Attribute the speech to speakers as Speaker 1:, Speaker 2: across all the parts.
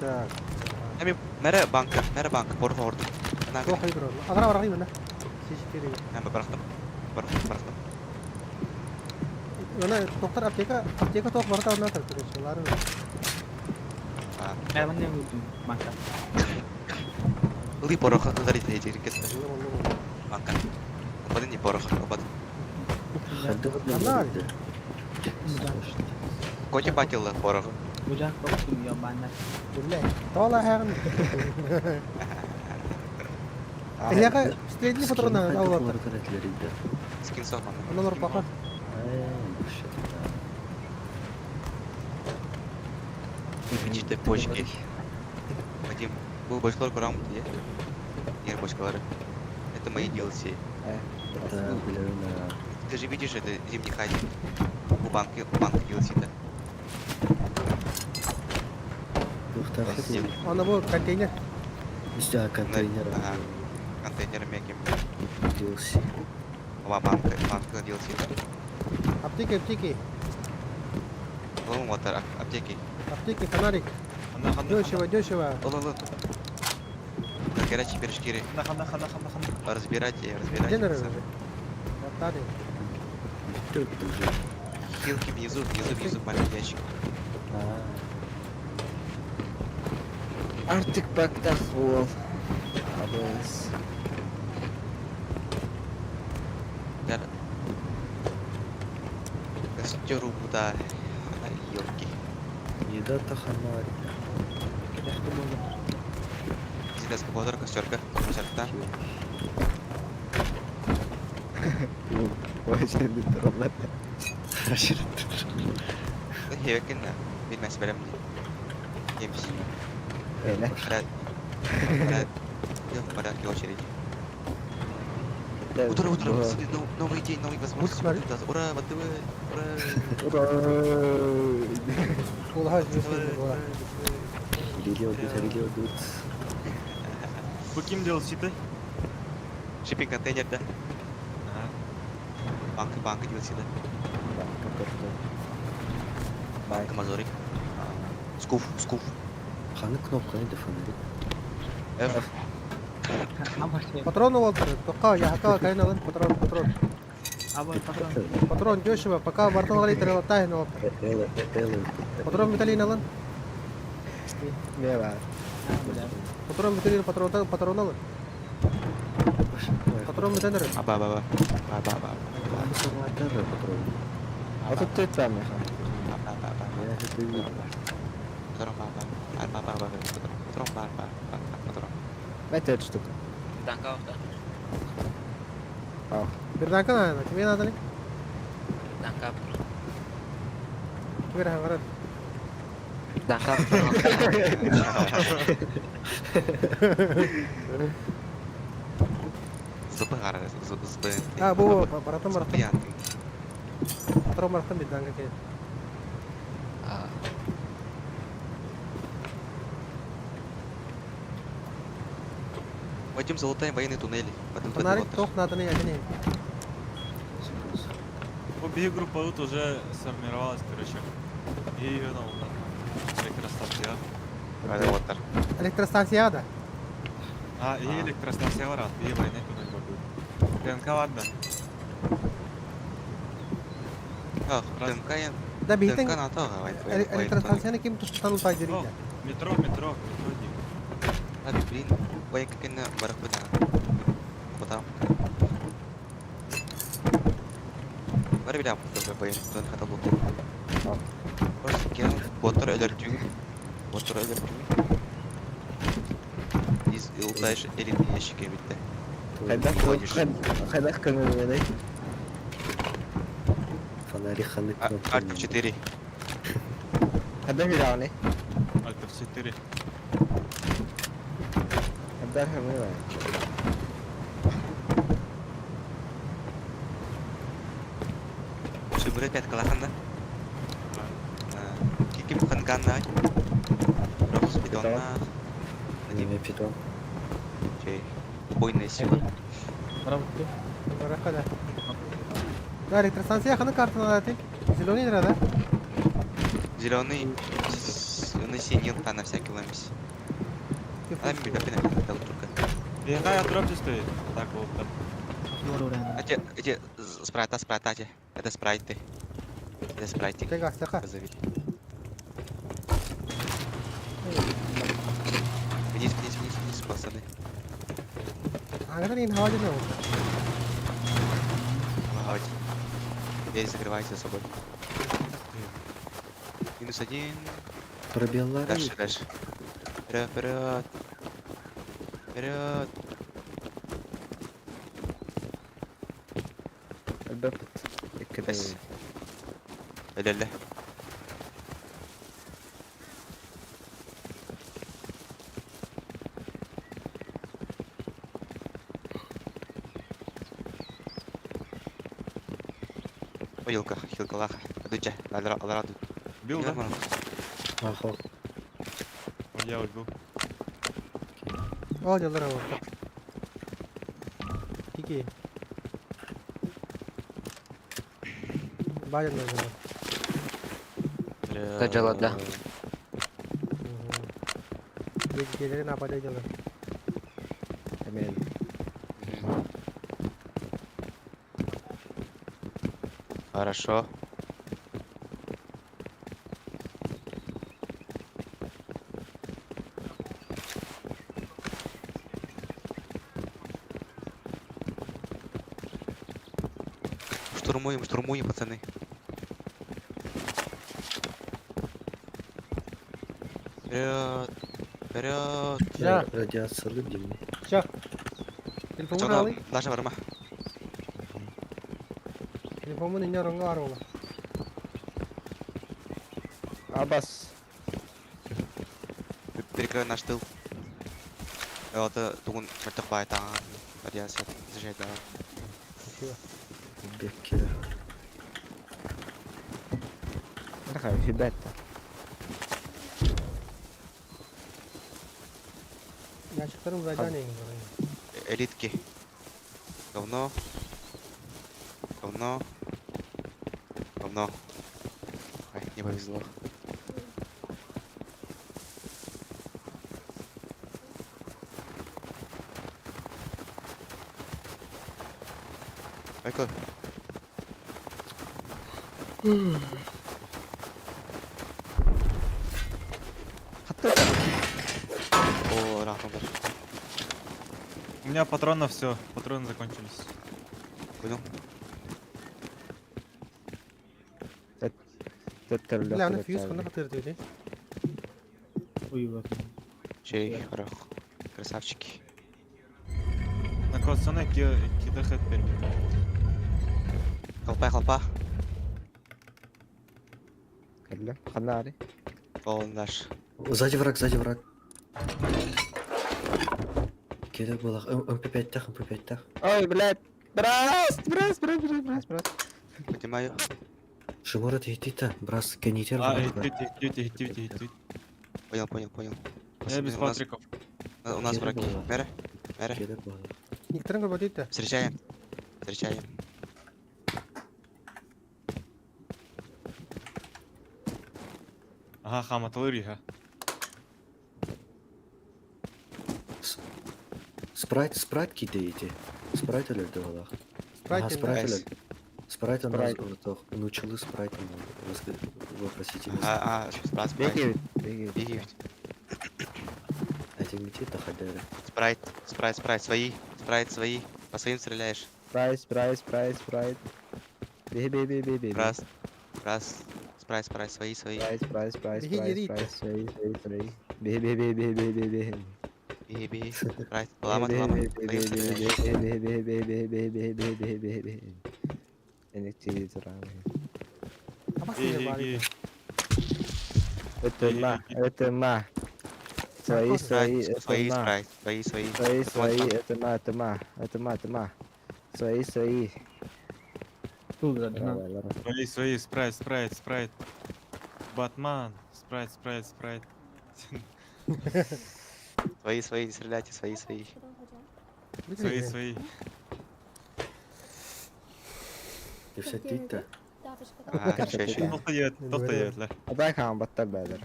Speaker 1: Так.
Speaker 2: Mere banka, por favor.
Speaker 1: Çok iyi duralım. Agara var gıyım lan. Seçikleri.
Speaker 2: Ben bıraktım. Bıraktım.
Speaker 1: Ona doktor apteka tok barata ondan tartıyor. Var mı?
Speaker 3: Evan yang lucu, makan.
Speaker 2: Li poroh dari jadi kita. Makan. Obatin di poroh, obatin.
Speaker 1: Allah.
Speaker 2: Koca patil lah poroh.
Speaker 3: Udah kok ya banyak.
Speaker 1: Billah. Tola hern. Ya kan straightly fotoğrafını al.
Speaker 2: Skin sok mana?
Speaker 1: Onlar bakar.
Speaker 2: Ciddi почки. Вадим, bu бочкалар kurang mı diye? Diğer бочкалары. Это мои DLC. Ты же видишь, это зимний хатик. У банка DLC-то.
Speaker 1: Ona bu konteyner.
Speaker 4: İşte konteyner.
Speaker 2: Ага. Контейнер мягким.
Speaker 4: DLC.
Speaker 2: Банка DLC-то.
Speaker 1: Apteki.
Speaker 2: Ловим мотор, аптеки.
Speaker 1: Apteki фонарик. Дешево.
Speaker 2: Лол. Горячие пирожки. Разбирать.
Speaker 1: Генерал. Вот так.
Speaker 2: Хилки внизу, маленький ящик.
Speaker 4: Artık baktık oğul. Abız.
Speaker 2: Cara. Костер Буда. Ёлки.
Speaker 4: Еда таханар.
Speaker 2: Здесь скафандр, костерка. Костерка.
Speaker 4: Vay şimdi durumlar. Şaşırttı.
Speaker 2: Yakin lah. Bilmez benim diye. Yemiş.
Speaker 4: Öyle.
Speaker 2: Pada ke очереди. Утро. Новый день, новые возможности. Ура, ВТВ. Ура.
Speaker 1: Ulan
Speaker 4: Geliyordu.
Speaker 5: Bu kim DLC-ді?
Speaker 2: Shipping контейнерда. Банка DLC-да. Банка Мазори. Скуф.
Speaker 4: Hangi knopka neydi fanarik?
Speaker 2: F.
Speaker 3: Apa sih?
Speaker 1: Патрон Уолтер. Тока я хака кайна лан патрон.
Speaker 3: Apa patron?
Speaker 1: Патрон дешево. Пока бартон гали трелатай но. Патрон металлина лан.
Speaker 4: Ne var?
Speaker 1: Патрон металлина патрон лан. Патрон металлина.
Speaker 2: Apa.
Speaker 4: Abi sanatlar ya patron. Aku tuh sama kan.
Speaker 2: Apa.
Speaker 4: Ya itu.
Speaker 2: Patron.
Speaker 4: Meter штука.
Speaker 3: Tangkap.
Speaker 4: Ah.
Speaker 1: Birden kan ana. Kimin adı ne?
Speaker 3: Tangkap.
Speaker 1: Kimin var?
Speaker 3: Tangkap.
Speaker 2: Zıpı kararı. Zıpı.
Speaker 1: Ha bu baratın.
Speaker 2: Yan.
Speaker 1: Патрон baratın birden kan.
Speaker 2: Вадим, золотая военные туннели.
Speaker 1: Фонарик тох надо не один.
Speaker 5: Бі група тут уже сформировалась, короче. И ее на электростанция.
Speaker 2: Hadi water.
Speaker 1: Электростанцияда.
Speaker 5: И электростанция var abi. İyi bayne tünel bakıyor. ТНК var da.
Speaker 2: Ah, TNK yang
Speaker 1: Da bihten
Speaker 2: TNK atau nggak?
Speaker 1: электростанцияны kim tutan payları ya.
Speaker 5: Метро değil.
Speaker 2: Hadi bilin. Banyak kena barak benar. Aku tahu. Mari bilang beberapa yang tuan kata botol. Terus sekian botol alerji. Ultaş elini yaşı bitti.
Speaker 4: Kadar kanalına ne? Fanarik hangi knopka?
Speaker 2: Alt 4.
Speaker 4: Kadar bir daha ne?
Speaker 5: Alt F4.
Speaker 4: Kadar hemen var.
Speaker 2: Sebenarnya pihak kelahan dah. Kiki bukan ganda. Terus bidona.
Speaker 4: Anime pidon.
Speaker 2: Oke. Poinnya sih.
Speaker 3: Berapa?
Speaker 1: Baraka da. Da электростанция ханы картына да тек. Зеленый лира да.
Speaker 2: Зеленый. Пацаны синил, на всякий ломись. А, мига, только.
Speaker 5: Яка дропці стоїть? Так, от там.
Speaker 2: Эти, спрайта, эти. Это спрайты. Это спрайтик.
Speaker 1: Тяга.
Speaker 2: Позови. Вниз, пацаны.
Speaker 1: Ага, не наводит его.
Speaker 2: Помогайте. Дверь закрывайте за собой. -1.
Speaker 4: Пробел лари.
Speaker 2: Дальше. Вперед.
Speaker 4: Альбепет. Який
Speaker 2: Yes. Ля-ля. Хилка лаха. Адуча, алраду.
Speaker 5: Бил, да?
Speaker 4: Ахо.
Speaker 5: Я ось був.
Speaker 1: О, делай его. Кики. Баден нужен.
Speaker 3: Таджала, да.
Speaker 1: Гелерин нападет делай.
Speaker 4: Hemen.
Speaker 2: Хорошо. Штурмуем, пацаны. Вперед.
Speaker 1: Ya.
Speaker 4: Радиациялы дейм.
Speaker 1: Все. Телефонunu alayım.
Speaker 2: Даже варма.
Speaker 1: Telefonumun ince rengi var oğlum.
Speaker 4: Абас.
Speaker 2: Перекрой наш тыл. Это тугун мертвая там. Радиация. Зажать, да.
Speaker 4: Беккера. Такая ребята.
Speaker 1: Gerçekten uzaydan neyim oraya.
Speaker 2: Элитки. Говно. Ай, не повезло. Айко. О, рахман.
Speaker 5: У меня патронов все, патроны закончились.
Speaker 2: Понял?
Speaker 1: Bile hani füyüz konu hatır diyor değil.
Speaker 2: Чей, хорош. Красавчики.
Speaker 5: На косане кидахет пермит.
Speaker 2: Колпа.
Speaker 4: Кадля. Ханари.
Speaker 2: О, наш.
Speaker 4: Сзади враг. Кеда было. МП5 тах. Ой, блядь. Брас.
Speaker 2: Поднимаю.
Speaker 4: Шимурат идти-то. Брас, канитер.
Speaker 5: А, идти.
Speaker 2: Понял.
Speaker 5: Я без патриков.
Speaker 2: У нас
Speaker 4: Кеда
Speaker 2: враги.
Speaker 4: было.
Speaker 2: Меры.
Speaker 4: Кеда было.
Speaker 1: Никторun grubu değil de.
Speaker 2: Встречаем.
Speaker 5: Ага, хаматалырига.
Speaker 4: Спрайт кидайте. Спрайт алерді олақ.
Speaker 1: Sprite
Speaker 4: Ага,
Speaker 1: değil.
Speaker 4: спрайт
Speaker 2: Nice.
Speaker 4: алерді. Спрайт у нас
Speaker 3: Спрайт.
Speaker 4: научили спрайтом вопросительность.
Speaker 2: Спрайт. Беги.
Speaker 4: А те мети то ходили.
Speaker 2: Спрайт. Свои. По своим стреляешь.
Speaker 3: Спрайт. Бе.
Speaker 2: Раз. Спрайт. Свои.
Speaker 3: Бе.
Speaker 2: Беги. Спрайт. Лама. Своим стреляешь.
Speaker 1: Ama sinir var.
Speaker 5: Эй.
Speaker 3: Это ма. Свои,
Speaker 2: Свои.
Speaker 3: это ма. Это ма. Свои.
Speaker 5: Свои, спрайт. Батман, спрайт.
Speaker 2: Свои, не стреляйте, свои.
Speaker 5: Свои.
Speaker 4: И все ты-то.
Speaker 2: Ага, еще.
Speaker 5: Тоқтайет, ла.
Speaker 3: Адай хан баттар бәдер.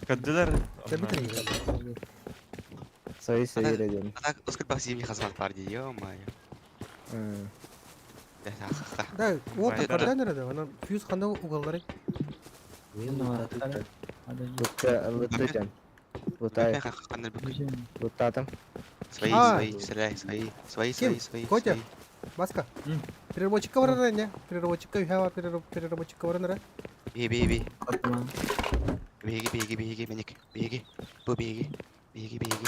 Speaker 5: Кәдделер.
Speaker 1: Sen bitirin.
Speaker 3: Своис
Speaker 2: Ана-
Speaker 3: үйреген.
Speaker 2: Ана ускорпақ зимний хазмат бар дейді, ё-моё. Да, да,
Speaker 1: Да, вот
Speaker 5: Байдар.
Speaker 1: кордан nerede? Ana fuse kanda ugalları.
Speaker 3: Лутта, луттайдан. Лутай,
Speaker 2: да. Қандай бүк.
Speaker 3: луттадым.
Speaker 2: Свои,
Speaker 1: А.
Speaker 2: свои, стреляй, свои, свои,
Speaker 1: Ким?
Speaker 2: свои, свои.
Speaker 1: Котя?
Speaker 2: свои.
Speaker 1: Баска.
Speaker 5: М.
Speaker 1: Переработчикка var ne? Переработчикка ühe переработчикка var ne?
Speaker 2: Бей, бей, бей. Беги, беги, беги, Меник. Беги. Бу беги. Беги, беги.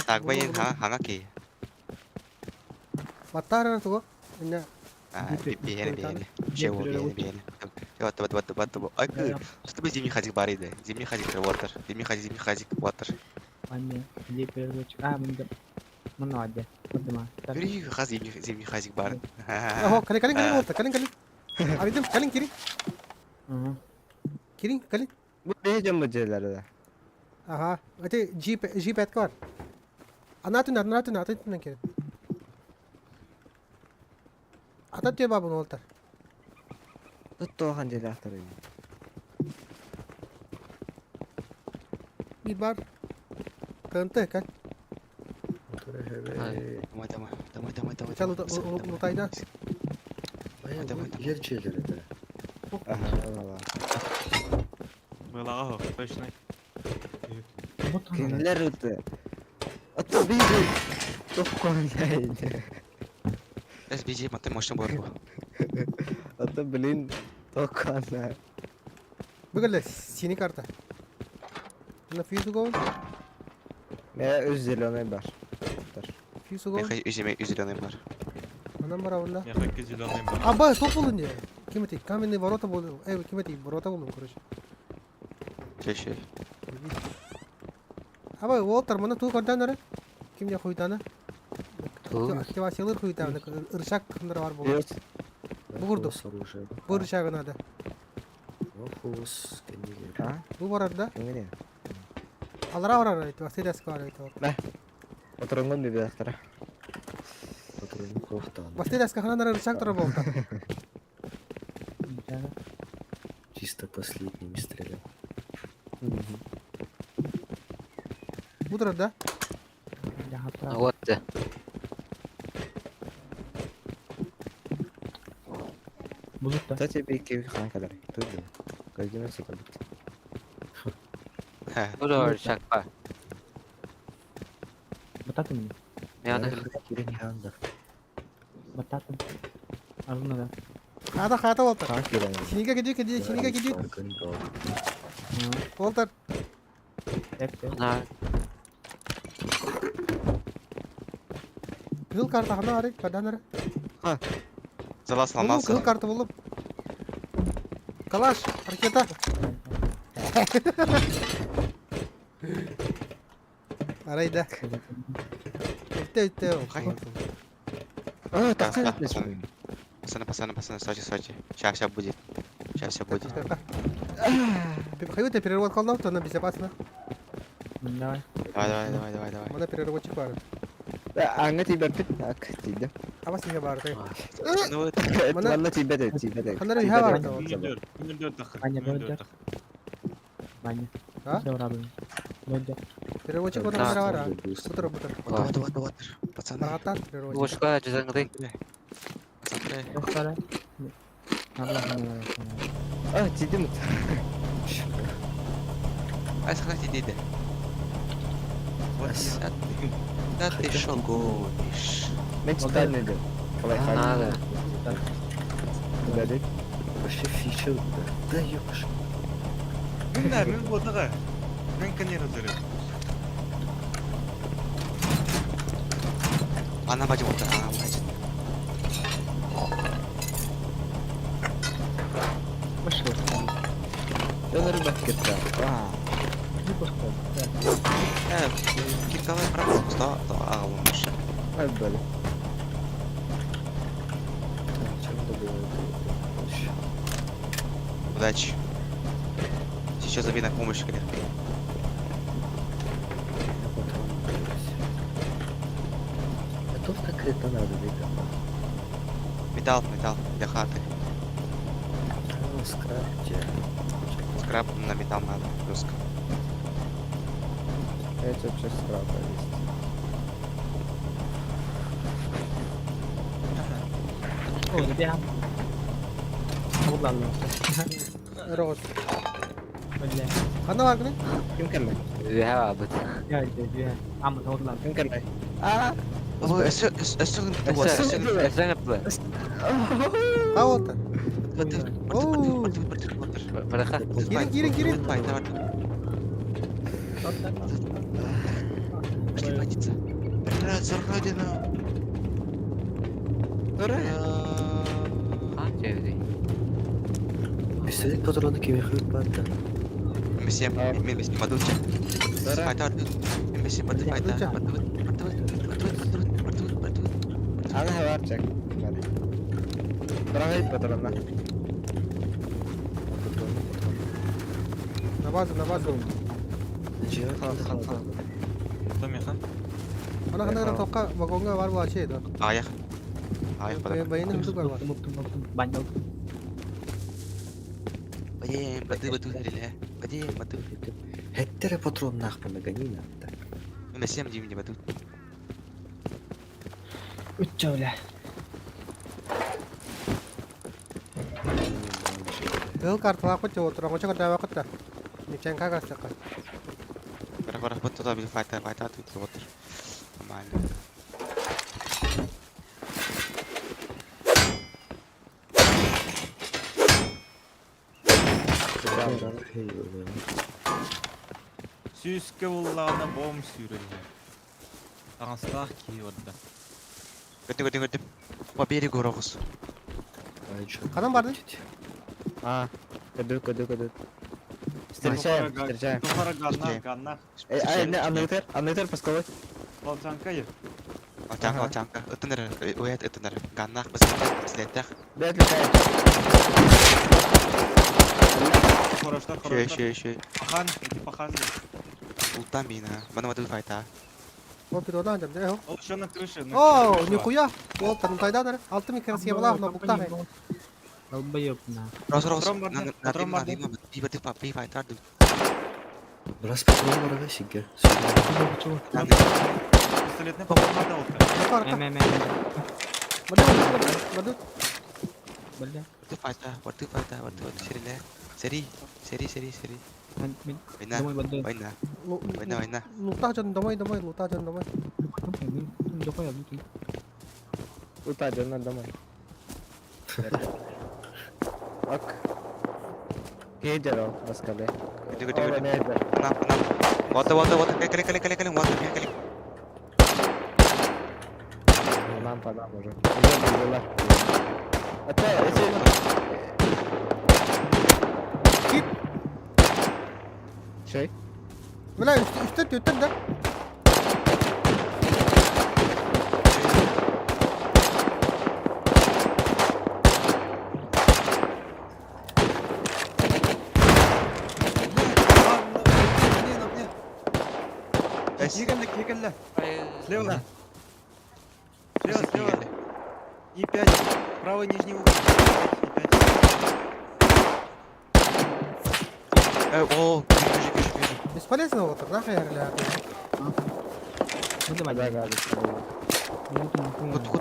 Speaker 2: Так, байын хаңа кей.
Speaker 1: Батар tuh. Ini
Speaker 2: Бейені. Чего, бейені. Вот. Ай, что бы зимний хазик бар еді. Зимний хазик water. Зимний хазик water. Yürü, хаз зимний хазик бар.
Speaker 1: oh kali oldu kali. Abi dem kali kiri.
Speaker 3: Bu ne camıcıları?
Speaker 1: Aha. Öte jeep et var. Anlatın kiri. Atat diyor babun oltar.
Speaker 3: Tuttu hancıları.
Speaker 1: Bir bar. Kıntı kan.
Speaker 2: Давай.
Speaker 1: Çal utayda.
Speaker 4: Yer şeyleri de.
Speaker 3: Aha, valla.
Speaker 5: Милаға хоқ, точно.
Speaker 3: Kimler ötü? Atı bir Tokkandaydı.
Speaker 2: Biraz BJ matı maşın var bu.
Speaker 3: Atı bilin Tokkanda.
Speaker 1: Böyle sini karta. Buna fuse go.
Speaker 3: Ne özleme var.
Speaker 1: Fuse go.
Speaker 2: Ben üzülüyorum var.
Speaker 1: Anam var onda.
Speaker 5: Я хочу зеленый бар.
Speaker 1: Абба топ bulunca. Kimeti каменные ворота bulun. Kimeti ворота bulun короче.
Speaker 2: Şey.
Speaker 1: Абба Уолтер мына туу контейнері. Кимде хуйтаны? Активациялар хуйтаны. Иршак кымдыр бар бұл.
Speaker 3: Yok.
Speaker 1: Бугурду.
Speaker 4: Оружие.
Speaker 1: Бұл иршагын ады.
Speaker 4: Охус, кеннилер.
Speaker 3: Ha?
Speaker 1: Бұл барарда.
Speaker 3: Kimine?
Speaker 1: Алара барар айтып, Астедасқа бар айтып.
Speaker 3: Oturungun bir dakika.
Speaker 4: Патроны кофтан.
Speaker 1: Астедасқа ханандар иршак тұры болды.
Speaker 4: Чисто последними стрелял.
Speaker 1: Бұл тұрарда.
Speaker 6: Вот ты.
Speaker 3: Kısaca bir iki kankalar. Dur. Gözüme sıkıldı.
Speaker 6: Dur şaka. Ne
Speaker 4: Я
Speaker 6: ana?
Speaker 4: Kirin yanında.
Speaker 1: Қата Уолтер.
Speaker 3: Kanka ilan.
Speaker 1: Синиге gidiyor. Siniге gidiyor.
Speaker 4: Sakın kal.
Speaker 1: Уолтер.
Speaker 6: Ana.
Speaker 1: Kızıl kartı hana arayıp kadanları.
Speaker 2: Zala
Speaker 1: Bulum
Speaker 2: salmazsın.
Speaker 1: kızıl kartı buldum. Kalaş. Harekete. Araydı. Ütte.
Speaker 3: Aa taksana etmesin.
Speaker 2: Пацаны, стойте. Сейчас будет.
Speaker 1: Хай переработка колдав, то она безопасно.
Speaker 2: Давай.
Speaker 1: Mana переработчик бар.
Speaker 3: Anget ibet. Ak tidak.
Speaker 1: Ama sihir бар.
Speaker 2: Ну вот.
Speaker 1: Mana
Speaker 3: Valla tibet.
Speaker 1: Kanları ühe var.
Speaker 5: 14 dakika.
Speaker 1: Ha? Переработчик вот
Speaker 6: Да.
Speaker 1: var.
Speaker 4: Быстро.
Speaker 1: Бутыр.
Speaker 2: Вот. Пацаны.
Speaker 1: Баргаттан переработчик.
Speaker 6: Boşluğa cızangıday.
Speaker 2: Пацаны.
Speaker 3: Ah ciddi mi?
Speaker 2: Ай, сохраните дейді. Да ты шо гонишь?
Speaker 3: Ben cidden dedim. Kolay
Speaker 6: Nada.
Speaker 3: Dedik.
Speaker 4: Вообще фича. Да ёпш.
Speaker 5: Мен бодыға. Мен канера жүрем.
Speaker 2: Ана бачы болды.
Speaker 3: Ömer bak gitti. Aa.
Speaker 2: Киркалай правда, что ағылымыш.
Speaker 3: Hadi böyle.
Speaker 4: Чем-то было.
Speaker 2: Удачи. Сейчас зови на помощь, Кирилл.
Speaker 4: Готов как это надо, ребята.
Speaker 2: Металл для хаты.
Speaker 4: Скрап,
Speaker 2: Скраб на металл надо. Жестко.
Speaker 3: Это вообще скрапа есть.
Speaker 7: Ủa tiếp theo. Một lần rồi.
Speaker 1: Roz.
Speaker 7: Bên đây.
Speaker 1: Kanda var kene?
Speaker 3: Kim keldi?
Speaker 6: We have a but.
Speaker 7: Chơi chơi chơi. Ăn một thôi lần.
Speaker 3: Kim keldi? Aa!
Speaker 2: Oh, Эсэг тугас.
Speaker 6: Sangat bu.
Speaker 1: Ha oldu.
Speaker 2: Батыр.
Speaker 1: Oo.
Speaker 6: Mereka.
Speaker 1: Girin.
Speaker 2: Файта бар. Почти почти. Раз, родина.
Speaker 6: Ha çeviri.
Speaker 4: Üstelik patronu kime kıyıp battı?
Speaker 2: Messi Maducha. Файта. Messi Batu Файта. Batu.
Speaker 3: Ana var çek. Bırakayım patronla.
Speaker 1: Nabazım.
Speaker 4: Cihat
Speaker 5: Там яхан.
Speaker 1: Ana kadar toka vagonga var bu şey.
Speaker 2: Ayak. Ayak pada.
Speaker 1: Bayının huduk var.
Speaker 7: Một bánh đâu.
Speaker 2: Batu hele. Batu.
Speaker 4: Hettere patron nakmını ganina hatta.
Speaker 2: Messi am jimje batu.
Speaker 7: Ui trời là.
Speaker 1: Yo kartu aku cowok terang aja kada waktu dah. Niceng kagak sakal.
Speaker 2: Bara batu tabi Файта tu water. Aman.
Speaker 4: Hey oğlum.
Speaker 5: Сүйіске боллағына бом сүйрелді. Ағынстақ кей орда.
Speaker 2: Götüm. O biri goroguz.
Speaker 4: Ay çok.
Speaker 1: Kadın vardı.
Speaker 3: Aa. Ködü.
Speaker 5: Встречаем,
Speaker 3: Встречаем.
Speaker 5: Тухара ганнах.
Speaker 3: Ай, не, аннотер пасковой.
Speaker 5: Волчанкайы.
Speaker 2: Alçanka. Itınır. Uyat itınır. Gannak biz silettək.
Speaker 3: Дать летает.
Speaker 5: Хорошта,
Speaker 2: Şey.
Speaker 5: Пахан, эти пахан.
Speaker 2: Ultan bina. Bana batu Файта.
Speaker 1: O bir odan canım. Yok.
Speaker 5: Ол еще на крыше.
Speaker 1: Oo, nikuya. O tanım tayda da. Altı mikrası yabala na bukta hai.
Speaker 7: Đâu bây giờ nào.
Speaker 2: Roz.
Speaker 5: Patron var
Speaker 2: Nanti bir Файта dur.
Speaker 4: Biraz patron var aga şigge.
Speaker 5: Пистолетный пахан да олды.
Speaker 1: Yukarı.
Speaker 7: Em.
Speaker 1: Badu.
Speaker 7: Bên đây.
Speaker 2: Batu Файта. Serile. Seri.
Speaker 7: Bên.
Speaker 2: Oyna.
Speaker 7: Đâu bên đây.
Speaker 2: Oyna.
Speaker 1: Luta canım damay. Luta canım damay.
Speaker 7: Không phải bên. Đâu phải ở bên kia.
Speaker 3: Uta canına damay. Bak. Gelir o paskale.
Speaker 2: Götü.
Speaker 3: Orada nerede?
Speaker 2: Kenap. Water. Kalik. Water.
Speaker 3: Lan falan уже. Güzel. Hatta
Speaker 1: Git.
Speaker 3: şey.
Speaker 1: Böyle üstte de.
Speaker 5: Кекелі. Слева.
Speaker 2: Слева.
Speaker 5: И 5. Правый нижний угол.
Speaker 2: O.
Speaker 1: Бесполезно вот, нахуй я.
Speaker 7: Bên đây
Speaker 3: Hadi
Speaker 7: bánh.
Speaker 3: abi.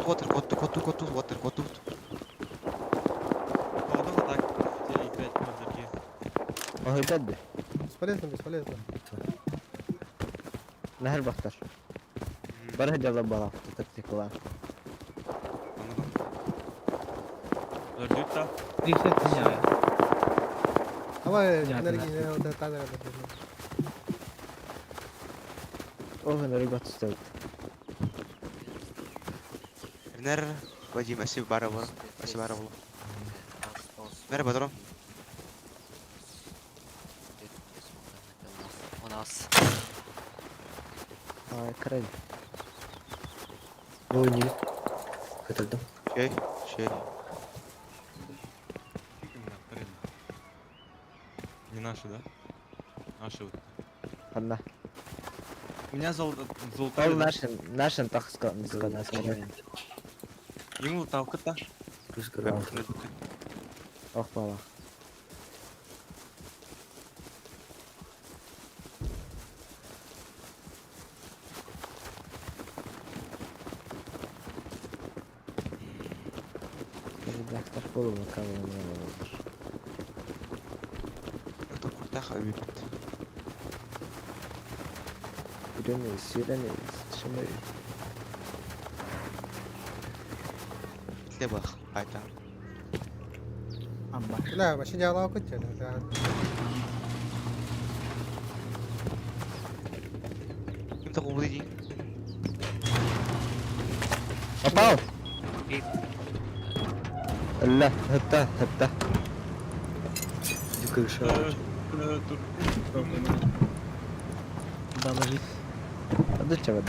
Speaker 2: Water.
Speaker 5: Молодого так. Тебе играть в мордаке.
Speaker 3: O hıdadı.
Speaker 1: Бесполезно.
Speaker 3: Nehir baktar. Barı hıdalı bala. Taktik olan.
Speaker 5: Подожди, да.
Speaker 7: Đi xếp cái nhà.
Speaker 1: Ama
Speaker 7: Ya,
Speaker 1: enerji o da tabii.
Speaker 3: O hıdalı batıştı.
Speaker 2: Bener. Wajib masih bara. Merhaba patron.
Speaker 6: У нас.
Speaker 3: Ay kırayım.
Speaker 4: O не. Kaçırdım.
Speaker 2: Şey.
Speaker 5: Не наши, да? Наши вот.
Speaker 3: Hanna.
Speaker 5: У меня
Speaker 3: Ol
Speaker 5: золотая.
Speaker 3: нашın takıska.
Speaker 5: Ему талката.
Speaker 4: Rüzgar aldı.
Speaker 3: Oh baba. Bıraktak bolu bakalım ne olur.
Speaker 2: Кто куртаха любит.
Speaker 3: Yüremeyiz. Şimdi
Speaker 2: Для бах. Айта.
Speaker 7: Amma.
Speaker 1: لا ماشي جا الله كنت انا
Speaker 2: Kim tak ubudi ji?
Speaker 3: Kapal! Allah, hatta. Yukarı şu an.
Speaker 5: Dur.
Speaker 7: Balıcı.
Speaker 3: Hadi çabuk.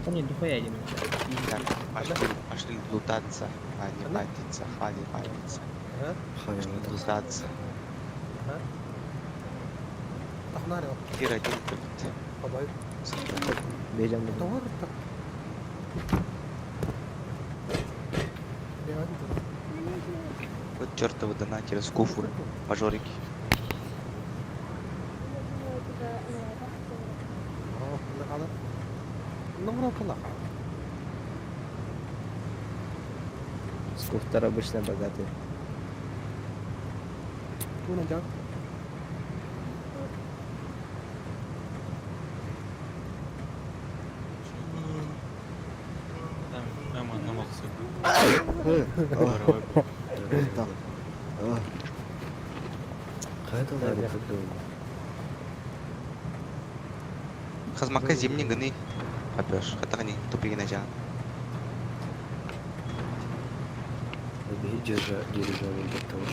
Speaker 7: Kan yang dua ya je.
Speaker 2: Так, пошли лутаться, а не файтиться. Хватит файтиться. Пошли лутаться.
Speaker 1: احنا نعرف
Speaker 2: Кир один любит.
Speaker 1: طبعا
Speaker 3: Beyeceğim bunu.
Speaker 1: دور
Speaker 2: Вот чертовы донатеры с куфуры. Мажорики.
Speaker 1: نمرة طلع
Speaker 3: Скуфтар обычно богатый.
Speaker 1: وين جاب
Speaker 5: Hem anlamak
Speaker 2: Хазмака зимний гны. Попёшь. Это они тупые ножа.
Speaker 3: Дирижёры готовы.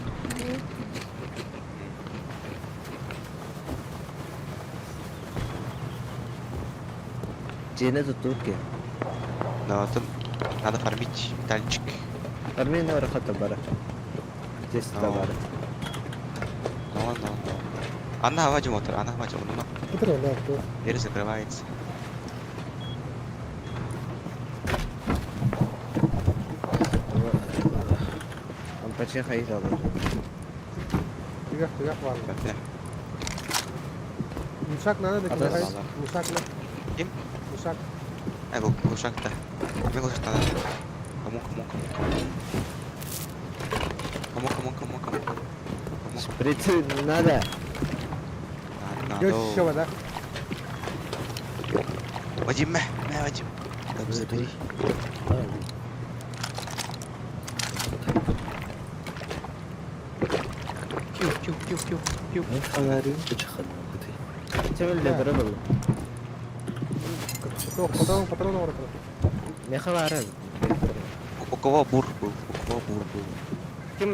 Speaker 3: Cene tuttuk ki.
Speaker 2: Но тут надо фармить метальчик.
Speaker 3: Armeni var hatta bara. Test de var.
Speaker 2: Но. Она вадим мотор, она вадим. Ну,
Speaker 1: كتر ولا كتر
Speaker 2: дверь закрывается.
Speaker 3: Am kaçın hayır alır.
Speaker 1: تجاه والله
Speaker 2: Бәпе.
Speaker 1: مشاك نانا ده كده
Speaker 3: خلاص.
Speaker 1: مشاك لا
Speaker 2: Ким?
Speaker 1: مشاك
Speaker 2: Бұл глушак-то. Кіммен глушак надо? Кому?
Speaker 3: Шприц надо.
Speaker 2: Надо.
Speaker 1: جوش شو ده
Speaker 2: Вадим, Вадим. Так, забери. Кью.
Speaker 3: Çevir de bırak oğlum.
Speaker 1: патрон ورا
Speaker 3: Ne kadar abi?
Speaker 2: У кого бур был?
Speaker 3: Kim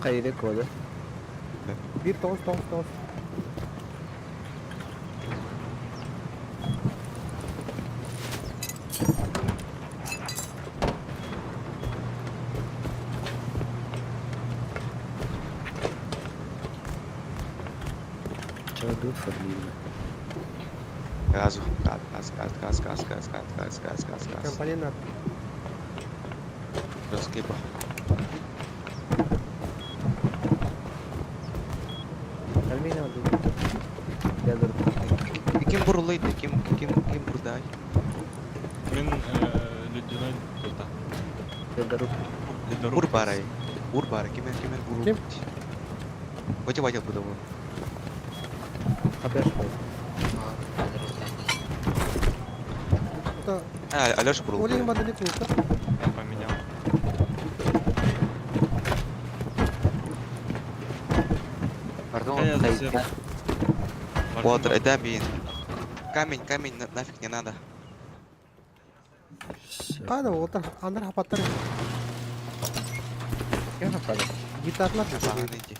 Speaker 3: kaydı kodu?
Speaker 1: بير توس
Speaker 3: Çağırdı fırlıyla.
Speaker 2: Газу. Газ.
Speaker 1: компонент надо
Speaker 2: Раскипа.
Speaker 3: Almina oldu. Gel dur.
Speaker 2: Ким бурлайды? Ким бурдай?
Speaker 5: Мен ледяной тута.
Speaker 3: Gel dur.
Speaker 2: Бур барай. Ким буру?
Speaker 1: Ким?
Speaker 2: Вадим буду.
Speaker 3: Haber koy.
Speaker 1: это
Speaker 2: Алёша бурул.
Speaker 1: ولين ما دنيك وصل
Speaker 5: Я поменял.
Speaker 6: Pardon,
Speaker 5: Я
Speaker 6: hayır.
Speaker 5: засел.
Speaker 2: Вот, это бин. Камень, нафиг не надо.
Speaker 1: هذا هو اندر حبطر
Speaker 3: Kim kapalı?
Speaker 1: гитарlar
Speaker 2: Погано иди.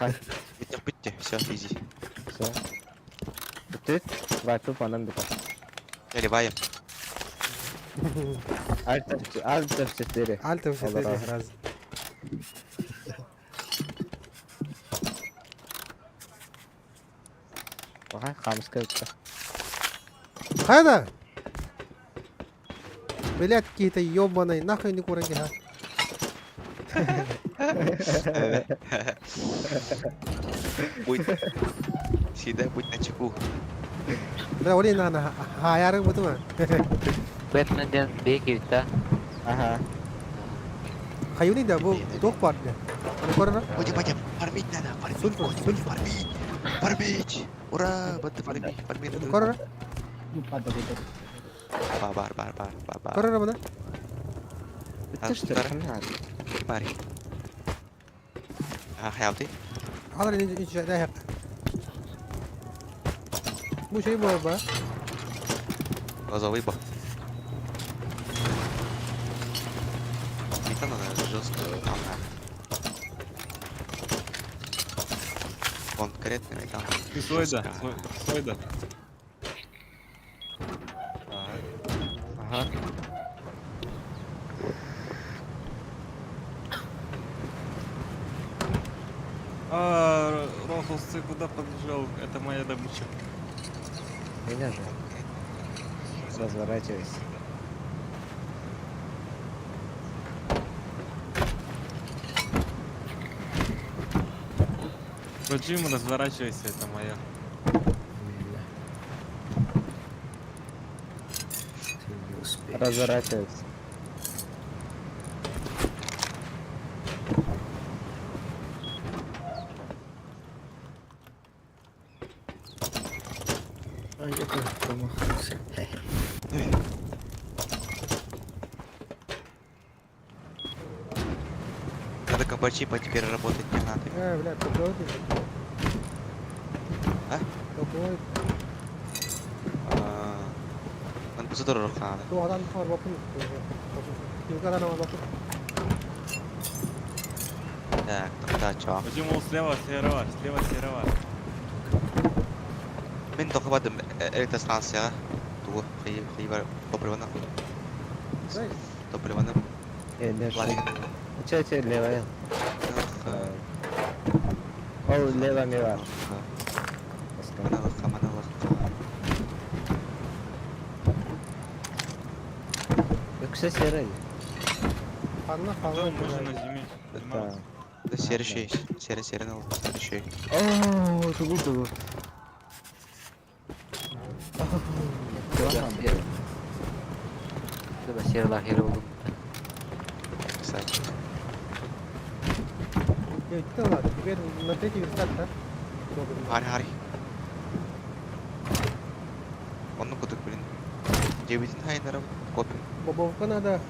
Speaker 3: Hay.
Speaker 2: Bitti. Все, изи.
Speaker 3: Sen. Tüt. Vakfı falan biter.
Speaker 2: Наливаем.
Speaker 3: Alt tefsiri.
Speaker 1: عالته وش
Speaker 3: الله
Speaker 1: تدري
Speaker 3: راح.
Speaker 1: راز
Speaker 3: Bakay kamus kayıtta.
Speaker 1: هذا блядь какие-то ёбаные нахуй не куреньки
Speaker 2: Будет. Всегда будь начеку.
Speaker 1: Udah udah nah hayar betul mah.
Speaker 6: Batman dan B kita.
Speaker 3: Aha.
Speaker 1: Kayu ni dah bu dok part dah. Mana korang?
Speaker 2: Wajib Farmij nada.
Speaker 1: Sulfur.
Speaker 2: Farmij. Ura, betul Farmij. Farmij itu.
Speaker 1: Korang?
Speaker 7: Lupa tadi itu.
Speaker 2: Bar.
Speaker 1: Korang mana?
Speaker 3: Itu sudah kenal.
Speaker 2: Mari. Hayati.
Speaker 1: Ada ni dah hak. Bu şey bu apa?
Speaker 2: Лозовый бак. Метан она жесткая, она. Конкретный метан.
Speaker 5: Ты свой да.
Speaker 3: Aha.
Speaker 5: Рохус, ты куда побежал? Это моя добыча.
Speaker 3: Меня же. Разворачивайся.
Speaker 5: Джим, разворачивайся, это моя.
Speaker 4: Ты не успеешь.
Speaker 3: Разворачивайся.
Speaker 4: А я как промахнулся.
Speaker 2: Надо кабачи теперь работать не надо.
Speaker 1: Bля, toplıyor değil.
Speaker 2: Ha?
Speaker 1: Toplıyor.
Speaker 2: Man bisa turun kan.
Speaker 1: Tu adam var bakın. Yukarıdan ama bakın.
Speaker 2: Так, тогда чё?
Speaker 5: Джим, он слева серова.
Speaker 2: Мен только в этом электростанция. Ту, хлеба, топливо.
Speaker 1: Güzel.
Speaker 2: Топливо.
Speaker 3: Enerji. Çek levaya. Oh leva mi var? Başka.
Speaker 2: Mana.
Speaker 3: Yoksa serayı.
Speaker 1: Kanla
Speaker 5: Да,
Speaker 1: falan.
Speaker 5: мы же на зиме.
Speaker 3: Tamam.
Speaker 2: Да серый шей. Серый надо. Серый шей.
Speaker 3: Oh, tugu.
Speaker 6: Tamam. Coba share lahir oğlum.
Speaker 2: Кстати.
Speaker 1: Ya itu lah. Biar nanti kita start.
Speaker 2: Hari. Он ну куда, блин. 9 хайнеров копим.
Speaker 1: Бобовка надо.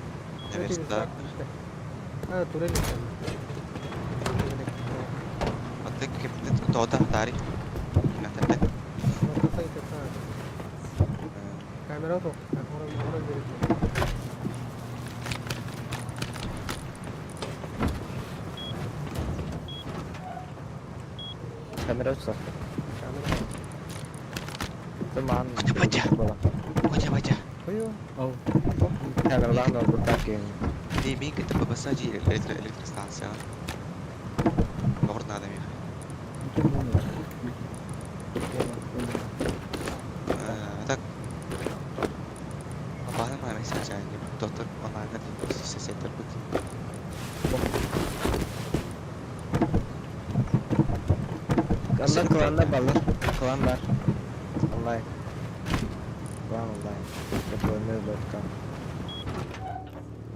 Speaker 2: Навес, да.
Speaker 1: Турель.
Speaker 2: Вот ты как то-то, Дари. Иногда.
Speaker 1: Kamera tuh. Orang jadi.
Speaker 3: Kamera usta.
Speaker 1: Kamera.
Speaker 3: Teman.
Speaker 2: Baca. Baca.
Speaker 1: Ayo.
Speaker 7: Oh.
Speaker 3: Kameradan da buradaki.
Speaker 2: Дейми это побасади электростанция. Город надо их. Так. Бана май месяц они доктор онлайн это сетер будет.
Speaker 3: Klanlar balır. Klanlar. Online. Klan online. Kapılarını.com.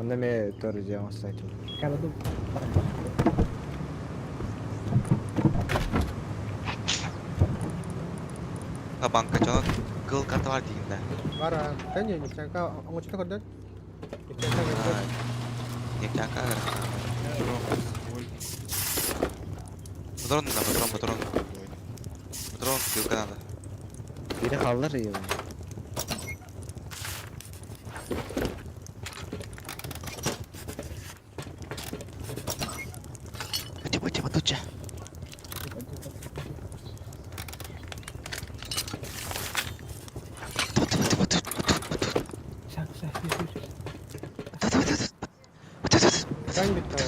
Speaker 3: Onda me torcağım site.
Speaker 7: Kalau tuh
Speaker 2: Banka çoğun kıl kartı var diyeyim de.
Speaker 1: Var ha. Kan ya nyangka ông cerita kan? Nyangka kan.
Speaker 2: Нефтяка.
Speaker 5: Рохус, ой.
Speaker 2: Патрон. Патрон, кылка надо.
Speaker 3: Biri kalır iyi.
Speaker 2: Типа туча.
Speaker 1: Kan gitu.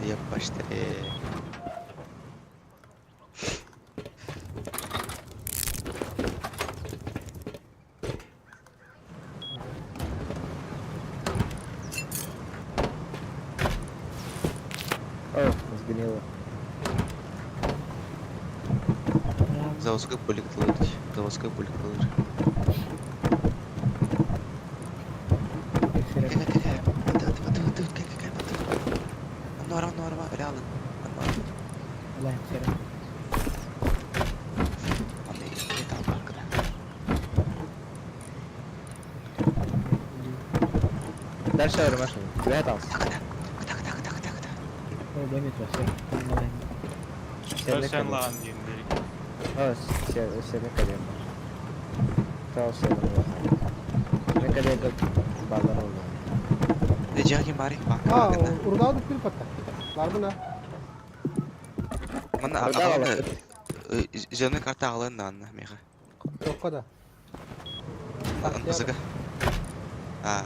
Speaker 2: Я почти.
Speaker 3: не var.
Speaker 2: Заводской полик тылырыч. Заводской полик тылыр. Норма, реально.
Speaker 7: Ulan Serap.
Speaker 3: Där kör du marsken. Du vet alls.
Speaker 7: O beni tutuyor. Ulan.
Speaker 5: Sen lan diyeyim dedik.
Speaker 3: Evet, seni kalıyor. Tamam seni. Ne kadar da bağlar oldu.
Speaker 2: Necati mari bak.
Speaker 1: Aa, urdağı da pil patta. Var mı ne?
Speaker 2: Mana
Speaker 3: Orada
Speaker 2: akalın.
Speaker 3: var.
Speaker 2: Jönü kartı alın da anla meha.
Speaker 1: Yok kadar.
Speaker 2: Anlasıga. Ha.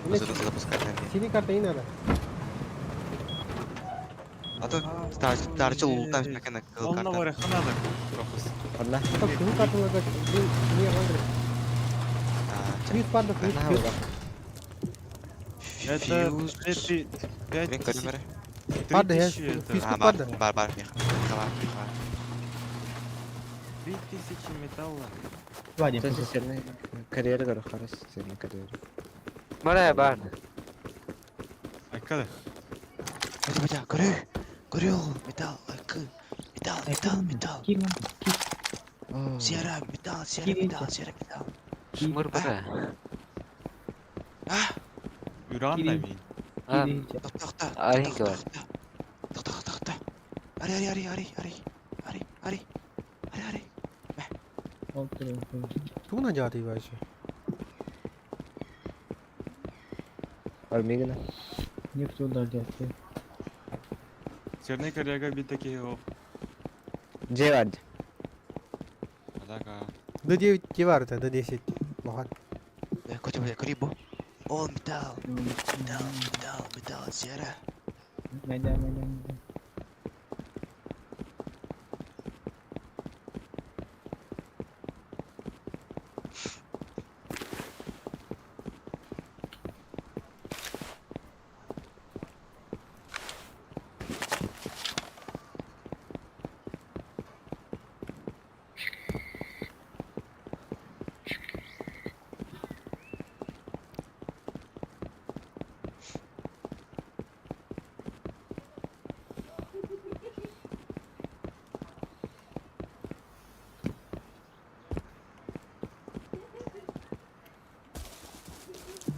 Speaker 2: Anlasıga запускать.
Speaker 1: Sini kartı yine de.
Speaker 2: А то старчил улутан мекана кыл
Speaker 5: Onunla
Speaker 2: карта.
Speaker 5: var ya kanadı. Profes.
Speaker 3: Allah.
Speaker 1: Bak sini kartına kaç. Niye var? Yüz parda yüz
Speaker 3: Allah
Speaker 1: yüz.
Speaker 3: Allah.
Speaker 5: Это
Speaker 2: Фьюз.
Speaker 5: 5
Speaker 2: Блин, камера.
Speaker 1: Parda ya.
Speaker 5: 3000 это.
Speaker 1: Фьюз
Speaker 2: А,
Speaker 1: parda.
Speaker 2: бар, меха. Бар.
Speaker 5: 3000 металла.
Speaker 7: Vadi.
Speaker 3: Sen senin kariyeri karo Haris. Senin kariyeri.
Speaker 6: Bana bak.
Speaker 5: Айкада.
Speaker 2: Батя, горю, металл, металл.
Speaker 7: Kim lan?
Speaker 2: Сера, металл.
Speaker 6: Şımır bana.
Speaker 5: Uran da
Speaker 7: Gideyim.
Speaker 5: mıyım?
Speaker 6: Ha,
Speaker 2: Тохта.
Speaker 6: Аренька var.
Speaker 2: Тохта. Ари.
Speaker 7: Oturuyor.
Speaker 1: Tू ना जाती वैसे.
Speaker 3: Var mı yine?
Speaker 7: Ne tutuyorlar gerçi.
Speaker 5: Черный коряга bir tek o.
Speaker 3: C vardı.
Speaker 5: Adaka.
Speaker 1: दो ये वार था दो देश बहुत.
Speaker 2: Крибо. О, металл, сера.
Speaker 7: Neden.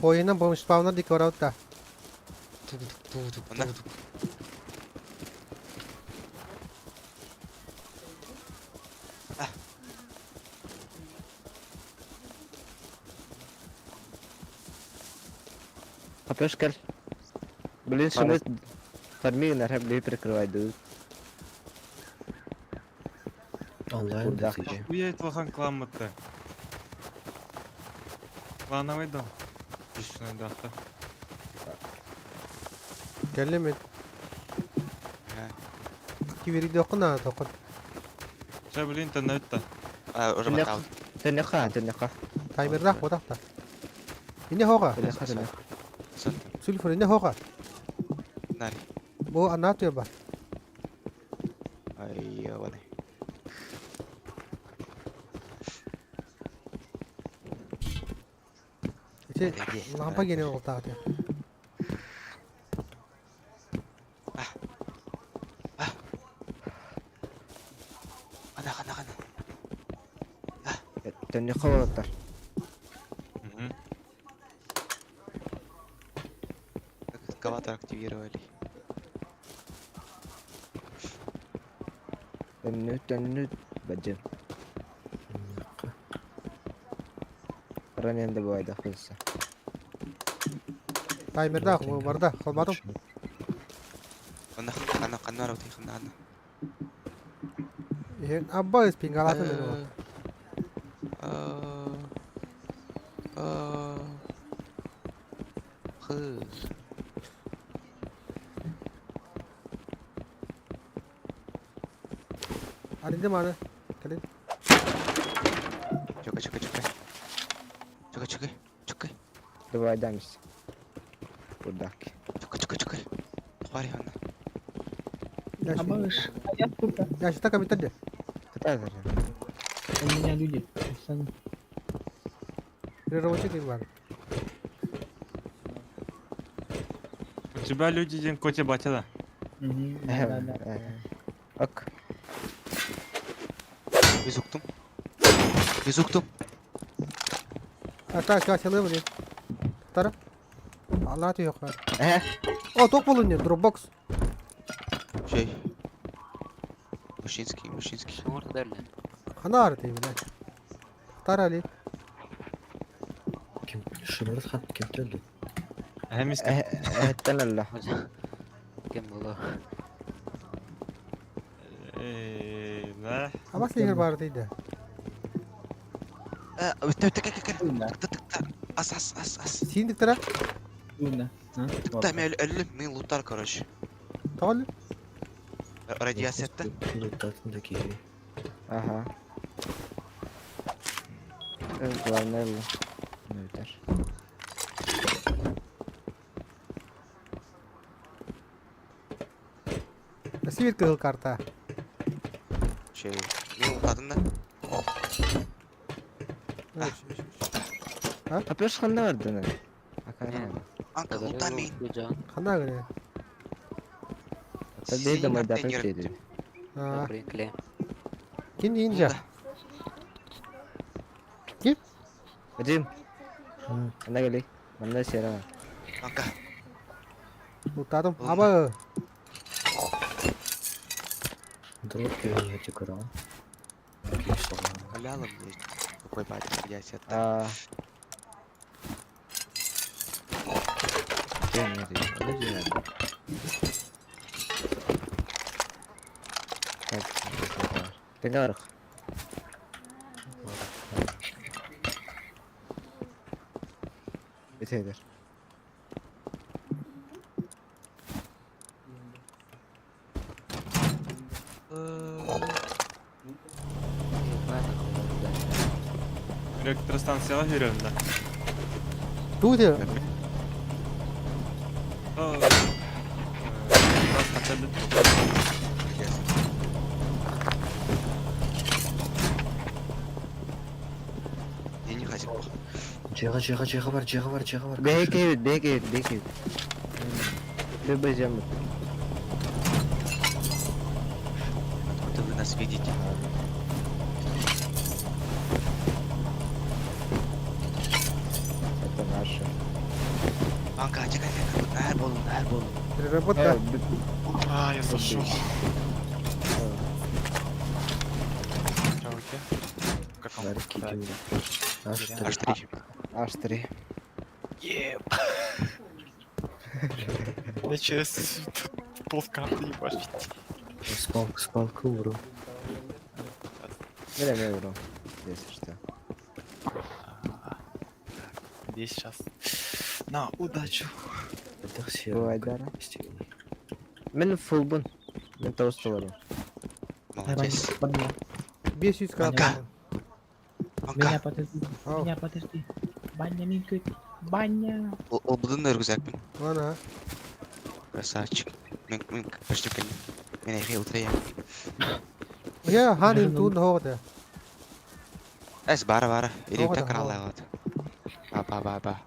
Speaker 1: Oyuna bomb spawner dik var da.
Speaker 2: Ona.
Speaker 3: Kapıyoruz gel. Блин, шумит. Фармиги нараб лей прикрывает.
Speaker 4: Allah'ın
Speaker 3: Burada.
Speaker 4: desici.
Speaker 5: Уедет лохан кламытты. Клановый дом. Пишный дахта.
Speaker 1: Gelme. Ki veri de okuna tokun.
Speaker 5: Сейчас, блин, интернет-то.
Speaker 2: Уже металл.
Speaker 3: Тенеха.
Speaker 1: Timer rak o da. Ini hoga.
Speaker 3: Тенеха.
Speaker 1: Sulfur ini hoga.
Speaker 2: Nari.
Speaker 1: Bu anlatıyor bak.
Speaker 2: Ay, vale.
Speaker 1: İşte lampa gene oldu abi.
Speaker 2: Ana.
Speaker 3: Тенеха болоттар.
Speaker 2: Экскаватор активировали.
Speaker 3: Теннүт. Баджым. Ранен de bu ayda kılsa.
Speaker 1: Timer rak bu var da kalmadım.
Speaker 2: Kanlar öteye kanlar.
Speaker 1: Abba pingalatın beni o.
Speaker 2: Kız.
Speaker 1: Arındı mı ana? Gelin.
Speaker 2: Çıkı.
Speaker 3: Bu aydaymış. Buradaki.
Speaker 2: Çıkı. Var ya ana.
Speaker 1: Ya şu,
Speaker 7: Abang, ayat burada.
Speaker 1: ya şu taka bitir de.
Speaker 3: Kıtar ver.
Speaker 7: Omnya dulu. Pesan.
Speaker 1: Bir ravaçı gibi var.
Speaker 5: У тебя люди день коте батя да.
Speaker 7: Да.
Speaker 3: Bak.
Speaker 2: Bezuktum. Bezuktum.
Speaker 1: Hatta aşağı çalıyor mu diye. Tara. Allah atıyor yok var.
Speaker 3: He.
Speaker 1: Tok bulunuyor. Dropbox.
Speaker 2: Şey. Muşinski.
Speaker 6: Şumur derler.
Speaker 1: Ana ağrıtıyor bile. Tara Ali.
Speaker 4: Kim? Şunları kat kim öldü?
Speaker 5: Hem iski.
Speaker 3: Etten Allah.
Speaker 6: Hocam. Kim bu?
Speaker 5: Ne?
Speaker 1: Ama sihir vardıydı.
Speaker 2: Öte kak.
Speaker 7: Bunda.
Speaker 2: As.
Speaker 1: Sindik tara.
Speaker 7: Bunda. Ha?
Speaker 2: Там я min lootlar короче.
Speaker 1: Tamam.
Speaker 2: Радиацияда.
Speaker 4: Loot'taki.
Speaker 3: Aha. Özgür ne Allah. Ne öder?
Speaker 1: Sivil kığıl karta.
Speaker 2: Şey. Min lootladın da.
Speaker 3: Yapıyorsun kan ne vardı ne? Bakalım.
Speaker 2: Anka lootlamayın.
Speaker 1: Kana göre.
Speaker 3: Tabii de mayda dedi.
Speaker 1: Ha.
Speaker 6: Brinkle.
Speaker 1: Kim deyince?
Speaker 3: Hacım. Ne geliyor? Bana şey var.
Speaker 2: Anka.
Speaker 1: Mutadım. Aba.
Speaker 4: Drop geliyor çıkara.
Speaker 2: Халялом есть. Какой батя радиацияда.
Speaker 3: Aa. Değil mi diyor? Ne diyor yani? Dengar. Bitedir.
Speaker 5: Elektrostansiyaga veriyorum da.
Speaker 1: Tu diyor.
Speaker 5: Biraz kaçırdık.
Speaker 2: Я не хочу.
Speaker 4: Cega var.
Speaker 3: Belki. Bir bacağım.
Speaker 2: Откуда вы нас видите?
Speaker 3: Это наше.
Speaker 2: Анка, чекай. Her bolun.
Speaker 1: Bir robot da.
Speaker 5: А, я сошел. Как он?
Speaker 4: Ver ki kim?
Speaker 2: H3.
Speaker 3: H3.
Speaker 5: Я через полкарты ебать.
Speaker 4: Spalk'ı vurun.
Speaker 3: Bilemiyorum. Здесь что?
Speaker 5: Здесь сейчас. На удачу.
Speaker 3: Bu Aydar'a. Ben full bun. Ben tost olurum.
Speaker 2: Молодец.
Speaker 7: Bunda.
Speaker 1: 500 kaldı.
Speaker 2: Anka.
Speaker 7: Меня
Speaker 2: Anka.
Speaker 7: подожди.
Speaker 1: Ау.
Speaker 7: Меня подожди. Баня минкет. Баня.
Speaker 2: O budun da rüzgar bin.
Speaker 1: Ana.
Speaker 2: Красавчик. Min почти кали. Меня их утря.
Speaker 1: Ya hani tu no da.
Speaker 2: Es bara. Или
Speaker 1: Ого,
Speaker 2: так
Speaker 1: да,
Speaker 2: крала вот. Ба.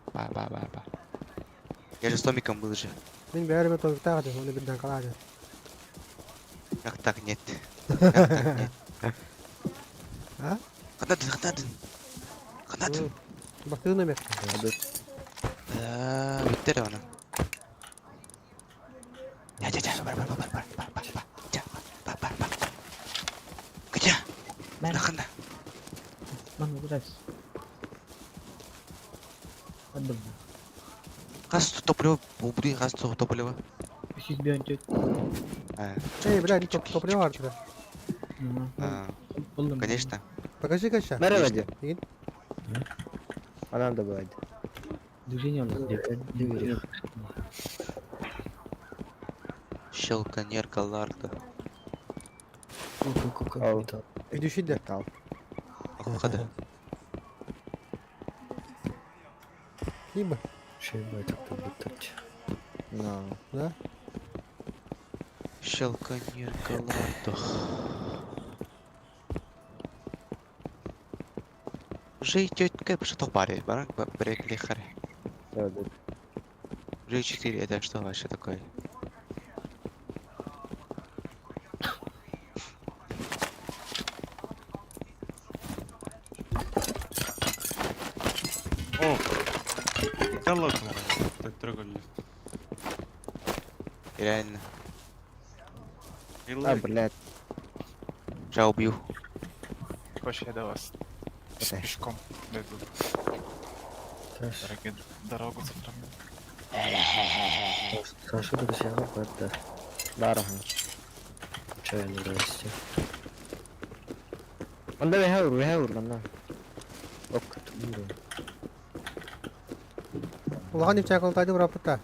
Speaker 2: Я же с Томиком был же.
Speaker 1: Min bir yerime tozuk tağdı. Onu birden kaladı.
Speaker 2: Как так нет? Как так нет?
Speaker 1: Ha?
Speaker 2: Kanadın.
Speaker 1: Baktığın demek.
Speaker 3: Hadi.
Speaker 2: Bitti de onu. Ya. Бар. Где?
Speaker 7: Ben.
Speaker 2: Нахана?
Speaker 7: Mana biraz. Adım.
Speaker 2: Kas topluyor. Bu kas topluyor.
Speaker 7: 500 bir önce.
Speaker 1: Hey birader topluyor vardır.
Speaker 7: Buldum.
Speaker 2: Конечно.
Speaker 1: Bagajı kaça?
Speaker 3: Merhaba diyor.
Speaker 1: İn.
Speaker 3: Anam da böyle.
Speaker 7: Движение oldu.
Speaker 2: Şalkanyerkalarda.
Speaker 3: Al.
Speaker 1: Bir düşün de.
Speaker 3: Al.
Speaker 2: Okudu.
Speaker 1: İyi mi?
Speaker 4: Şey baytakta bitirç.
Speaker 3: No.
Speaker 1: Ne?
Speaker 2: Шелконеркалардо. Уже тетка что паре, барак переклихаре.
Speaker 3: Да, да.
Speaker 2: Уже 4, это что вообще такое?
Speaker 5: О! Да ладно, так трогали.
Speaker 2: Реально.
Speaker 3: А, блядь.
Speaker 2: Сейчас убью.
Speaker 8: Хочешь, я до вас
Speaker 3: Окей.
Speaker 8: пешком дойду.
Speaker 4: Саша,
Speaker 8: Дорогу сохраню.
Speaker 4: Саша, друзья, это
Speaker 3: Дорого.
Speaker 4: чайный расти.
Speaker 3: Он да вихаур, лана.
Speaker 4: Ок, тумбу.
Speaker 1: Улахан деп чайкалтайды бұрапытта.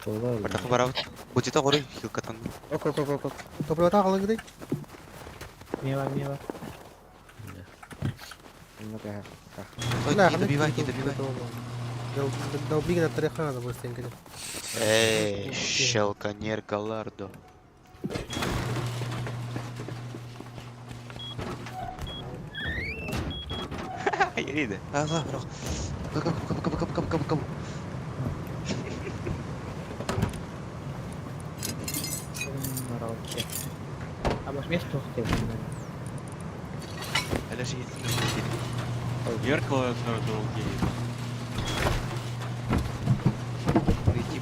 Speaker 4: Тола,
Speaker 2: Бартафы барау. Будет огоры, хилкатан.
Speaker 3: Ок.
Speaker 1: Топырбата қалың кедей.
Speaker 7: Мева.
Speaker 3: Ну-ка.
Speaker 2: Ой, не добивай, не добивай.
Speaker 1: Да убеги на тарихана, да будет стенкаде.
Speaker 2: Шелконеркалардо. Ирида. Ага, бро. Кап.
Speaker 3: Маралки.
Speaker 7: А может место успеть?
Speaker 2: Это же есть.
Speaker 5: Зеркало это долгие.
Speaker 2: Найти.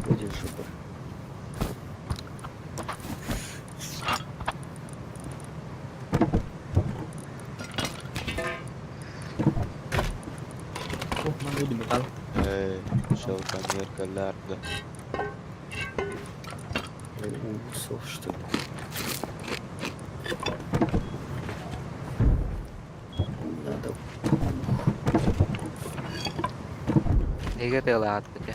Speaker 4: будет шипер.
Speaker 7: Могу добегал.
Speaker 2: Шелконеркалардо.
Speaker 4: Уксов, что ли? Надо.
Speaker 6: Неге тыйлаат бите.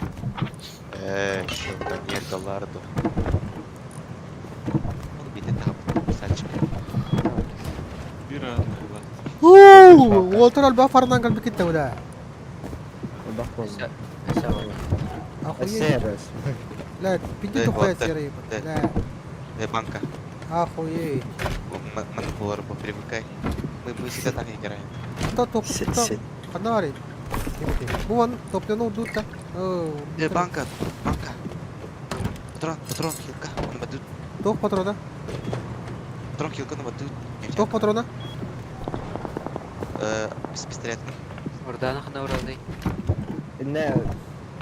Speaker 2: Шелконеркалардо. Bir de tap. Selçuk.
Speaker 5: Бира,
Speaker 1: Уолтер албафарнан калбы кетті да.
Speaker 3: Бахом.
Speaker 1: Охуеть.
Speaker 3: Сервис.
Speaker 1: Ля, пиди
Speaker 2: Да,
Speaker 1: тупая
Speaker 2: вот, да,
Speaker 1: серый.
Speaker 2: да.
Speaker 1: Да,
Speaker 2: Банка.
Speaker 1: охуеть.
Speaker 2: Манпулар, привыкай. Мы всегда так играем.
Speaker 1: Кто топ? Кто?
Speaker 4: Сеть.
Speaker 1: Фонарик. Вон, топлену дудка.
Speaker 2: Банка. Патрон, хилка. Он бадут.
Speaker 1: Тох патрона.
Speaker 2: Патрон, хилка, он бадут.
Speaker 1: Тох патрона.
Speaker 2: С пистолетом.
Speaker 6: Орданы хана уралды.
Speaker 3: Не,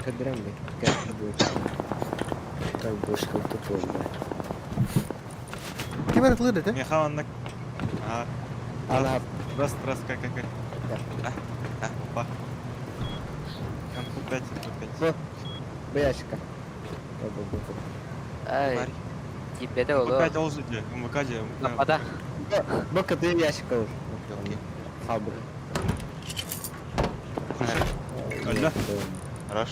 Speaker 3: кадрам ли? Как будет?
Speaker 4: Так больше как-то тоже.
Speaker 1: Кемер тылыды, да?
Speaker 5: Механок. Ага.
Speaker 3: Она
Speaker 5: Раз, как. Опа. МП5, МП5.
Speaker 3: в ящика.
Speaker 6: Ай,
Speaker 2: Тварь.
Speaker 6: тебе де олу.
Speaker 5: МП5 алжыде, МВКде.
Speaker 6: Напада.
Speaker 3: Бока ты ящика уже.
Speaker 2: Окей.
Speaker 3: Фабрик.
Speaker 5: Альда.
Speaker 2: Хорош.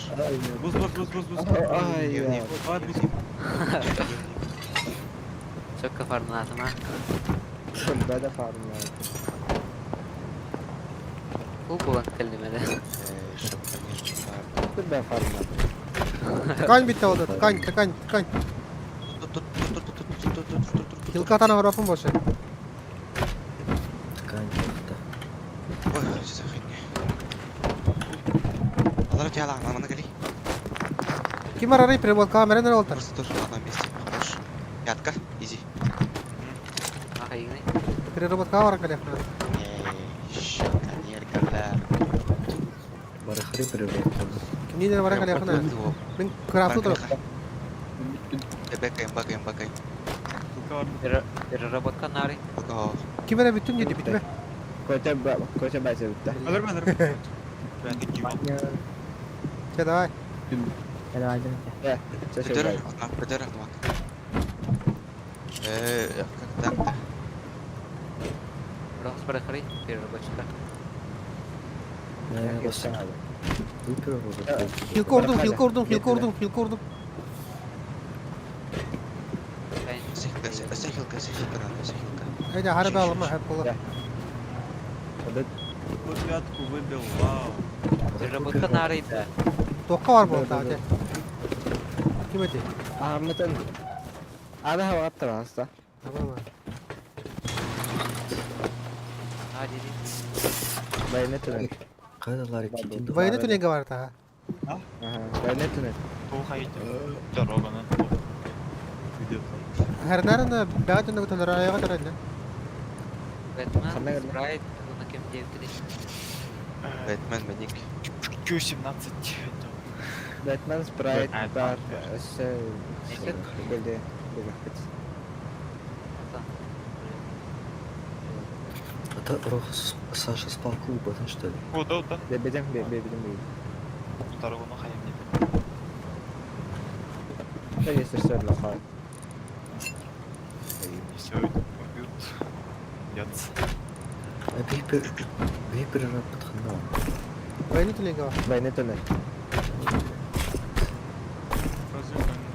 Speaker 5: Бус.
Speaker 3: Ай, я.
Speaker 5: Ладно,
Speaker 6: Çok kafarını atma.
Speaker 3: Бада фарма.
Speaker 6: Bu bulan kelimede.
Speaker 2: Шелконеркалардо.
Speaker 3: Куда фарма?
Speaker 1: Ткань битті олды. Ткань. Хилка атана бұрапын бошы.
Speaker 4: Ткань кофта.
Speaker 2: Ой, что за хуйня. Аллах тебя лах, мама нагали.
Speaker 1: Кемер арай перевод камера нер олтар.
Speaker 2: Просто тоже в одном месте. Хорош. Пятка, изи.
Speaker 6: Ahayını.
Speaker 1: Переработка авара калехна.
Speaker 2: Шелконеркалардо.
Speaker 4: Барахри природка.
Speaker 1: Кемнидер вара калехна. Мен крафту тұрып.
Speaker 2: Бэкаем.
Speaker 6: Переработка нари.
Speaker 1: Кемере бүттім деді, бітіме.
Speaker 3: Көте бәсе бітті.
Speaker 5: Алырма. Ben de kim
Speaker 1: Че, давай.
Speaker 7: Давай.
Speaker 2: Бедер, бак. Как так-то?
Speaker 6: Рахс перехри. Переработчика.
Speaker 1: Хилка урдум.
Speaker 2: Сехилка надо.
Speaker 1: Айда, харабы алыма, хәп болар.
Speaker 5: пятку выбил, вау.
Speaker 6: Переработка нарыйда.
Speaker 1: Toqqa var bu
Speaker 3: Dur,
Speaker 1: orta
Speaker 3: dur,
Speaker 1: hadi. Kim eti?
Speaker 3: Ahmet'in. Abi hava attı hasta.
Speaker 1: Tamam abi.
Speaker 6: Hadi.
Speaker 3: Bayonet.
Speaker 4: Kaydalar gidin.
Speaker 1: Bayını tünenge var daha.
Speaker 3: Aha. Bayonet.
Speaker 8: Туха идем. Дороганы.
Speaker 1: Her nerede beyaz tünenge tünere ayağa kadar ne?
Speaker 6: Batman,
Speaker 3: Sana geldi.
Speaker 6: Sprite, buna kim devkili.
Speaker 2: Batman Medic.
Speaker 8: Q17.
Speaker 3: Batman Sprite
Speaker 8: Evet,
Speaker 3: var.
Speaker 8: evet.
Speaker 3: Şey. Bildi.
Speaker 4: Это Рох Саша спал клуба, да, что ли?
Speaker 8: Куда, да?
Speaker 3: Bebeğim.
Speaker 8: Дороганы хаям не.
Speaker 3: Ne göstersen la ha.
Speaker 8: Все убьют. Яц.
Speaker 4: Бейпер подхана.
Speaker 1: Bayını tünenge var.
Speaker 3: Bayonet.
Speaker 5: Gözüm önüm,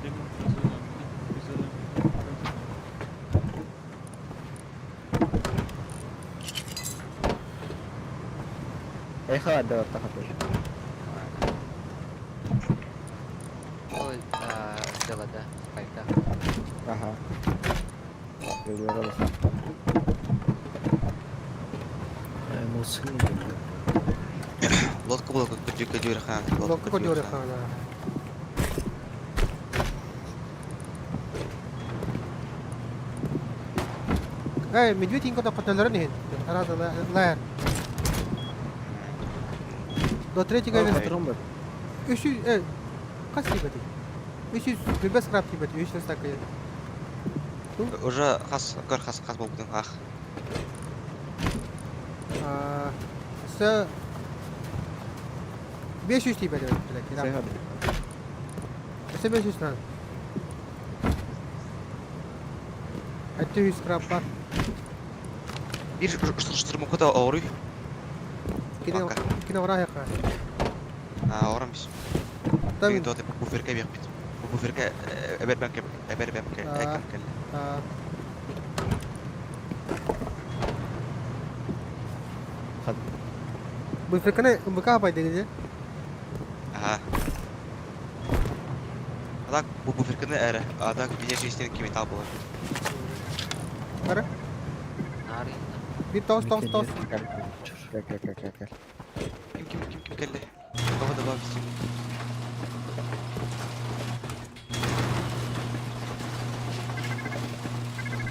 Speaker 5: gözüm önüm.
Speaker 3: Ey hava da orta kapı.
Speaker 6: Ой, сделать, да, Sprite.
Speaker 3: Aha. Görüyoruz.
Speaker 4: Эмоции.
Speaker 2: Лодка была как Дюрхан.
Speaker 1: Lokka koyuyor kana. Hey, medved inko da pataların hin. Arada layar. Do tretji gayna.
Speaker 3: Tромбы.
Speaker 1: 300 kaç kibeti? 300 bir scrap kibeti. 300 takıyor.
Speaker 2: Уже хас болдың ах.
Speaker 1: Sı 500 kibeti.
Speaker 3: Şey hadi.
Speaker 1: Sı 500 tane. Hatta 100 scrap var.
Speaker 2: Bir штурмовка да ауруй.
Speaker 1: Kine oraya yakar.
Speaker 2: Аурамыз.
Speaker 1: Tabii.
Speaker 2: Тэгээд одоо буферка бях бит. Буферка эбербанк экэм кэл.
Speaker 1: Bu fikirne bu kaha paydı
Speaker 2: Адак буферканы әрі. Адак бине шештен ки металл болар.
Speaker 1: Kara.
Speaker 6: Нарыйда.
Speaker 1: Bir toz.
Speaker 3: Gel.
Speaker 2: Ким келді? Бaba да бабис.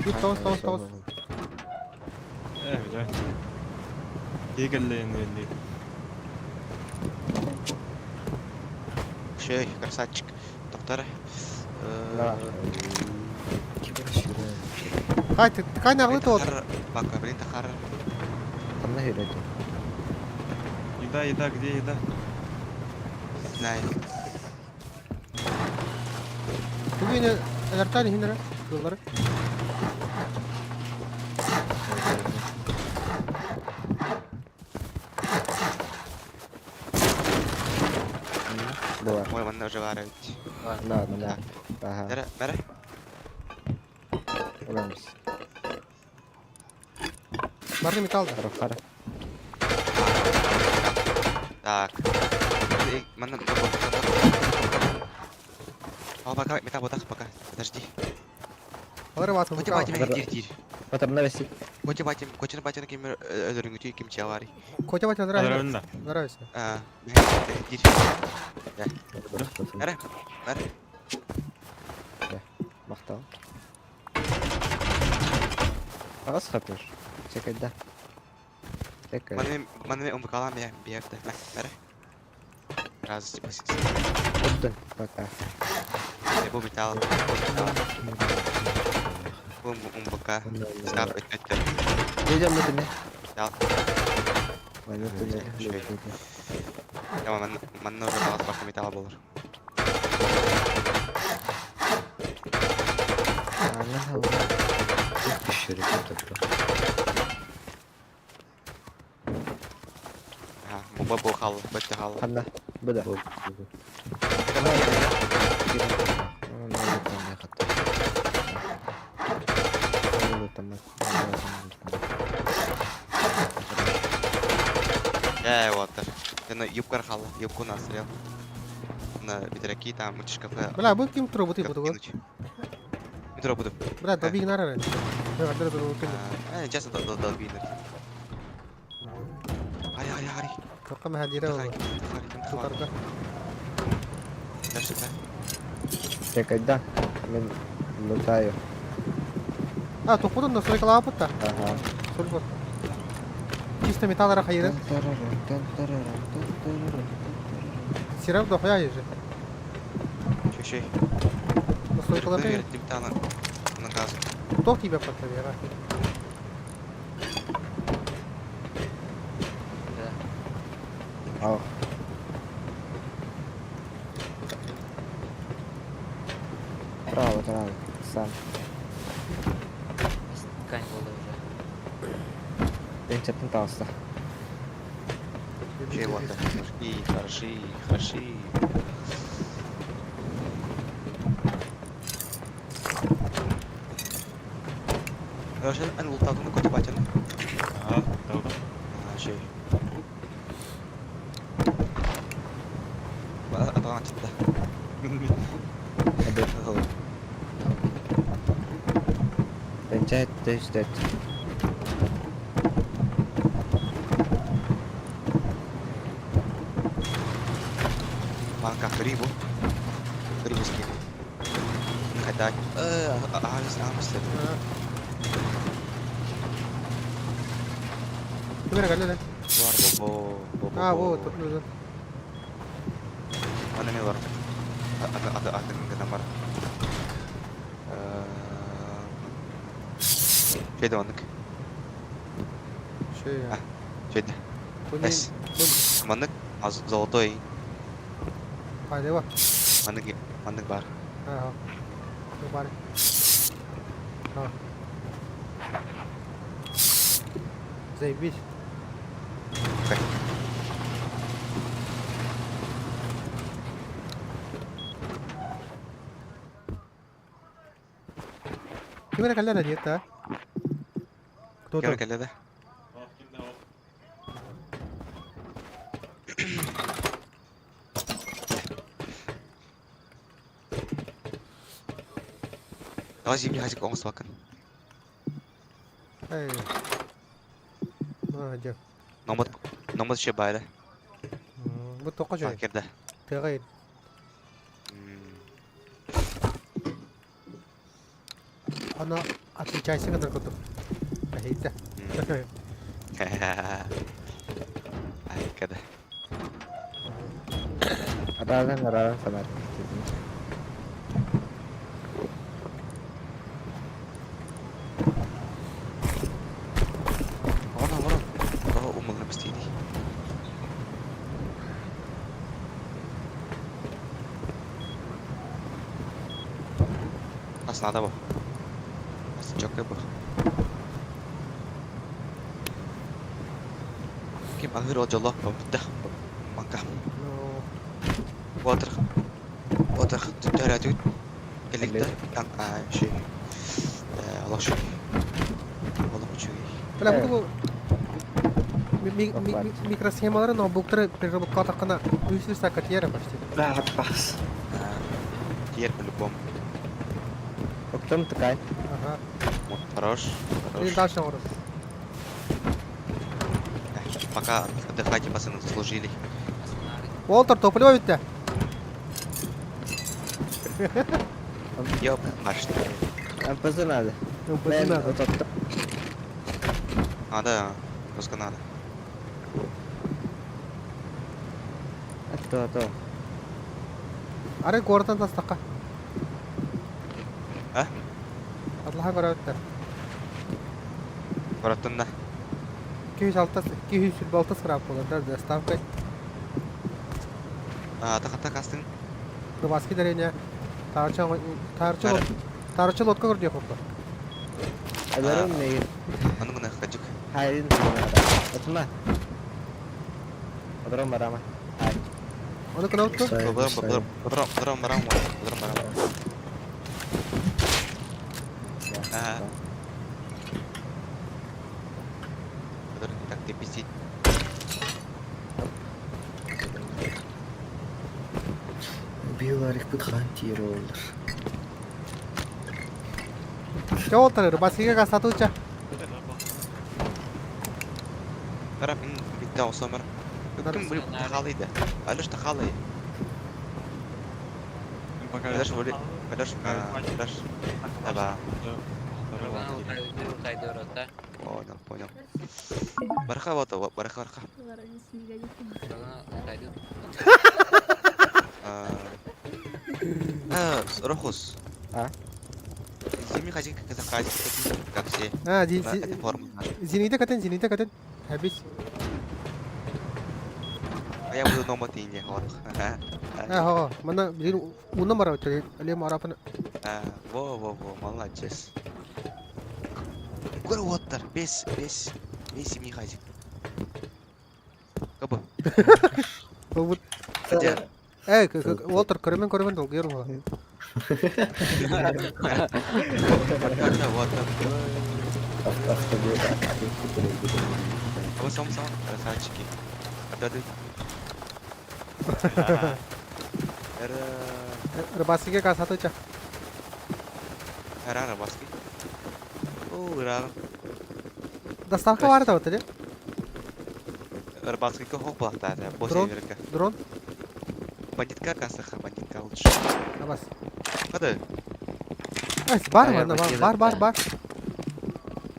Speaker 1: Bir toz.
Speaker 5: Evet. Егеллен элли.
Speaker 2: Şey, красавчик. Доктор.
Speaker 3: Да.
Speaker 1: Haydi kaynaklı toz.
Speaker 2: Bak, блин, тахар.
Speaker 3: Tamam öyle.
Speaker 5: Еда, где еда?
Speaker 2: Знаю.
Speaker 1: Bugün alertani hinere. Yolları.
Speaker 3: Давай.
Speaker 2: Ой, манна уже варит.
Speaker 3: Да. Ага.
Speaker 2: Мере.
Speaker 3: Ulanmış.
Speaker 1: Barı metal da.
Speaker 3: Taraflara.
Speaker 2: Так. Манна. Пока, металл вот так, пока. Подожди.
Speaker 1: Alırım atın.
Speaker 2: Koca batım dir.
Speaker 3: Потом навести.
Speaker 2: Koçun batını kim öldürüngütü kim çavari.
Speaker 1: Koca batın alır.
Speaker 5: Adrenalin.
Speaker 1: Naravis.
Speaker 2: Dir. Mere.
Speaker 3: Maktal. Ağız kapıyor. Çekildi. Tekrar.
Speaker 2: Manı umur kalan bir yerde. Mere. Biraz basit.
Speaker 3: Tuttun. Bak.
Speaker 2: Bu metal. Bu umbuka. Stop öttü.
Speaker 3: Diyeceğim bu ne?
Speaker 2: Al.
Speaker 3: Ben yok öyle.
Speaker 2: Ama manı orada kalan başka metal bulur.
Speaker 3: Anladım.
Speaker 4: Bir şeref tuttu.
Speaker 2: Bu hal, bıttı hal.
Speaker 3: Handa. Bu da.
Speaker 4: Bu.
Speaker 2: Ya water. Dan Она юбка рхала, юбку настрелял. На ветряки, там мультиш кафе.
Speaker 1: Бля, bu kim turu buti butu.
Speaker 2: Метро буду.
Speaker 1: Bля, dobi nara re. Bля, kadar turu kim.
Speaker 2: Часто дал бинер. Ари.
Speaker 1: Korkam hadira o. Tukarda.
Speaker 2: Дальше, да?
Speaker 3: Чекай, мен лутаю.
Speaker 1: А, топудun da sürekli lapıtta.
Speaker 3: Ага.
Speaker 1: Sulfur. Чисто металлара hayırı. Сирав da hoya yeji.
Speaker 2: Şey.
Speaker 1: Nasıl yıkılar hayır.
Speaker 2: Верить металла на газ.
Speaker 1: Кто тебя подтвердил?
Speaker 6: Да.
Speaker 3: Ал. Право. Сам.
Speaker 6: Ткань была уже.
Speaker 3: Ben çapın alsa.
Speaker 2: Şey вот. Хороши. Вообще, он лутал на коте батя, ну?
Speaker 5: Ага, dobro.
Speaker 2: Şey. Adam açtı.
Speaker 3: Hadi. Bence de.
Speaker 2: Манка, рибу скинул. Хотя, амс.
Speaker 1: Kime geldi lan?
Speaker 2: Var bu.
Speaker 1: Ha bu tutlu.
Speaker 2: Mana ne var? Ada nomor. Şeyde onluk.
Speaker 1: Şey ya.
Speaker 2: Şeyde.
Speaker 1: Bu ne?
Speaker 2: S. Manlık zолотой.
Speaker 1: Haydi bak.
Speaker 2: Manlık var.
Speaker 1: Ha. Bu bari. Ha. Zaybis. Kime geldi lan diyet ha? Кто
Speaker 2: Gel
Speaker 1: то?
Speaker 2: gel de. Давай зимний хазик оңыз bakın.
Speaker 1: Hey. Ha, jap.
Speaker 2: Nomad şey bayla.
Speaker 1: Bu toqa joy.
Speaker 2: Fakirde.
Speaker 1: Tegay. Ana отвечайся на коту. Ahita.
Speaker 2: Ay kada.
Speaker 3: Aradan sabar.
Speaker 2: Vurun. Daha umulunu isteydi. Aslında ada bu. Aslında çok bu. Kim ahir o jollof bu. Dah. Maka.
Speaker 1: No.
Speaker 2: Water. Tütteratuut. Gelikte. Yang şey. Allah şu. Allah uçuyor.
Speaker 1: Bela bu mikrosхемалары ноутбуктары переработка такана үйсіз сакат ера почти.
Speaker 2: Тир по-любому.
Speaker 3: Октом ткань.
Speaker 1: Ага.
Speaker 2: Вот, хорош.
Speaker 1: И дальше орос.
Speaker 2: Пока отдыхайте, пацаны, заслужили.
Speaker 1: Уолтер топливо битти.
Speaker 2: Ёп, аж
Speaker 3: Пазы надо.
Speaker 1: Ну,
Speaker 3: Ben
Speaker 1: надо.
Speaker 3: otottum.
Speaker 2: надо, просто надо.
Speaker 3: То.
Speaker 1: Аре гордан тастака.
Speaker 2: А?
Speaker 1: Атлаха гораттар.
Speaker 2: Братан,
Speaker 1: 206 скрап болар да ставка.
Speaker 2: так астын.
Speaker 1: Рыбаски дарения. Тарча лодка көрдү хоппа.
Speaker 3: Alarım ne?
Speaker 2: Аны мына хажик.
Speaker 3: Hayır. Atma. Alarım arama. Hayır.
Speaker 1: Onu кнопку.
Speaker 2: Бадрам барам. Так ты пиздить.
Speaker 4: Биоларих бит хан тиер олар.
Speaker 1: Жолтар рыбасыга гастатуча.
Speaker 2: Тара мен битте осамар. Кім біліп тақалайды? Әліш тақалай.
Speaker 5: Пока
Speaker 2: Әліш вали. Әліш. Таба.
Speaker 6: Рогана утайды рота.
Speaker 2: Понял. Барха вот, барха.
Speaker 6: Рогана утайды.
Speaker 2: Рохус.
Speaker 3: А?
Speaker 2: Зими хажик как все. Это форма.
Speaker 1: Зиниде катен. Хабис.
Speaker 2: А я буду нома тинье, вот.
Speaker 1: Хо, мана блин уна мара чали, але марафана.
Speaker 2: Во, молодец. Кур воттер, без зимний хажик. Кабы.
Speaker 1: Вот.
Speaker 2: Где?
Speaker 1: Уолтер көрөмөн дол герла.
Speaker 2: Вот.
Speaker 4: Автобиода.
Speaker 2: Вот сам красавчики. Дады.
Speaker 1: Рыбасыга гастатуча.
Speaker 2: Рара баски. Рара.
Speaker 1: Доставка бар да вот, да?
Speaker 2: Рыбацкий кохо плата, после
Speaker 1: Дрон?
Speaker 2: верка.
Speaker 1: Дрон?
Speaker 2: Бандитка касаха, бандитка лучше.
Speaker 1: Абас.
Speaker 2: Кады?
Speaker 1: Бар,
Speaker 6: Ая,
Speaker 1: вана,
Speaker 6: бакилы.
Speaker 1: бар.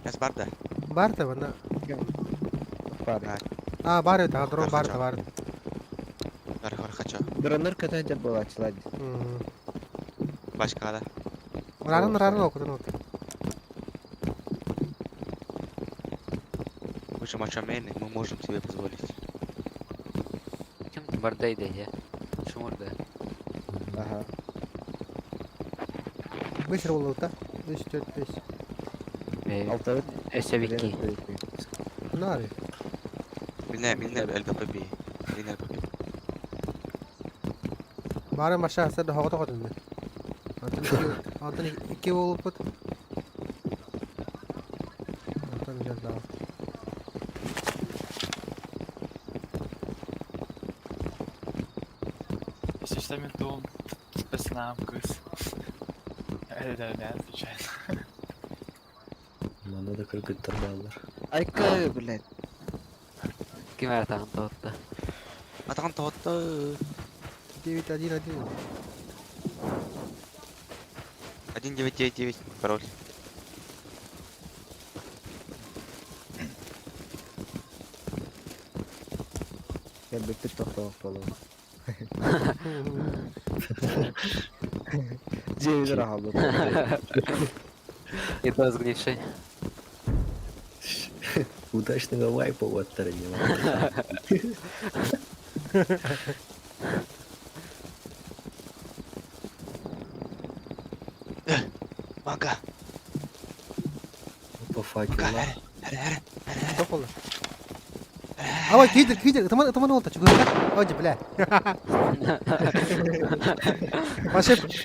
Speaker 2: Яс барда.
Speaker 1: Бар да вана.
Speaker 3: Бар.
Speaker 1: Бар да, дрон бар да бар.
Speaker 2: Бар хочу.
Speaker 3: Дронор ката жер бола чылады.
Speaker 2: Башкада.
Speaker 1: Рарын окудун.
Speaker 2: Лучше мачамены мы можем себе позволить.
Speaker 6: Ким бардайды я. Шумурда.
Speaker 3: Ага.
Speaker 1: Бышыр болду да. 3 4 5.
Speaker 3: Алтавыт.
Speaker 6: Эсебики.
Speaker 1: Нари.
Speaker 2: Мине ЛПП.
Speaker 1: Бары маша хасад хогото годун. Антон 2 болуп бут. Антон жада.
Speaker 8: Если что, ментом спасна кыс. Да, отвечает.
Speaker 4: Мана да кыргыттар балдар.
Speaker 3: Айка, блядь.
Speaker 6: Ким артаган тоотта.
Speaker 2: Атаган тоотто.
Speaker 1: 9-1-1.
Speaker 2: 1999 пароль.
Speaker 3: Я бы ты тоқтауық болу. Жевдер алды.
Speaker 6: И то сгнивший.
Speaker 4: Удачного вайпа в стороне.
Speaker 2: Мага.
Speaker 4: По факелу.
Speaker 1: Что было? Ой, кидер, это манул-то, чего? Ой, бля.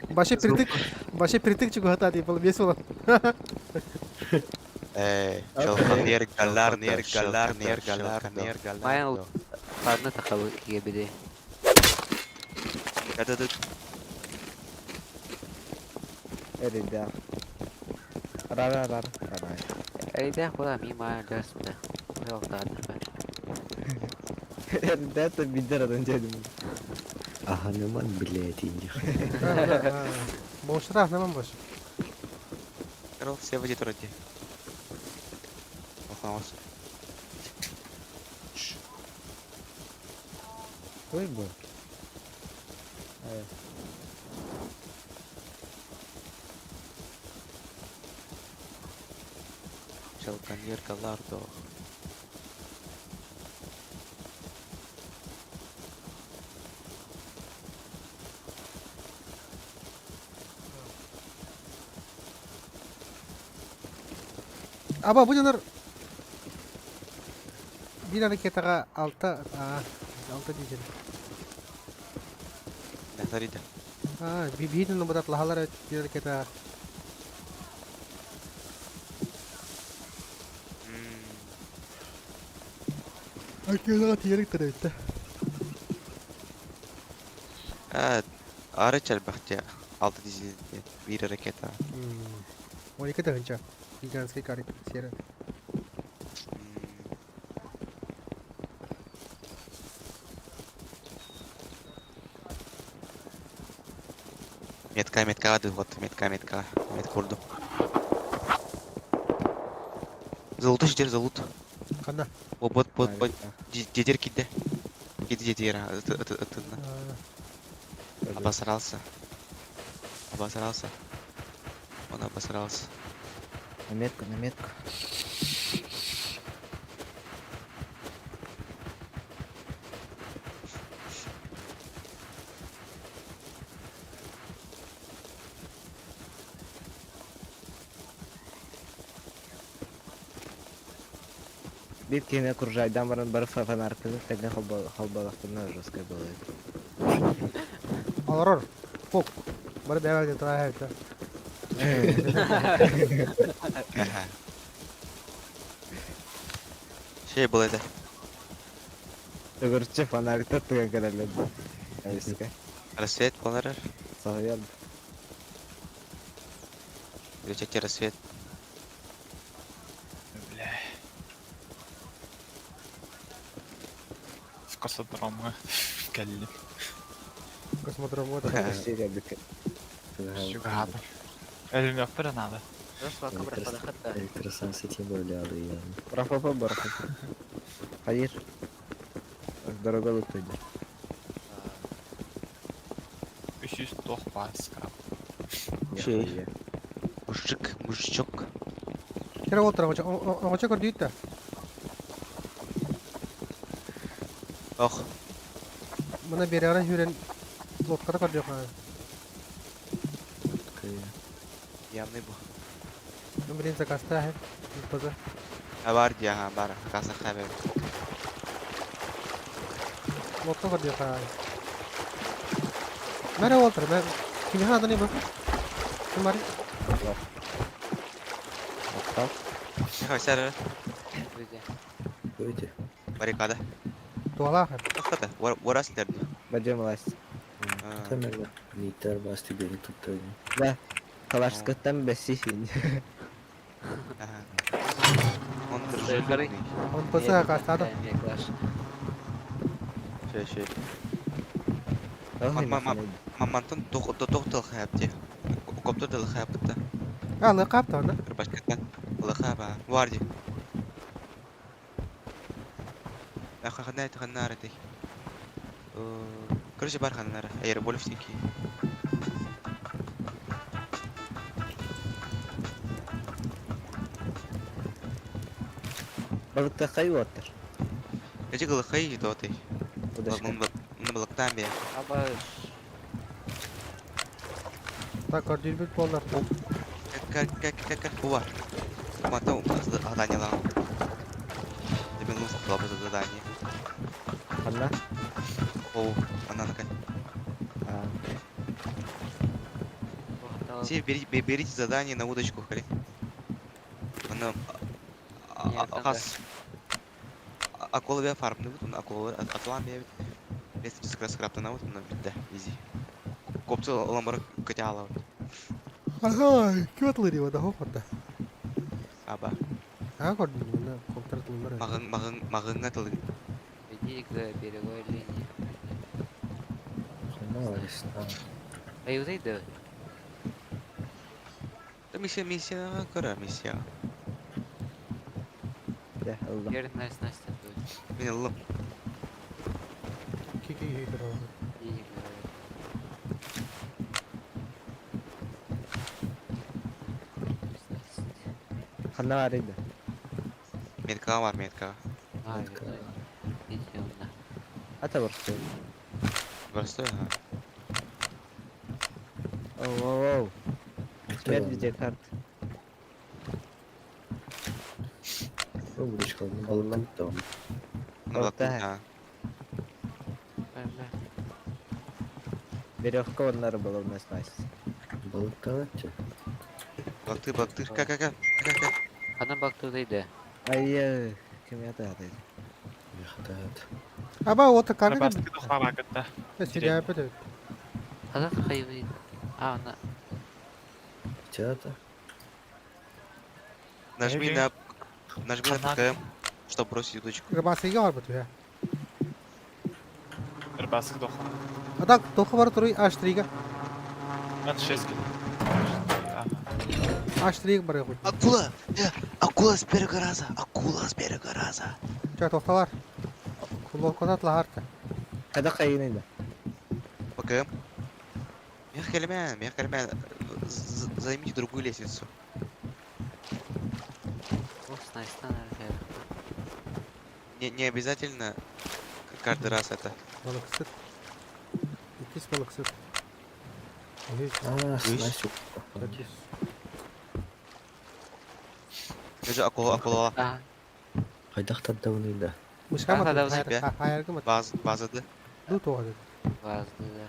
Speaker 1: Вообще притык, чего хатать, было весело.
Speaker 2: Нер галар.
Speaker 6: Майл парны тахалы ебеде.
Speaker 2: Дады.
Speaker 3: Эрида. Рара.
Speaker 6: Эйдэ хула ми майл даста. Ялтады.
Speaker 3: Эрида это бидерадан жедим.
Speaker 4: Ага, неман, блядь, инди.
Speaker 1: Бош раз, не бош.
Speaker 2: Короче, все в эти троти. Охлamos.
Speaker 3: Ой, бо.
Speaker 2: Нер галардо.
Speaker 1: Аба, будем bir harekete alta diyeceğim.
Speaker 2: Нахарите.
Speaker 1: Bir videonun bu da lahalar bir harekete. Arkadaşlar tiyerik de.
Speaker 2: Araç elbette 6 dizi bir rакета.
Speaker 1: 12 тыгынча. Гигантский карик серый.
Speaker 2: Метка ады вот метка мет курду. Золото ждер золото.
Speaker 1: Кана.
Speaker 2: Вот дедер киде. Киде дедер. Обосрался. Он обосрался.
Speaker 3: Наметка. Bir kime kurjaydan barın barı фонарканы тәгә халбалактына жесткой булат.
Speaker 1: Аларор. Фок. Бары бәвәден тора хәйтә.
Speaker 2: Şey был это.
Speaker 3: Төгөрче фонарикта тыган керәләр. Айска.
Speaker 2: Рассвет полнара.
Speaker 3: Сагыяр.
Speaker 2: Включайте рассвет.
Speaker 8: Бля. В космодромы. Келли.
Speaker 1: Космодром вот.
Speaker 3: Серия бик.
Speaker 8: Шугадр. Элим yok bir надо.
Speaker 6: Просто кабра подахатта.
Speaker 4: Электростанция тем более ады yani.
Speaker 3: Рафапа бархан. Hayır. Дорога лутуйду.
Speaker 8: 309 скрап.
Speaker 2: Şey. Мужичок.
Speaker 1: Кера отыр, оча көрді үйтті.
Speaker 2: Ох,
Speaker 1: Мұна бері ара жүрен лоткара көрді еқан.
Speaker 2: явный был.
Speaker 1: Нөмірен закаста әйт. Бұзы.
Speaker 2: Бар диага, бар. Каса хабер.
Speaker 1: Лотка көрді еқан. Мәрі отыр, мен кімген ады не бұл? Кім бар?
Speaker 3: Оттап.
Speaker 2: Нехай сэр.
Speaker 6: Люди.
Speaker 4: Öyle.
Speaker 2: Баррикада.
Speaker 1: Туғала әйт.
Speaker 2: Охта, ворас дерді.
Speaker 3: Бадем власть.
Speaker 4: Temelde. Nitler bastı beni tuttu.
Speaker 3: Да. Калашскаттан бәсифин.
Speaker 2: Он
Speaker 6: Сыргары.
Speaker 1: Он бұзы қастады.
Speaker 2: Şey. Мамантын тоқтыл хәпте. Коптыр дыл хәпте.
Speaker 1: Алы қапты оны.
Speaker 2: Кырбашкаттан. Лыхаба. Варди. Ахахнай таханнары тей. Короче, бар ханнары. Айыр болов тики.
Speaker 3: Балыкта қай отыр?
Speaker 2: Качы гылыхай доты.
Speaker 3: Удашка.
Speaker 2: Мұны былықтан бе.
Speaker 6: Абаш.
Speaker 1: Так көрді үлбет болар.
Speaker 2: Как бува. Матау задание лам. Тебе нужно было бы задание.
Speaker 3: Қанна?
Speaker 2: Оу, она наконец. Все берите задание на удочку, хрен. Она акас. Акулы бе фармны бут, акулы атлам бе. Если ты скрапта на вот, на да, изи. Копцы ламбар котяла.
Speaker 1: Ага, кім атылыр еді хоқырды.
Speaker 2: Аба.
Speaker 1: Көрді мұны коптар тұлымыр.
Speaker 2: Мағыңа тылы.
Speaker 6: Иди к береговой линии.
Speaker 4: Хана
Speaker 6: Эй, вот это.
Speaker 2: Да миссия, кора миссия.
Speaker 3: Да, алда.
Speaker 6: Верная Настя тут.
Speaker 2: Мен лым.
Speaker 1: Кеке көрді.
Speaker 6: Иди
Speaker 3: Қанна бар еді.
Speaker 2: Метка бар, метка.
Speaker 6: А, иди сюда.
Speaker 3: Ата бар стой.
Speaker 2: Простой, ага.
Speaker 3: Оу. Смерть везде карт.
Speaker 4: Удочка, балкон там.
Speaker 3: Болта. Веревка онлары был у нас Настя.
Speaker 4: Balıkta atacak.
Speaker 2: Baktır. Как.
Speaker 6: Она бак туда иди.
Speaker 3: Ай, кем я тады?
Speaker 4: Яхтат.
Speaker 1: Аба, оты қаны
Speaker 8: Басты тухлама кытта.
Speaker 1: Сирия әпеді.
Speaker 6: Когда хайвы? А, на.
Speaker 4: Театр.
Speaker 2: Нажми
Speaker 8: Эйди.
Speaker 2: на
Speaker 8: Фонарик.
Speaker 2: ПКМ, чтобы бросить удочку.
Speaker 1: Рыбасыга бар бит я.
Speaker 8: Рыбасы доха.
Speaker 1: Адак тохы бар турый H3-га.
Speaker 8: Мен 6 кил.
Speaker 1: H3 бар якут.
Speaker 2: Акула! Акула с берега раза! Акула с берега раза!
Speaker 1: Ча тохталар. Кулол котатла харта.
Speaker 3: Kada qayınıydı.
Speaker 2: ПКМ. Мехкальмян. Займите другую лестницу.
Speaker 6: О, снайстан, наверное.
Speaker 2: Не обязательно каждый раз это.
Speaker 1: Балыксыт. Икис балыксыт.
Speaker 4: А, снайсик.
Speaker 2: Уже акула.
Speaker 6: А,
Speaker 4: Қайдақтар да ойнайды.
Speaker 1: Мышка
Speaker 6: Ага, да,
Speaker 1: мат.
Speaker 2: себя.
Speaker 1: Хайргы мат.
Speaker 2: Базады.
Speaker 1: Ду тоғады.
Speaker 6: важно, да.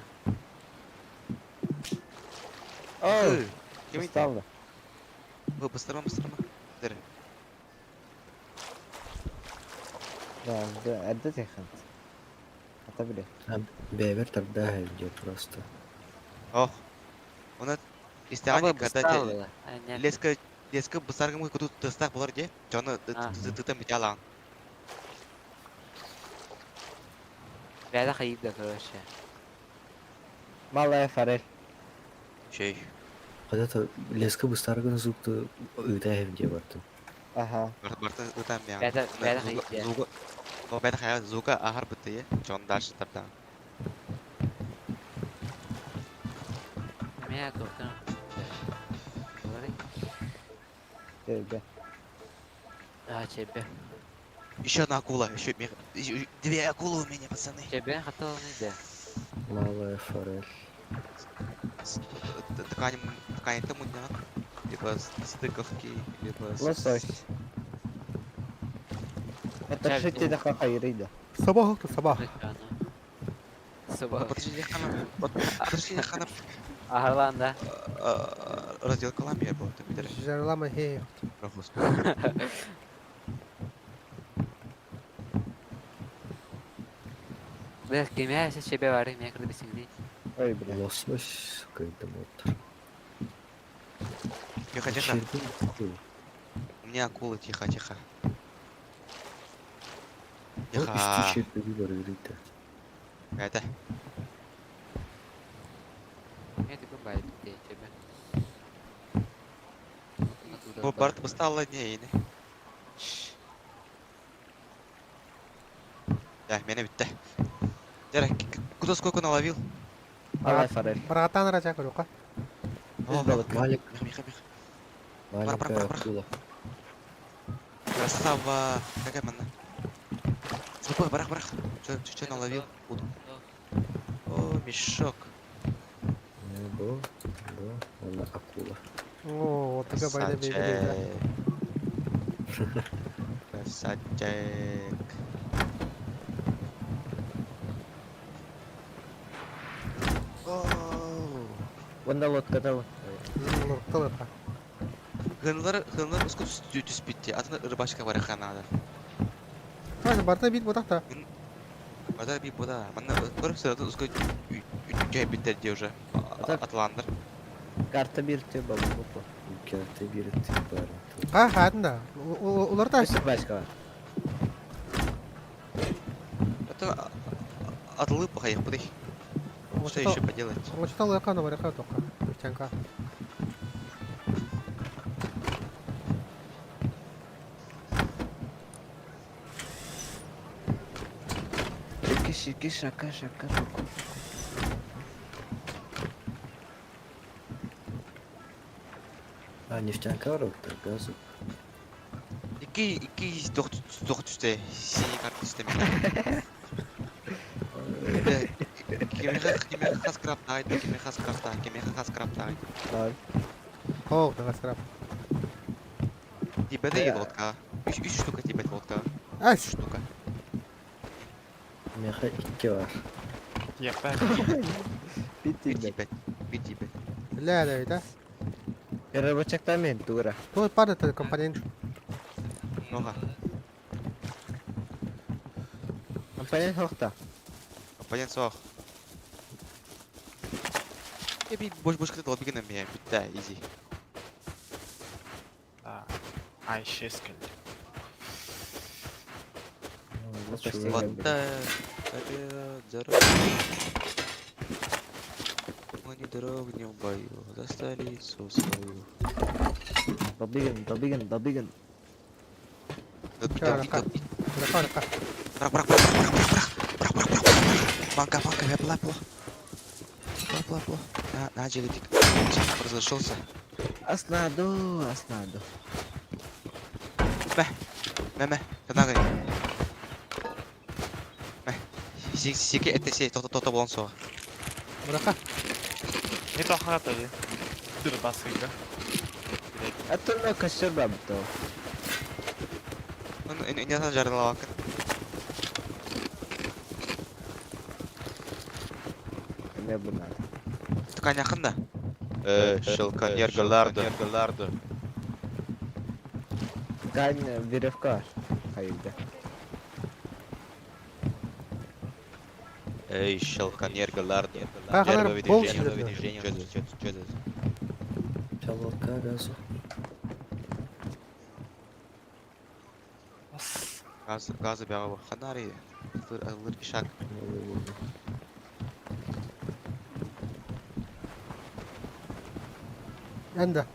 Speaker 3: Oo,
Speaker 2: Kim
Speaker 3: Mustafa.
Speaker 2: Вы быстро. Дыр.
Speaker 3: Ya, erde tekant. Atabilir.
Speaker 4: Бәбер тарда хәлде просто.
Speaker 2: Ох. Он
Speaker 6: А
Speaker 2: истягание,
Speaker 6: вы
Speaker 2: когда
Speaker 6: поставили?
Speaker 2: леска быстрым мы куда тыстак болар де. Жаны ты там ялан.
Speaker 6: Ряда хайвда, короче.
Speaker 3: Malaya farel.
Speaker 2: Şey.
Speaker 4: Қадата леска бұстарғын зуқты ұйта хәлде барды.
Speaker 3: Aha.
Speaker 2: Барты там я.
Speaker 6: Бәді хайвда.
Speaker 2: Зуга. Но бәді хая зуга ахар бітті е. Жон дальше тардан.
Speaker 6: Меня доктор. Говори.
Speaker 3: Evde.
Speaker 6: А, тебе.
Speaker 2: Еще одна акула. Две акулы у меня, пацаны.
Speaker 6: Тебе хотел не да.
Speaker 4: Малая форель.
Speaker 2: Ткань тому не надо. Либо стыковки, либо...
Speaker 3: Лосось. Это жители de hayırıydı.
Speaker 1: Sabah oldu sabah.
Speaker 6: Собак.
Speaker 2: Подожди, хана
Speaker 6: Арланда.
Speaker 2: разделка лампия была, ты видели?
Speaker 1: Жарлама хей.
Speaker 2: Пропуск.
Speaker 6: Бля, кемя сейчас тебе варим, я когда бесенди.
Speaker 3: Öyle bile.
Speaker 4: Лосось, қайда мотор.
Speaker 2: Тихо. У меня акулы, тихо. Тихо.
Speaker 4: Исті черпігі бар үйрейді.
Speaker 2: Это.
Speaker 6: Я такой байт, где тебе.
Speaker 2: Ну, Барт бы стал ладнее, не? Да, меня битте. Дера, куда сколько наловил?
Speaker 3: Malaya farel.
Speaker 1: Баратан рача көрөка.
Speaker 3: Biz balık.
Speaker 4: Малик,
Speaker 2: Миха.
Speaker 4: маленькая акула.
Speaker 2: Красава. Какая манна? Слепой, барах. Че наловил? О, мешок.
Speaker 4: Бо, вона акула.
Speaker 1: О, вот така байда бейді.
Speaker 2: Красавчик.
Speaker 3: Bunda lotkada var.
Speaker 1: Тылыка.
Speaker 2: Хынлар уску түспитти. Атына рыбачка барахан надо.
Speaker 1: Хай барта бит ботакта.
Speaker 2: Бадар би бода. Манна көрүп сыраты уску үчөй биттерди уже. Атландар.
Speaker 3: Karta bir tüy balık bu.
Speaker 4: Ülkелікті берітті бар.
Speaker 1: Ха, хатында. Улар да
Speaker 3: Üstü başka var.
Speaker 2: Это атлы похаях подых. Что еще поделать?
Speaker 1: Очта лыка на варяка тока. Чанка.
Speaker 3: Şiki şaka.
Speaker 4: А, нефтянка бар оттар, газы.
Speaker 2: Iki дох түсте. Синий карта түсте мен. Кемеха хас крафтайды.
Speaker 3: Abi.
Speaker 1: О, да скрап.
Speaker 2: Тебе да и лодка. 3 штука тебе лодка.
Speaker 1: Ась.
Speaker 2: Штука.
Speaker 4: Меха икки бар.
Speaker 8: Еппен.
Speaker 3: Bitti de.
Speaker 2: Бити.
Speaker 1: Ля, да.
Speaker 3: Rıbıçaktan mı? Dura.
Speaker 1: Тут падает компонент.
Speaker 2: Много.
Speaker 3: Компонент hokta.
Speaker 2: Компонент сох. bir boş kıta dolabı gene mi ya? Bitti easy.
Speaker 8: Ай, 6 geldi.
Speaker 2: Вот дорога. Мы не дрогнем в бою за столицу свою.
Speaker 3: Добиген.
Speaker 1: Rakka.
Speaker 2: Бrak. Банка, я плав. На, джелетик. Разошелся.
Speaker 3: Аснадо.
Speaker 2: Мэ, tenang ya. Сики это сей, то болонсо.
Speaker 1: Rakka.
Speaker 8: Не то хата ли? Dur basıyla.
Speaker 3: Атно кашыр бабто.
Speaker 2: Ini asal жаргалавакын.
Speaker 3: Не бунат.
Speaker 2: Ткань якында.
Speaker 4: Шелконергаларды.
Speaker 3: Гань веревка. Хайда.
Speaker 4: Эй, шелконергаларды.
Speaker 1: Кайхалар бол
Speaker 4: Чөдө. Чалока газу.
Speaker 2: Газы бягы ханари. Алыр ишак.
Speaker 1: Anda.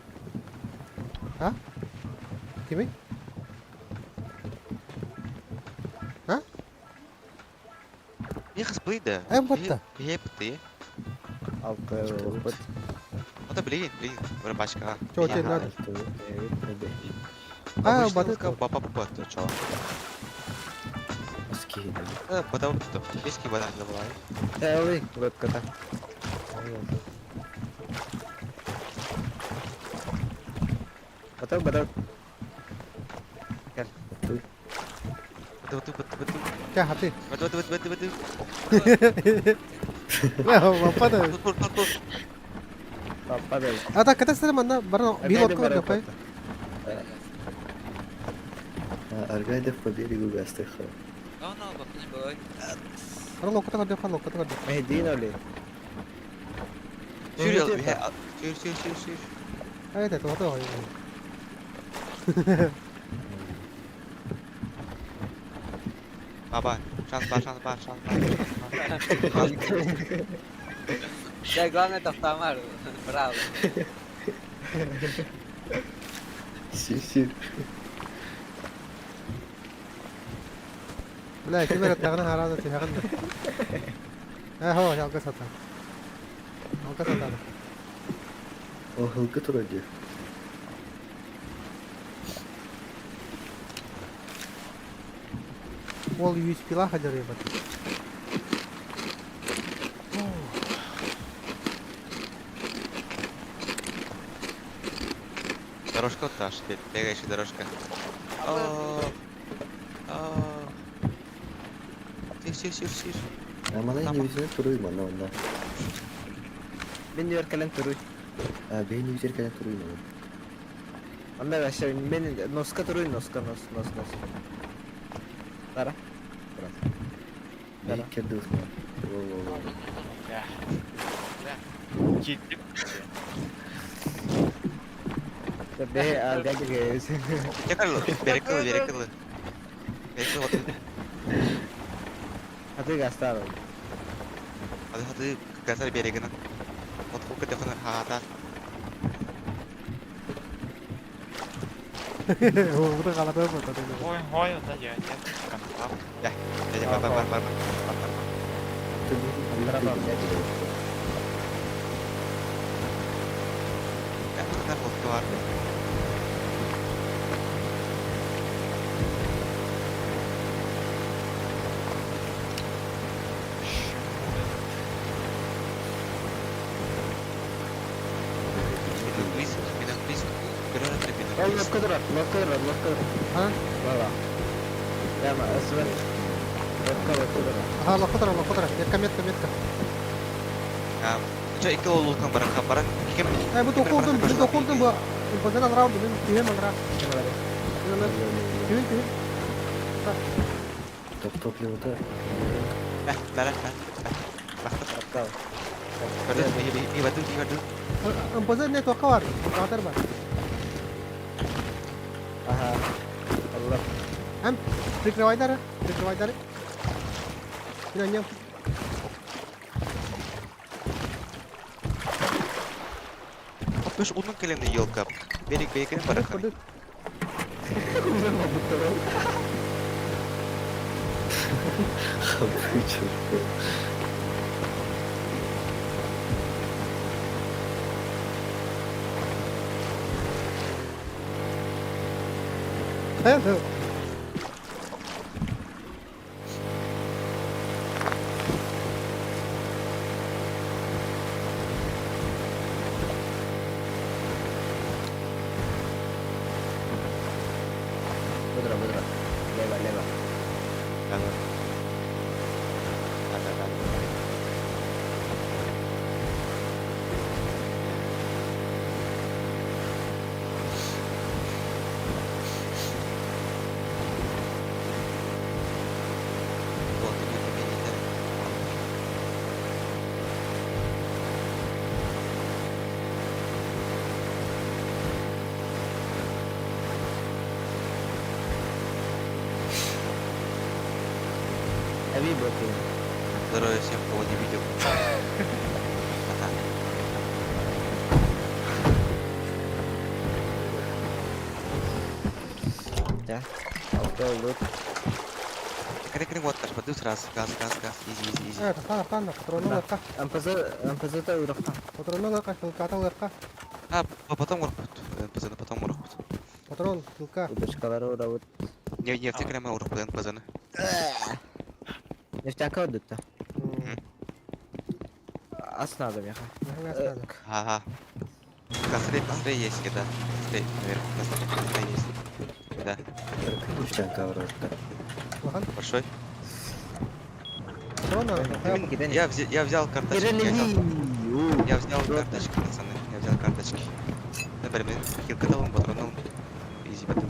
Speaker 1: Ha? Kimi?
Speaker 2: Не хасплыйда.
Speaker 1: Бутта.
Speaker 2: Епты.
Speaker 3: Алкы опыт.
Speaker 2: Ата блин, бір башка.
Speaker 1: Чо тебе надо? Бады.
Speaker 2: Папа, чо. Потому что пески вода не была.
Speaker 3: Ой, вот кота. Батал.
Speaker 2: Betul.
Speaker 1: Kya hati?
Speaker 2: Betul.
Speaker 1: Apa tuh?
Speaker 2: Tur.
Speaker 3: Папа дай.
Speaker 1: Ата ката сtere manna barna bir lokko da koy.
Speaker 4: Аргайдев по берегу гастыха.
Speaker 1: Barna lokko da koy.
Speaker 3: Мехдин оли.
Speaker 2: Sür.
Speaker 1: Ay da to.
Speaker 2: Baba, şans var.
Speaker 6: Ya главное это автомат. Браво.
Speaker 4: Сир.
Speaker 1: Bla kimera tagna harada ti hagan. Ho, ya sata.
Speaker 4: О, хылкы турады.
Speaker 1: Ол USP-ла хадер ебат.
Speaker 2: Дорожка вот та, бегающая дорожка. Сир.
Speaker 4: Амалай не üzerine turuyum ona.
Speaker 3: Ben diyor kalen turuy.
Speaker 4: Benim üzerine kalen turuyum ona.
Speaker 3: Anda aşağı ben noska turuy nos. Tara.
Speaker 4: Ben kendi usma.
Speaker 8: Gittim.
Speaker 3: Be agak guys.
Speaker 2: Yakal lo, berekal.
Speaker 3: Hadi gastar.
Speaker 2: Hadi gasar berekana. Otku ke defana hata.
Speaker 1: Bu da kalada mı tadı?
Speaker 8: Ой, да я нет. Контакт.
Speaker 2: Jadi bar.
Speaker 3: Berapa jadi?
Speaker 2: Ya, kita foto var. Please.
Speaker 3: Oh, locker.
Speaker 1: Ha?
Speaker 3: Valla. Ya ma asmet. Locker.
Speaker 1: Aha, lokko. Metka.
Speaker 2: Coba itu lulukan barang kim?
Speaker 1: Bu dokurdum bu. Bazen alrav bu. Kimin alrav? Kimin?
Speaker 4: Topluyordu.
Speaker 2: Lah.
Speaker 3: Locker.
Speaker 2: Gördün mü? İyi baktın, iyi gördün.
Speaker 1: Empoza ne toka var? Katar var.
Speaker 3: Aha. Allah.
Speaker 1: Hem Trick Rider. İnanıyorum.
Speaker 2: Terus unang kalian na Yule Cup. Berik-berik ka na para kami.
Speaker 1: Kodut.
Speaker 4: Kapıyı çırptı.
Speaker 1: Evet.
Speaker 3: Budra. Leva.
Speaker 2: Ano?
Speaker 3: Habibi bakayım.
Speaker 2: Terus yang bawa di video. Kata.
Speaker 3: Ya. Altta olur.
Speaker 2: Kering water, betul gas. Easy.
Speaker 1: Evet, kan. Patronu laka.
Speaker 3: Ampazı da uğrakta.
Speaker 1: Patronu laka. Kata laka.
Speaker 2: Ah, potong urut. Potong urut.
Speaker 1: Patron, laka.
Speaker 3: Uduşkaları uğravut.
Speaker 2: Nefti kena mau urut pazana.
Speaker 3: Neftanka ödüttü. Asla adam ya.
Speaker 2: Haha. Kasre yes kita. Kasre yes. Kita.
Speaker 4: Девчонка кавротта.
Speaker 1: Bakan,
Speaker 2: Большой.
Speaker 1: patron
Speaker 2: Я взял карточки. Я взял карточки, пацаны. Я взял карточки. Например, хилка дал, патронал. Изи потом.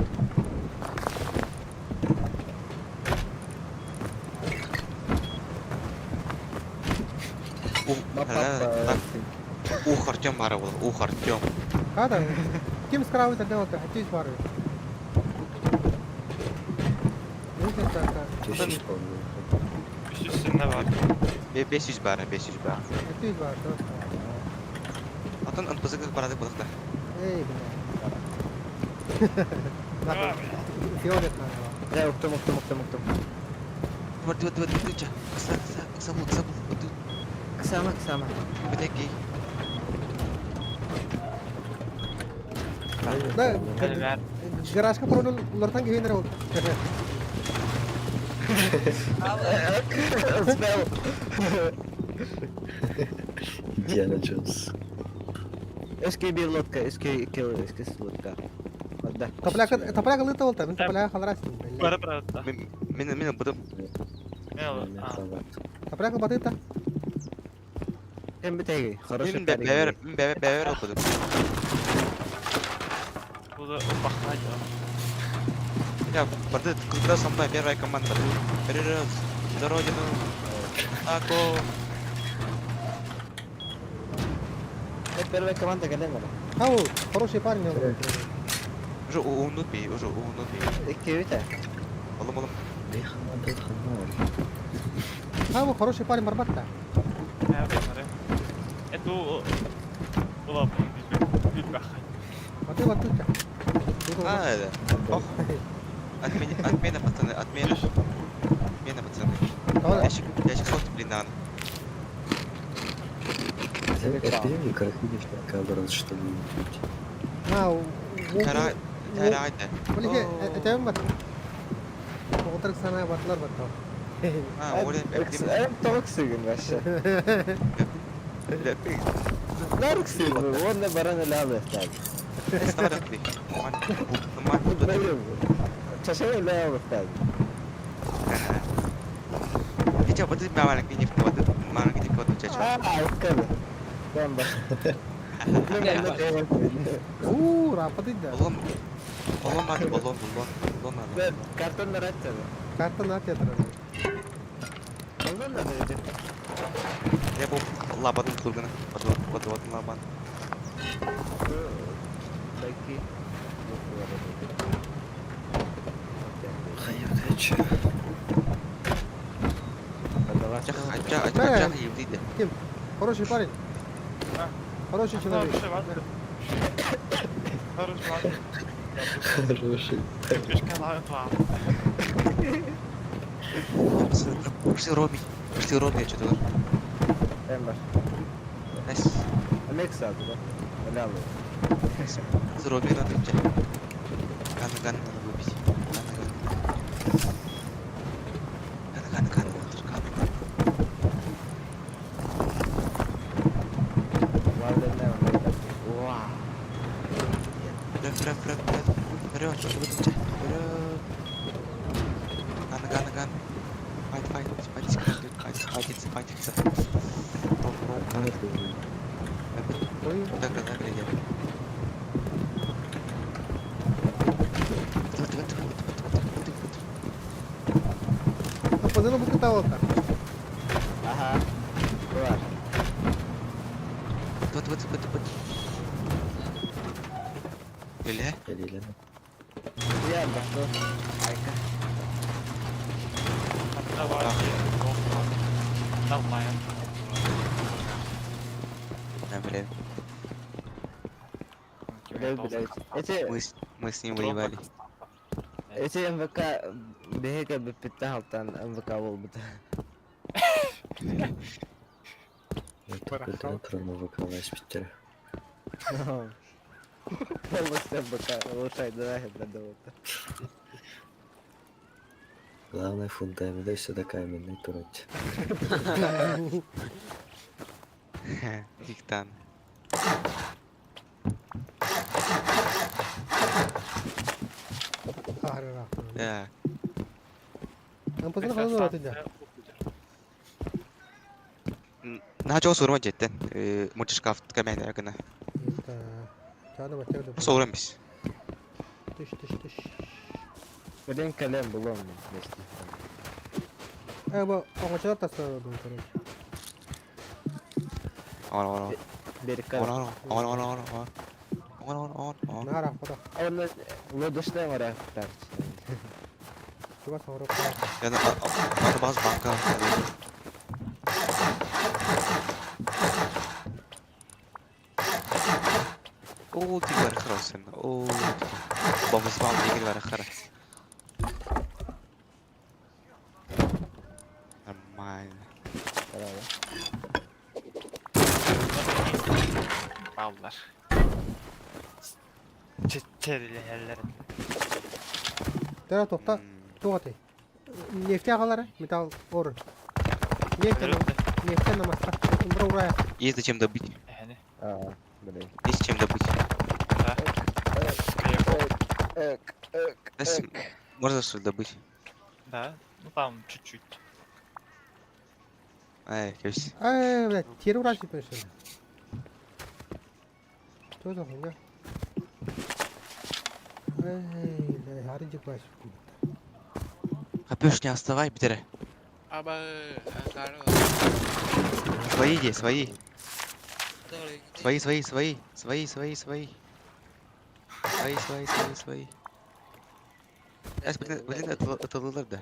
Speaker 2: Артем бар был. Артем.
Speaker 1: Kata. Kim sekarang itu ada hati suara. Ini kita.
Speaker 4: Чаще помню.
Speaker 8: Üstünde var.
Speaker 2: 500 бар.
Speaker 1: Hati suara.
Speaker 2: Atan antpazı parada balıkta.
Speaker 1: Benar. Siapa dia?
Speaker 3: Ya uktum.
Speaker 2: Dua. Kesabut. Betul.
Speaker 3: Kısama.
Speaker 2: Beteki.
Speaker 1: Dah,
Speaker 8: Eller.
Speaker 1: garaj ka patron lortan gawin raw.
Speaker 4: Индиана Джонс.
Speaker 3: Eski bir lotka, eski lotka. Wadda.
Speaker 1: Tapalak lito ulta, min tapalak khalas.
Speaker 8: Para da.
Speaker 2: Min budum.
Speaker 8: Ne olur?
Speaker 1: Tapalak batita.
Speaker 3: Hem bitegi. Хороший
Speaker 2: Min
Speaker 3: парень.
Speaker 2: bever okudum.
Speaker 8: Bu da ufak hadi.
Speaker 2: Я когда со мной первая команда. Вперед! За родину! Ако!
Speaker 3: Hep beraber komanda gelen var.
Speaker 1: Hau, хороший парень.
Speaker 2: Уже унутби.
Speaker 3: İki üte.
Speaker 2: Oğlum.
Speaker 1: Hau, хороший парень барбатта.
Speaker 8: Ne yapayım hadi. Du ulan bir bak.
Speaker 1: Batı batita.
Speaker 2: А, это. Ох. Отмена, пацаны, отмена. Отмена, пацаны. Ящик софт, блин, надо.
Speaker 4: Это я не красивый каврот, что ли?
Speaker 1: Hau.
Speaker 2: Herhalde.
Speaker 1: Boleh ke? Macam mana? Motor sana batlar batau.
Speaker 2: Ha, oraya bekledim.
Speaker 3: Hep tavuk sürgün başta. Narık sürgün. Onda baran öyle abi.
Speaker 2: Ставлю клик. Нормально.
Speaker 3: Çaşa öyle abi.
Speaker 2: Dia coba tuh malah gini foto, malah gini foto caca.
Speaker 3: Harika. Ben bak.
Speaker 1: Rapat itu.
Speaker 2: Balon vardı, balon vardı.
Speaker 3: Ben kartonları açacağım.
Speaker 1: Karton nak ya terus.
Speaker 3: Aldın da böyle.
Speaker 2: Ya bu labanın kurgunu. Vadın laban.
Speaker 3: Belki.
Speaker 4: Hayır kaç.
Speaker 2: Acak yıldıydı.
Speaker 1: Хороший парень.
Speaker 8: А.
Speaker 1: Хороший человек.
Speaker 8: Хороший, ладно. Хороший, ладно.
Speaker 4: Хороший.
Speaker 8: Пешка лают вам.
Speaker 2: Пошли Роби, я что-то.
Speaker 3: En baş.
Speaker 2: Nice.
Speaker 3: Emek saati bak. Öyle alıyor.
Speaker 2: С Роби надо идти. Ган надо выпить. Ган.
Speaker 3: Varlığın ne var? Wow.
Speaker 2: Вперед, Вперед. Ган. Файтиться.
Speaker 1: Ой,
Speaker 2: Так, глядя.
Speaker 1: Пацаны bu каталога.
Speaker 3: Aha. Bu var.
Speaker 2: Вот. Öyle.
Speaker 4: Eliyle.
Speaker 3: Diğer bak bu. Harika.
Speaker 8: Давай. Нормально.
Speaker 2: Да, блин.
Speaker 3: Блядь. Эти
Speaker 2: Мы с ним воевали.
Speaker 3: МВК бега биппетті халтан МВК болбута.
Speaker 4: Я только тренировал выкалывать Питера.
Speaker 3: Полностью МВК лучшай дороги продавати.
Speaker 4: Главное фундамент, сюда каменный турать.
Speaker 2: Диктан.
Speaker 1: Harika.
Speaker 2: Да.
Speaker 1: Pazını falan öğreteceğim.
Speaker 2: На жоо сурмаж яттан. Мужик шкафт камера гэнэ.
Speaker 1: Çağda başladı.
Speaker 2: Сурам биш.
Speaker 1: Тыш.
Speaker 3: Benim kalem bulamıyorum.
Speaker 1: Bu ağaçlar tasarladım.
Speaker 2: On.
Speaker 3: Bir kalem.
Speaker 2: On.
Speaker 1: Nara foto.
Speaker 3: Onu loduşta var arkadaşlar.
Speaker 1: Çuva sonra.
Speaker 2: Я на баз банка. О, ти бар хорошен. О, бомбас бам дигер бар хара. Нормально.
Speaker 8: Aldılar. Çerili yerlerin.
Speaker 1: Tera topta. Tuğatay. Nefti ağaları. Metal or. Nefti namazda. Buraya.
Speaker 2: Есть зачем добыть.
Speaker 8: Yani.
Speaker 3: Aa, böyle.
Speaker 2: Есть чем добыть.
Speaker 8: Да.
Speaker 2: Можно что ли добыть?
Speaker 8: Да. Ну там чуть-чуть.
Speaker 2: Ай, köşe.
Speaker 1: Блядь, тері урачи пешен. Что за хуйня? Ай, харинчик баш.
Speaker 2: Капюш не оставай, Питера. Свои иди, свои. Свои. Блин, это лылар, да.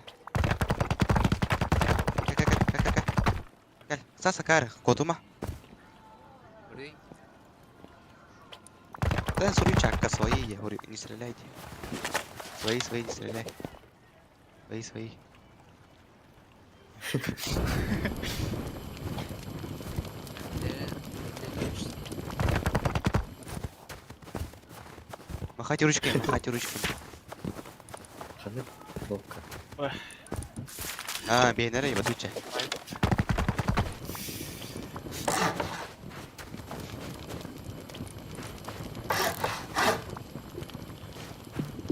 Speaker 2: Gel, sasa kar, koduma. Да, смотри, чакка, свои, я говорю, не стреляйте. Свои, не стреляй. Свои. Махайте ручками.
Speaker 4: Ханы кнопка.
Speaker 2: Бейнера и водуча.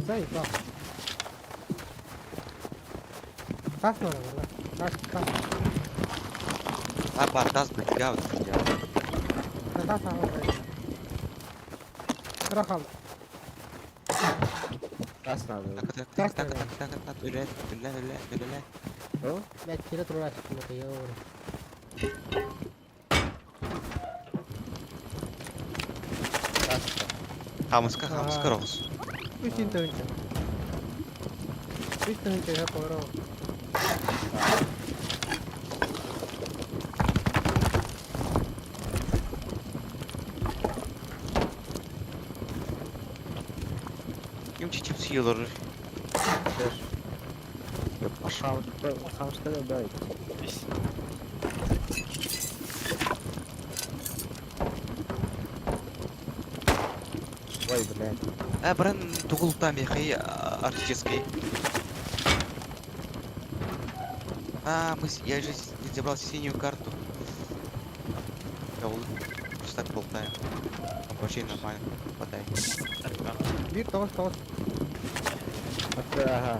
Speaker 1: Sai, pa. Kas no la. Kas.
Speaker 2: Таз, блядь, гавд.
Speaker 1: Tas ağaları. Rakal.
Speaker 3: Kas ne yapıyor?
Speaker 2: Так. Öyle.
Speaker 3: О,
Speaker 1: Блядь, кире турар çıktım ya.
Speaker 3: таска.
Speaker 2: Хамыска,
Speaker 1: Ага.
Speaker 2: хамыска роғыз.
Speaker 1: Üçün tönçe. Üç tönçe ya koyro.
Speaker 2: Юм чичип сүйелер.
Speaker 3: Хамышка да бай. Ой, блядь.
Speaker 2: Бірін туғылтам яқи артический. Я же не забрал синюю карту. Я просто так болтаю. Вообще нормально. Хватай.
Speaker 1: Bir tavus tavus.
Speaker 3: Ага.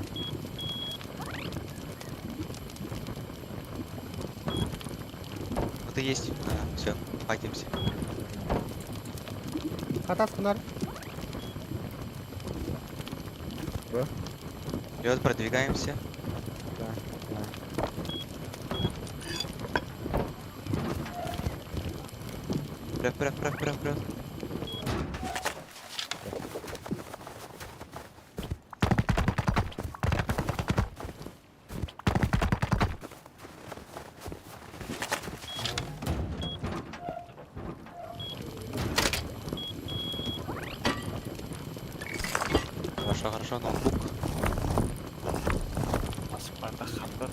Speaker 2: Вот и есть. Все, файтимся.
Speaker 1: Katas pınar.
Speaker 2: Вперед, продвигаемся.
Speaker 3: Да, да.
Speaker 2: Вперед. Хорошо, ноутбук.
Speaker 8: Аспарта хатта.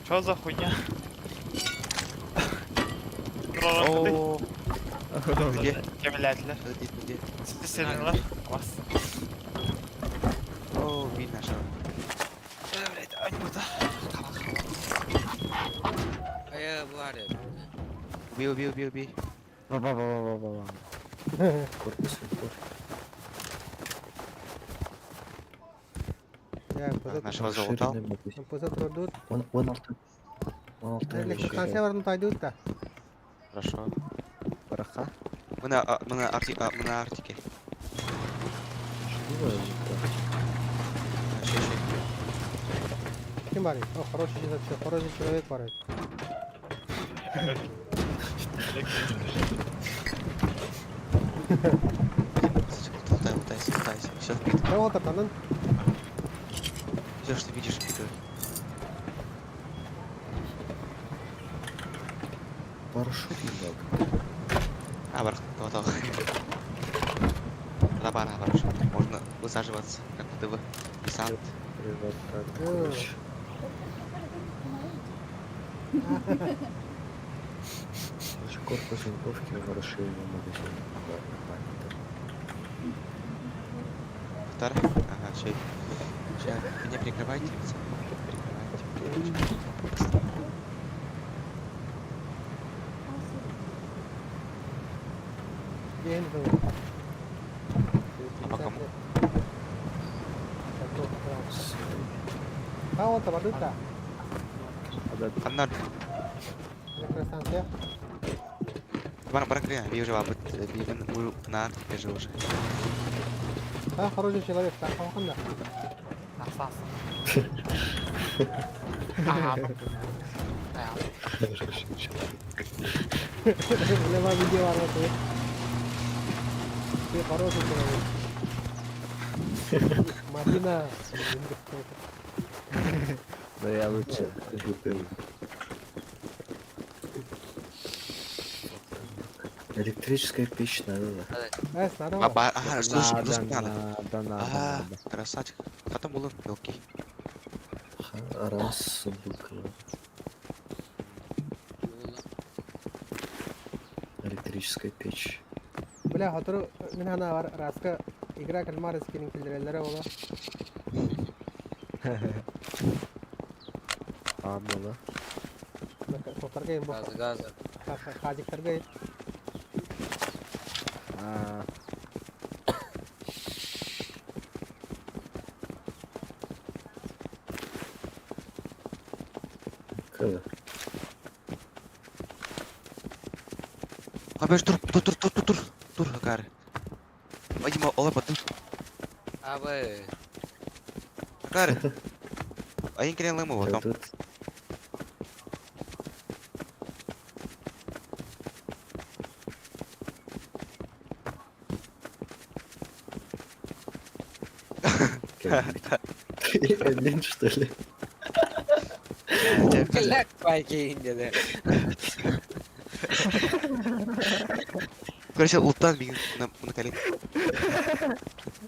Speaker 8: Чё за хуйня? Прорабы.
Speaker 2: О, где?
Speaker 8: Кемелятелер.
Speaker 2: Где?
Speaker 8: Сестрелер. Класс.
Speaker 2: О, видно, что.
Speaker 8: Блять, ань burada.
Speaker 6: Bu var ya.
Speaker 2: Убей.
Speaker 3: Ба-ба-ба-ба-ба-ба.
Speaker 4: Корпусын кор.
Speaker 1: Ya pızı
Speaker 2: Нашего залутал.
Speaker 4: Расширенный магазин.
Speaker 1: pızı turdut.
Speaker 4: 16. 16
Speaker 1: Elektrik kanser taydı da.
Speaker 2: Хорошо.
Speaker 3: Браха.
Speaker 2: Мы на Арктике.
Speaker 4: Что вы?
Speaker 2: Ща.
Speaker 1: Kim var? O хороший человек var.
Speaker 2: Лутайся. Все вбито.
Speaker 1: Ne oldu tanın?
Speaker 2: Все, что видишь, вбито.
Speaker 4: Парашют немного.
Speaker 2: Барах, то. Да, хорошо. Можно высаживаться, как будто бы десант.
Speaker 4: Вот так,
Speaker 1: Hı.
Speaker 4: короче. Короче, корпус винтовки в расширенном магазине. Да, нормально.
Speaker 2: Вторая? Ага, все. Сейчас, меня прикрывайте. Прикрывайте.
Speaker 1: Gen bu.
Speaker 2: А по кому?
Speaker 1: Ha oldu var da.
Speaker 2: Фонарь.
Speaker 1: Elektrik станция.
Speaker 2: Барак, я вижу, на Арктике же уже.
Speaker 1: Ha хороший человек. Так kalkın da. Leva video var bak. Bir хороший человек. Мадина.
Speaker 3: Да я лучше.
Speaker 4: Электрическая печь надо, да?
Speaker 1: Надо var.
Speaker 2: Ага, слушай, надо.
Speaker 3: Надо.
Speaker 2: Ага, красавчик. Потом было мелкий.
Speaker 4: Раз, сундук. Электрическая печь.
Speaker 1: Bile hatırı min hana var. Raska igra kalma riskinin filtrelere ola.
Speaker 3: Anladı.
Speaker 1: Sotarga bu.
Speaker 6: Gaz.
Speaker 1: Kajiktarga.
Speaker 3: Aa,
Speaker 4: К.
Speaker 2: Abi dur, Hakari. Hadi ola batın.
Speaker 6: Abi.
Speaker 2: Kar. Ayın kiren lama botam.
Speaker 4: Тут. Эллин, что ли?
Speaker 6: Kelak baykeyin dedi.
Speaker 2: Короче, улттан биги bunu kalin.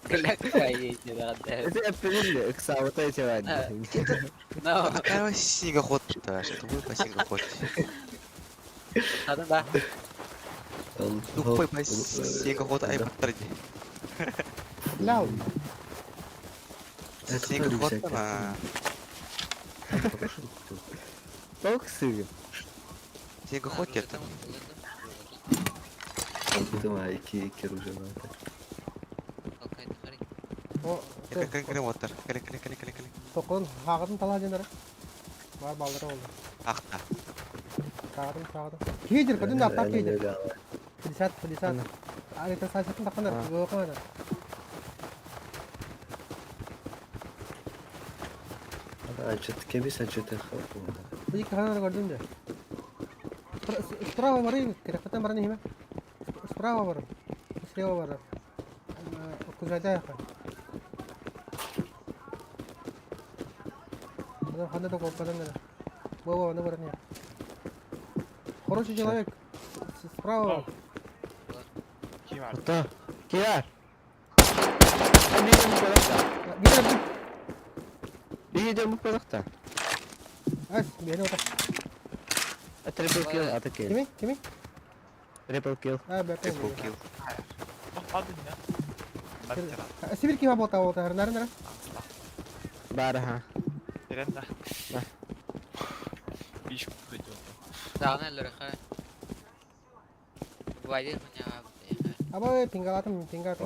Speaker 6: Kelak baykeyin dedi.
Speaker 3: Это я привели к вот сегодня.
Speaker 6: No.
Speaker 2: А снегоход, да, что был снегоход.
Speaker 6: Kadın da.
Speaker 2: Тупой по снегоход ай подтверди.
Speaker 1: Lau.
Speaker 2: Снегоход на
Speaker 3: Толк сыграл.
Speaker 2: снегоход это.
Speaker 4: Думаю, iki ружья надо.
Speaker 1: O
Speaker 2: Это kalin water. Kalin.
Speaker 1: tokun hağıdın tala jenere. Var balları oldu.
Speaker 2: Ахта.
Speaker 1: Sağdım. Kiydir kadın da aptal
Speaker 4: Aynen
Speaker 1: kiydir.
Speaker 4: öyle abi.
Speaker 1: Filisat. Ari ta saçın takınlar.
Speaker 3: Ha.
Speaker 1: Yok mana.
Speaker 4: А что-то кебис, а что-то хапу.
Speaker 1: Bu iki kanal gördüm de. Sprava varayım. Kirakatan barani hime. Sprava var. Sprava var. Kuzayda yakın. Adam handa da kopmadan da. Baba ne var ne? Хороший человек. Справа.
Speaker 8: Kim var?
Speaker 3: Кто? Кияр.
Speaker 1: Gidelim.
Speaker 3: Видим продукта.
Speaker 1: Ась, beni otur.
Speaker 3: Triple kill, atı kill.
Speaker 1: Kimi?
Speaker 3: Triple kill.
Speaker 1: Ha, ben
Speaker 2: Triple kill.
Speaker 8: Bakmadın ya. Ben Teren.
Speaker 1: Sibir kima bota bota. Nere?
Speaker 3: Bari ha.
Speaker 8: Teren de.
Speaker 3: Heh.
Speaker 8: Bir iş kurdu ediyor.
Speaker 6: Dağın elleri kare. Baydir mı ya abi?
Speaker 1: Apa tinggal atom, tinggal.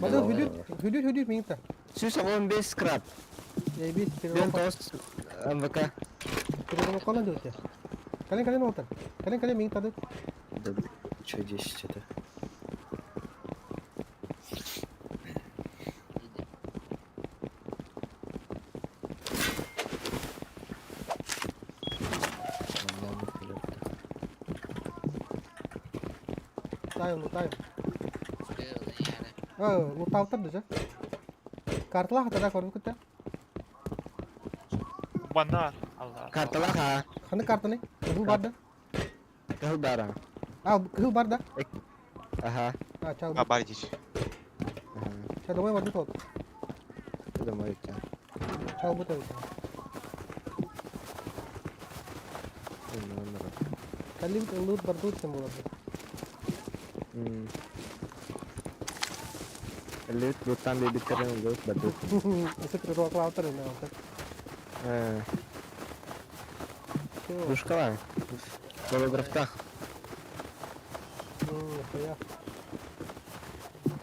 Speaker 1: Bada hudud minta.
Speaker 3: Sus 15 scrap.
Speaker 1: Ya bis
Speaker 3: Ben tos MVK.
Speaker 1: kira kolan dulu ya. Kalian otur. Kalian minta tuh.
Speaker 4: Да, что 10 это?
Speaker 1: Tayo.
Speaker 6: Yani.
Speaker 1: Lu tahu tuh deh. Kartlah kata korun kita.
Speaker 8: Bana var. Allah.
Speaker 3: Kartalar ha.
Speaker 1: Hani kartı ne? Kehul barda.
Speaker 3: Kahıl bara.
Speaker 1: Kehul barda.
Speaker 3: Aha.
Speaker 1: Çal.
Speaker 2: Абардич.
Speaker 3: Aha.
Speaker 1: Çal dolayı vardı tot.
Speaker 3: Bu da mayık ya.
Speaker 1: Çal bu tabii. Kali lu bardu sembulan.
Speaker 3: Loot, lootan bebeklerin loot badut.
Speaker 1: Itu terus aku outer ini outer.
Speaker 3: Кружка var. Голографта.
Speaker 1: Ya.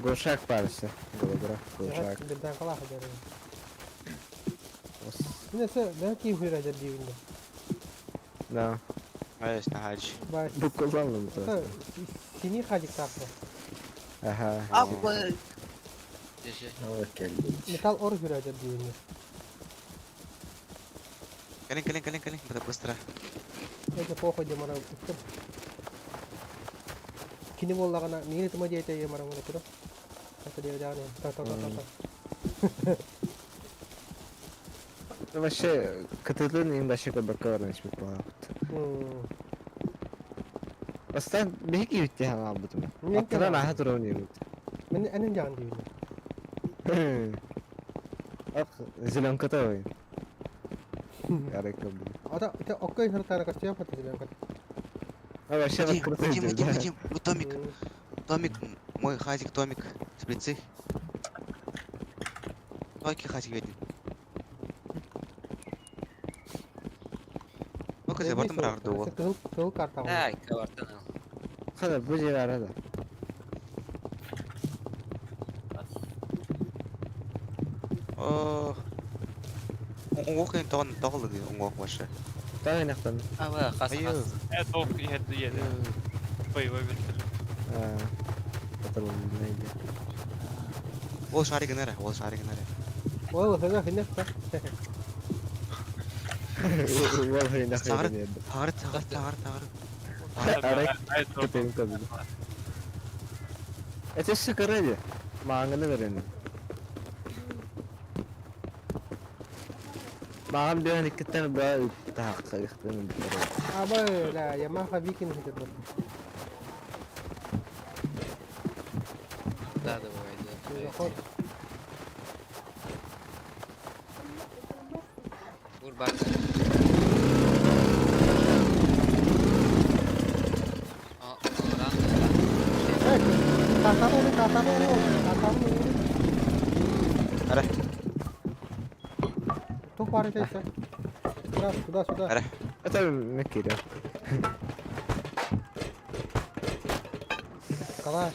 Speaker 3: Guşak parçası. Golograf, guşak.
Speaker 1: Birden kalah aja. Ini ben kim hira jadi ini.
Speaker 3: No.
Speaker 2: Знаешь, на хач.
Speaker 1: Baik.
Speaker 3: Bu kullanılır mı?
Speaker 1: Sini kajik takma.
Speaker 3: Aha.
Speaker 6: Dışı.
Speaker 4: Ну, келди.
Speaker 1: Metal or hira jadi ini.
Speaker 2: Kalin. Быстро, быстро.
Speaker 1: Это похуй dia marah. Kini bola kana ini cuma dia itu ya marah marah tu. Kata dia jalan. Tak.
Speaker 3: Вообще, кататлын başka bakıyorum hiçbir puan. Aslında bir iki bitti hemen aldım. Attıran aha duramıyorum.
Speaker 1: Ben enin jangan di ini.
Speaker 3: Ak, zilan kata oyun. Gerek yok.
Speaker 1: Ada itu oke harta kasih apa tuh jangan.
Speaker 3: Ama şey
Speaker 2: Идем. Вот Томик. Мой хазик Томик. Шприцы. Томик хазик ведь. Ну-ка, за бортом рар дуо.
Speaker 1: Kehul karta.
Speaker 6: Ay kabartan al.
Speaker 3: Kadar bu civarda da.
Speaker 2: О. Ongok yang tahun lagi ongok masya.
Speaker 3: Daha inaktan.
Speaker 6: Abi kas
Speaker 2: Ayo.
Speaker 6: kas.
Speaker 8: Evet o yedi. Bayı bir türlü.
Speaker 3: Bakalım neydi.
Speaker 2: Ol şari gınara.
Speaker 1: O sana finne tutar.
Speaker 3: Vallahi ne
Speaker 2: Sağır.
Speaker 3: kadar yedim.
Speaker 2: Tağır.
Speaker 3: Arek köpeğim tabii. Ete sıkırıcı. Mağını verelim. Mağam diyor iki tane daha tahakka ihtiyacım bir kere.
Speaker 1: Aba la ya ma fa bikin hita dur.
Speaker 6: Да, давай, да.
Speaker 1: Hot.
Speaker 6: Vur bak. Oradan
Speaker 1: Evet. Tahtanı onu.
Speaker 2: Hadi.
Speaker 1: Top var ise. Suda.
Speaker 2: Hadi.
Speaker 3: Tabii mekir ya.
Speaker 1: Kalaş.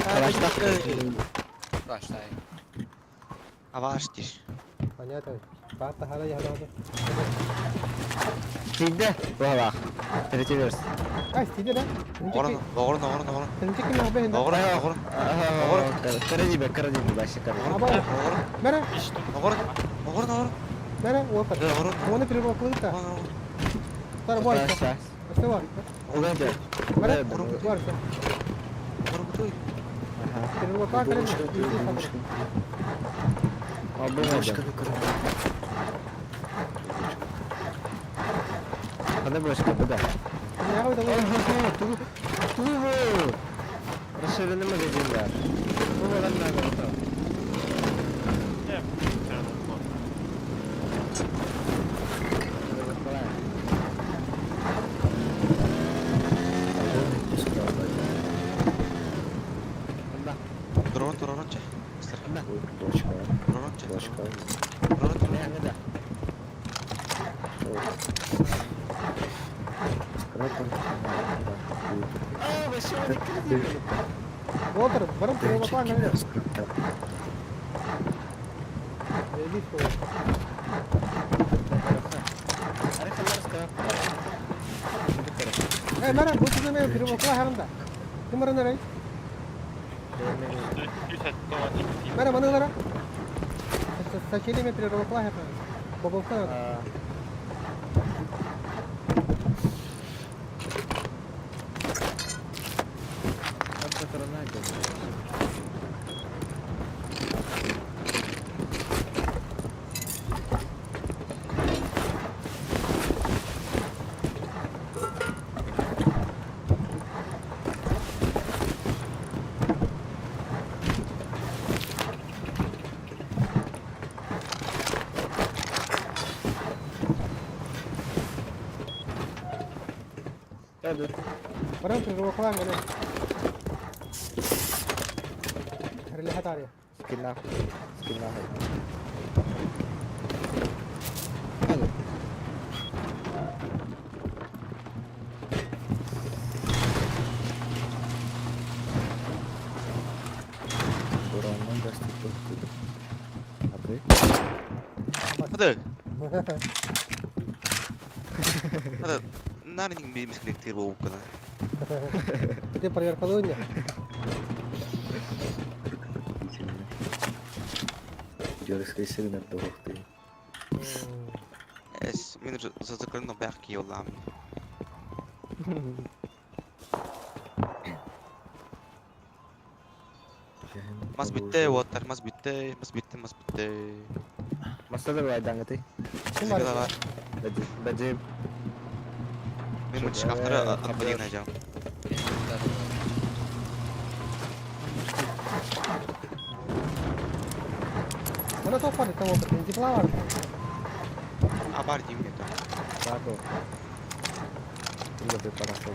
Speaker 3: Arkadaşlar.
Speaker 6: başlayın.
Speaker 2: Hava açtır.
Speaker 1: Понятно. Bak hala ya hadi.
Speaker 3: Şimdi bu bak. Tercih versin.
Speaker 1: Ay stidi lan.
Speaker 2: Doğru.
Speaker 1: Sen çekin abi hende.
Speaker 2: Doğru.
Speaker 3: Tercih be başka karıcı.
Speaker 1: Aba. Mera.
Speaker 2: Doğru.
Speaker 1: Mera o kadar.
Speaker 2: Doğru.
Speaker 1: Onu primo kılıkta. Tara var.
Speaker 3: Arkadaşlar.
Speaker 1: İşte var.
Speaker 3: Olunca.
Speaker 1: Mera
Speaker 3: Evet, doğru.
Speaker 1: var. Primo kılıkta kırın.
Speaker 3: Abi ne
Speaker 4: Başka bir kırık.
Speaker 3: Hadi başka bir de.
Speaker 1: Ne yapıyor da bu?
Speaker 3: Tuğbu. Resulüne mi dediğimler? Bu olan ne oldu?
Speaker 5: Nie, chciałem
Speaker 2: Drone.
Speaker 4: Başka.
Speaker 3: Ne ne de? Aa, başıma dikkat edin.
Speaker 1: Волтер, барам primo kılıkta ne? Listo. Mera bu size ne primo kılıkta heranda. Kimara ne? Mera mana lara? Sacheli me primo kılıkta heranda. Bobokta.
Speaker 3: Hadi.
Speaker 1: Barang primo kılıkta ne? Terlihat arya.
Speaker 3: Skinlah. Hadi.
Speaker 4: Buranın destekli. Hadi.
Speaker 2: Hadi. Naring bir misklik bu kadar.
Speaker 1: Itu pergi kalunya.
Speaker 4: Görüş kesin net doğru değil.
Speaker 2: Es min zakırın da belki yollam. Mas bitti water, mas bitti.
Speaker 3: Masa da baydan gati.
Speaker 1: Kim
Speaker 2: Var
Speaker 1: var?
Speaker 2: var.
Speaker 3: Bacım.
Speaker 2: Benim çıkartları atlayın hocam.
Speaker 1: Mana top var kamu berhenti pelawar.
Speaker 2: Abar diyeyim ya.
Speaker 3: Satu. Ini preparasi.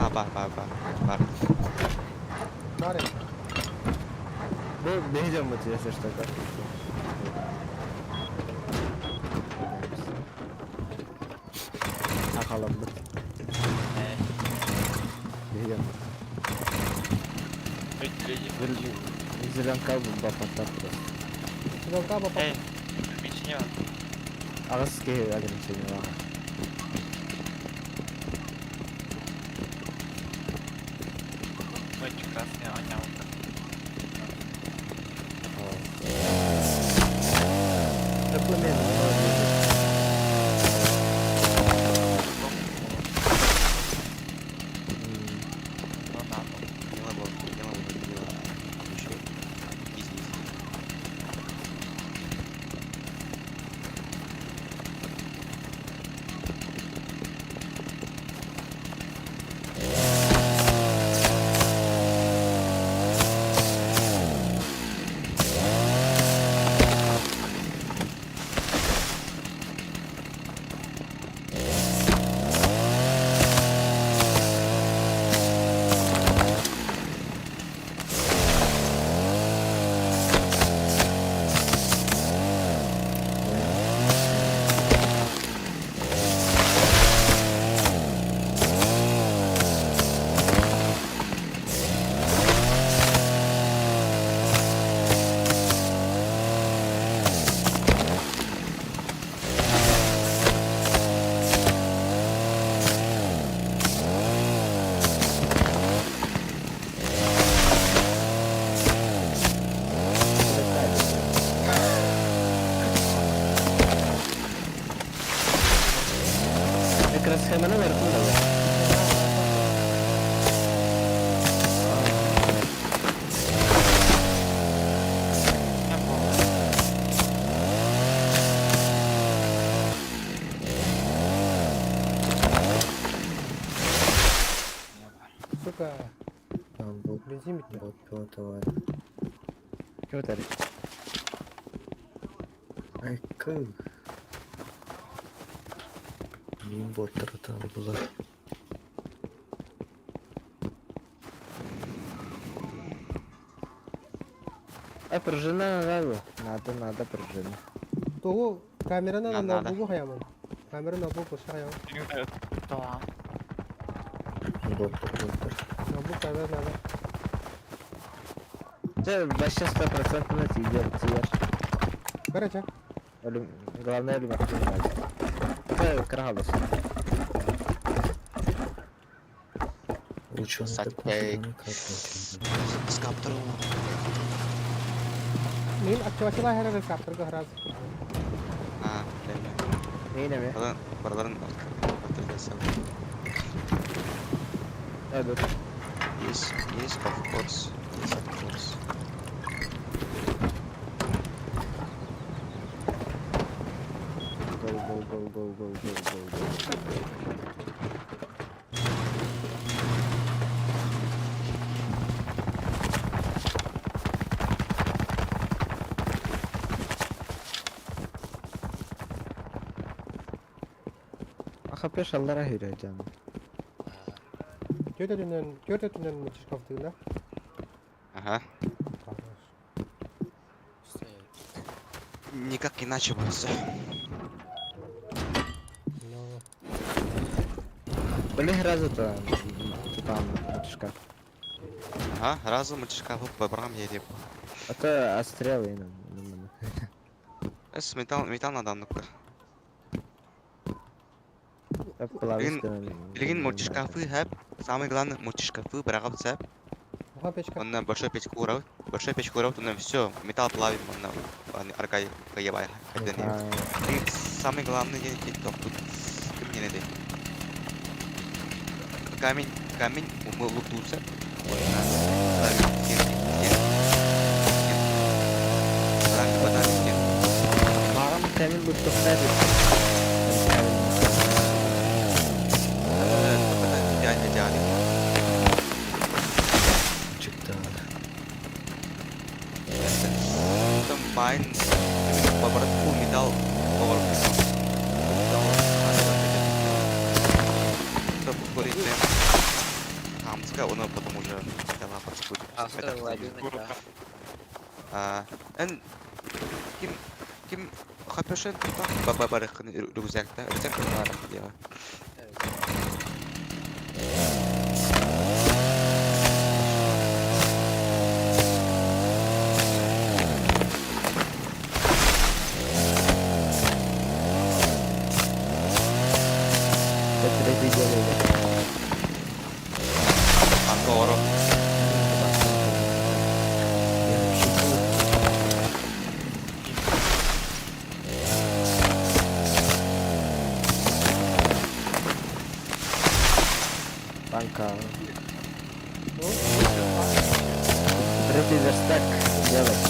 Speaker 2: Abar.
Speaker 1: Mari.
Speaker 3: Bu benim mı diye seçtik? Akalım bu. Benim. Izin kabul bapak terus.
Speaker 1: Sudah tahu bapak.
Speaker 5: Mieć nie ma.
Speaker 3: Alas kayak agak sini lah.
Speaker 8: Очень красный, а не вот. Ну да.
Speaker 2: Не могу, еще. Изи.
Speaker 3: Якраз схема наверху дала.
Speaker 1: Сука,
Speaker 4: Там был
Speaker 1: бензин bitmiyor.
Speaker 4: бот пилотовали.
Speaker 3: Чего ты?
Speaker 4: Ай, кыл. Блин, боттары там было.
Speaker 3: Пружина надо пружина.
Speaker 1: Того камераны
Speaker 2: Нам
Speaker 1: на
Speaker 2: надо.
Speaker 1: бугу хаямын. Камера на бугу шаям.
Speaker 8: Талант.
Speaker 4: Боттар.
Speaker 1: На бугу камера надо.
Speaker 3: Ты вообще 100% на тигр.
Speaker 1: Короче,
Speaker 3: Главное элемент не нравится. Это кралось.
Speaker 4: Ученый
Speaker 2: Кстати,
Speaker 4: так постоянно как-то.
Speaker 2: С каптором.
Speaker 1: min acaba hera helicopter ka haraz.
Speaker 2: А, да.
Speaker 3: Нейнами.
Speaker 2: Барларын отрезал. Есть, of course. Есть, of course.
Speaker 3: Go. Ахапе шаллара хире canım.
Speaker 1: Gördün müthiş kaftığında.
Speaker 2: Ага. Никак иначе просто.
Speaker 1: No.
Speaker 3: Были разу-то там шкаф.
Speaker 2: Ага, разу мальчишка выбрал я репу.
Speaker 3: А то отстрелы нам.
Speaker 2: Эс металл надо, ну-ка. Билгин мультишкафы хэп. Самый главный мультишкафы брагав сэп.
Speaker 1: Oha peşka.
Speaker 2: Он на большой печку урал. Большой печку урал, то на все. Металл плавит, он на аркай поебай. И самый главный я тикток тут. Ты мне не дай. Камень лутуться. Вот на ставить стенки.
Speaker 3: Мағам кәмін бұл тоқтады.
Speaker 2: Идеально.
Speaker 4: Чита.
Speaker 2: Там майн поворотку металл чтобы ускорить темп Хамска, он потом уже металла подскочит.
Speaker 6: Оставил один игра.
Speaker 2: Ким хапешен баба барых рюкзакта бар я. Анкоро.
Speaker 3: Танка. Третий верстак делать.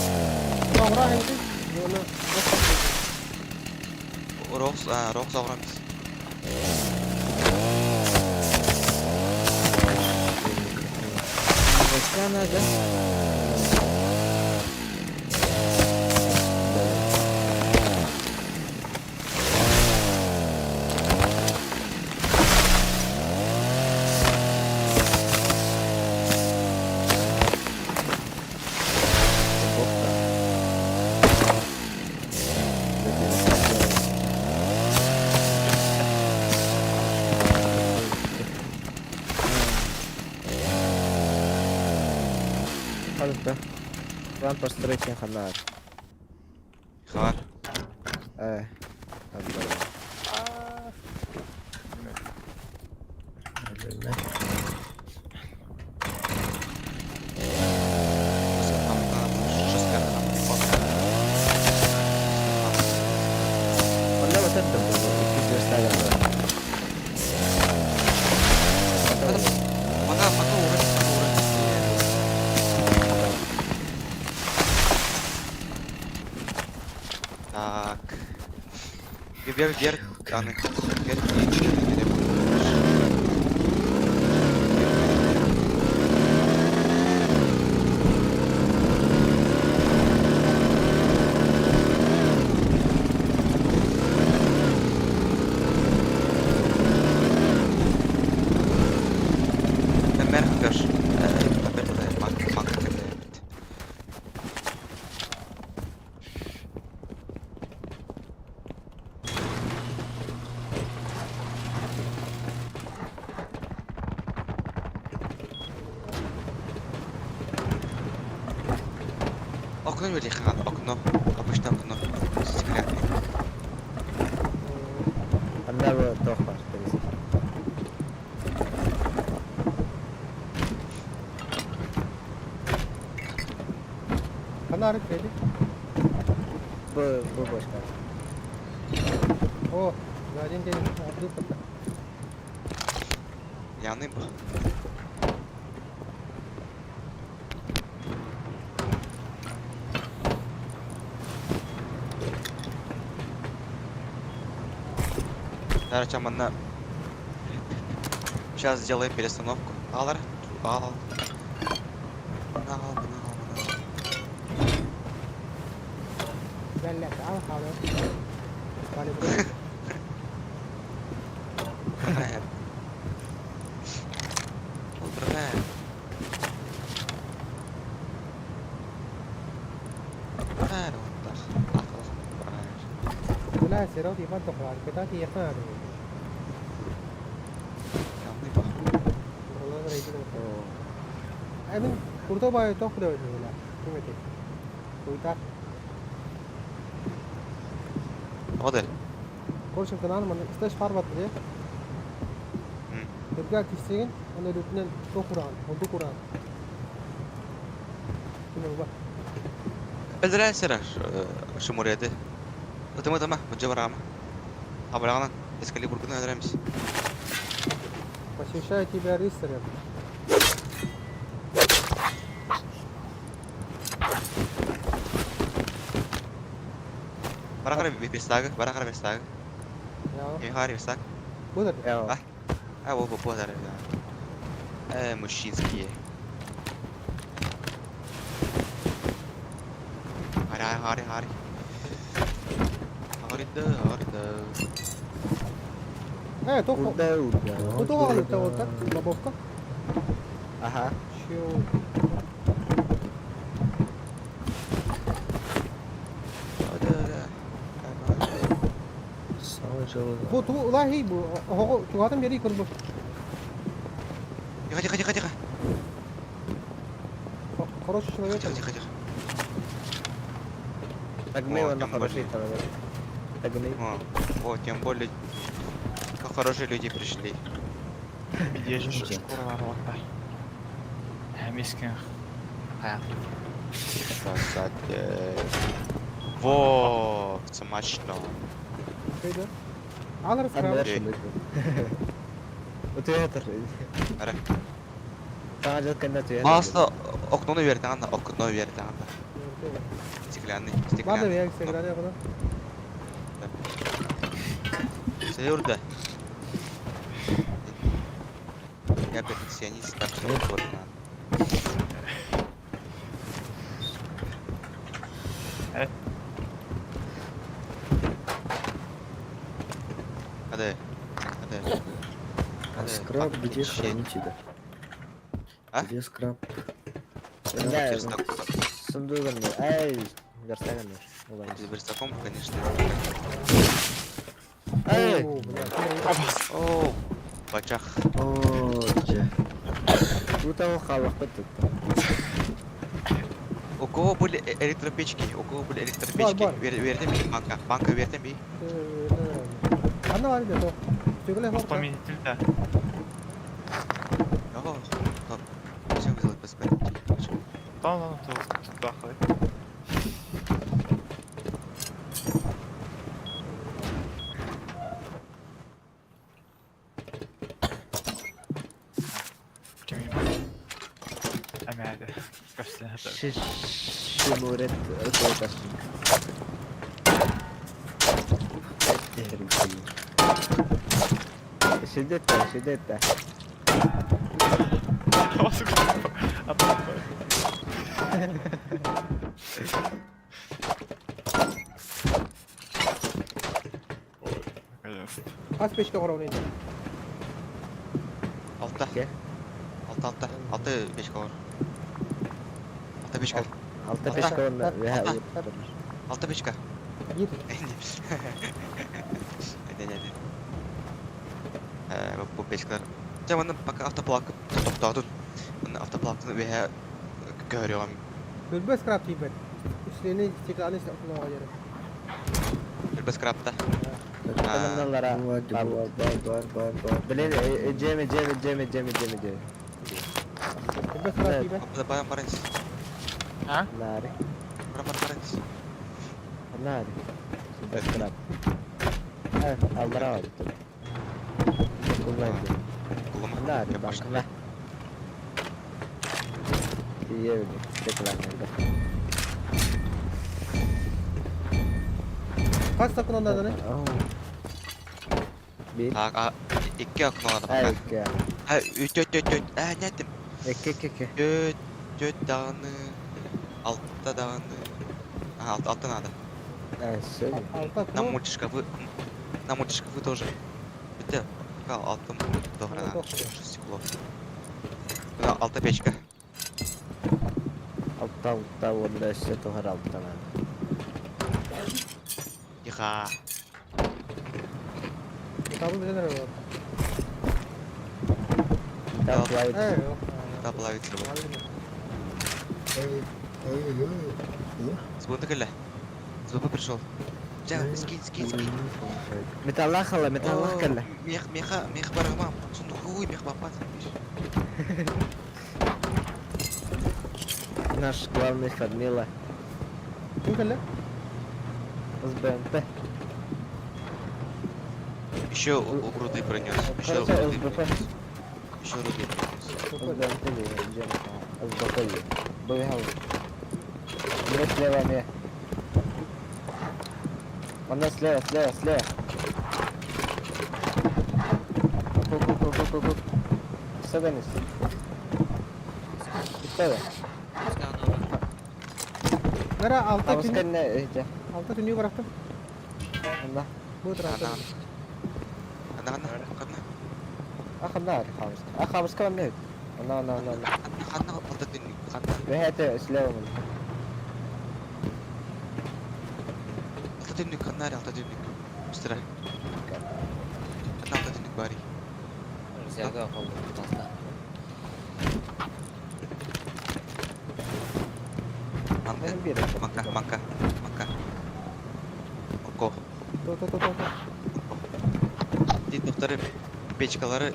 Speaker 1: Тоғыра енді. Оны
Speaker 2: Рох сауырамыз.
Speaker 3: Войска надо. Пожалуйста. План постройки ханар.
Speaker 2: Хабар.
Speaker 3: Вона вот это было. Якісь верстак.
Speaker 2: Пока урать. Так. Вверх, Анны. Окно не выехало, окно. Обычное окно. Стеклянное.
Speaker 3: Anda bu toh var.
Speaker 1: Kanarı kredi.
Speaker 3: Bu boş kaldı.
Speaker 1: О, за один день отбил как-то.
Speaker 2: Яны был. Сейчас Сейчас сделаем перестановку. Алар. Ал.
Speaker 1: Gel lan, al kahve. Bari buraya. Ulan Serau di mana tukar? Kita di apa tu? Allah dari itu. Amin, kurdo bayi tok dah tu lah. Kime? Kuitak.
Speaker 2: Одель.
Speaker 1: Короче, канал mana stage farbat dia. Terga kisahkan, anda duduknya tokuran, untuk kuran. Kime buat?
Speaker 2: Эльдер Сераш, Шумуреді. Тама, Маджаварама. Абраган, Эскалибургуна Рамс.
Speaker 1: Посвящаю тебя рыцарям.
Speaker 2: Барахара Вестага, Барахара Вестага.
Speaker 1: Я.
Speaker 2: Михари Вестаг.
Speaker 1: Будет?
Speaker 3: Evo.
Speaker 2: А вот подар. Мужчинские. Хари.
Speaker 1: Только.
Speaker 3: Udah.
Speaker 1: Ну то это вот так, лобовка.
Speaker 3: Ага.
Speaker 1: Чё? Bu tu lahi bu. Ho tu adam jadi kurbu.
Speaker 2: Тихо.
Speaker 1: Хороший человек.
Speaker 2: Тихо.
Speaker 3: Тагни
Speaker 2: О,
Speaker 3: он на
Speaker 2: тем
Speaker 3: хороший
Speaker 2: более.
Speaker 3: человек. Тагни.
Speaker 2: О, тем более, как хорошие люди пришли.
Speaker 8: Медвежий шкуралар отпай. Мискен.
Speaker 2: Вот, смачно.
Speaker 1: Kayda. Alır
Speaker 3: Sen
Speaker 1: sıra.
Speaker 3: de
Speaker 2: Okey.
Speaker 3: şunu. Ötüyedir.
Speaker 2: Ara.
Speaker 3: Sana jötkende ötüyedir.
Speaker 2: Masta oknunu verdi anda, oknunu verdi anda. Стеклянный,
Speaker 1: Var da
Speaker 2: стеклянный.
Speaker 1: veya Instagram'da yapalım.
Speaker 2: Северда. Я перфекционист, так что вот надо. Hadi. Hadi.
Speaker 4: А скраб где хранить это?
Speaker 2: А?
Speaker 4: Где скраб?
Speaker 3: Да,
Speaker 2: Верстак.
Speaker 3: сундугун. Ай, верстаган. Улан.
Speaker 2: Без верстаком, конечно.
Speaker 3: Ай,
Speaker 1: Oo, bırak.
Speaker 2: О, бачах.
Speaker 4: О, че.
Speaker 3: bu tavu халык битти.
Speaker 2: У кого были электропечки? У кого были электропечки?
Speaker 1: Бар.
Speaker 2: Верни мне банка. Банка верни мне.
Speaker 1: Anne var bir de o. Söyle bak.
Speaker 8: Воспламенитель-то.
Speaker 2: Ого, стоп. Зачем вызвать воспоминания?
Speaker 8: Да, ну, тут бахает. Амяда. Кажется, это...
Speaker 3: Шимурет ötüyedir. Şiddetle.
Speaker 8: Наконец-то.
Speaker 1: Kaç peşke var oraya?
Speaker 2: Altta.
Speaker 3: Gel.
Speaker 2: Altta. Altı beşka var. Altta beşka.
Speaker 3: Altta peşke onu ve
Speaker 2: Altta.
Speaker 3: hayır.
Speaker 2: Altta beşka.
Speaker 1: Git.
Speaker 2: Не. Bu beşkalar. Ya bunu bak автоплак тоқтатып. Bunu автоплактың веһә görüyorum.
Speaker 1: Bölbe scrap değil ben. Üstlerine Instagram'da işte okula var.
Speaker 2: Без крапта.
Speaker 3: Kanallara.
Speaker 4: Hadi бар.
Speaker 3: Bilin Cemil.
Speaker 1: Bölbe scrap değil ben.
Speaker 2: Баран баранс.
Speaker 8: А?
Speaker 3: Nari.
Speaker 2: Баранс.
Speaker 3: Nari. Beskrap. Evet, aldıra var. Kullandı.
Speaker 2: Kuluma.
Speaker 3: Nari
Speaker 2: Я пошел.
Speaker 3: bakma. İyi öyle. Teklandı.
Speaker 1: Kaç sakın onlardan ne?
Speaker 3: Bir.
Speaker 2: Так, iki akmalar.
Speaker 3: Evet ya.
Speaker 2: Ha, üç. Ne ettim?
Speaker 3: İki.
Speaker 2: Dört dağını. Altta dağını. Altta надо.
Speaker 3: Evet söyle.
Speaker 1: Alta
Speaker 2: На
Speaker 1: kuru.
Speaker 2: мультишкафы тоже. Хотя, алтын добра
Speaker 1: Ну,
Speaker 2: на
Speaker 1: добре.
Speaker 2: стекло. Алта печка.
Speaker 3: Altta onda işte tohar alttan abi.
Speaker 2: Иха.
Speaker 1: Kitabı bize nereye var?
Speaker 3: Tam
Speaker 2: Al.
Speaker 3: flight.
Speaker 1: He yok.
Speaker 2: Да, плавится.
Speaker 1: Aldım.
Speaker 2: Сбунта каля. Сбунта пришел. Скинь.
Speaker 3: Metallah kala, metallah kala.
Speaker 2: Мех барагмам. Сундуковый мех попад.
Speaker 3: Наш главный Фадмила.
Speaker 1: Kim kelle?
Speaker 3: С БМП.
Speaker 2: Еще руды пронес. Еще
Speaker 3: Короче,
Speaker 2: руды
Speaker 3: СБП.
Speaker 2: пронес. Еще руды пронес.
Speaker 3: С БМП ли, где СБП ли. Бывал. Мне слева, мне. Он слева. Ку. Саганис. Кто?
Speaker 1: Nere alta
Speaker 3: Там
Speaker 1: tünü?
Speaker 3: скан не,
Speaker 1: Alta tünüyü bıraktım.
Speaker 3: Allah.
Speaker 1: Bu tarafta.
Speaker 2: Ана.
Speaker 3: Ахна, خامس. خامس كلام نهد. أنا.
Speaker 2: Ханна алта дынник. Ханна.
Speaker 3: وهي سلوى من.
Speaker 2: Алта дынник. Ханна алта дынник. Быстро. Ханна алта дынник бари.
Speaker 6: Зерга холду. Таста.
Speaker 3: Benim bir.
Speaker 2: Манка. Око.
Speaker 1: To.
Speaker 2: Дейді тоқтары печкалары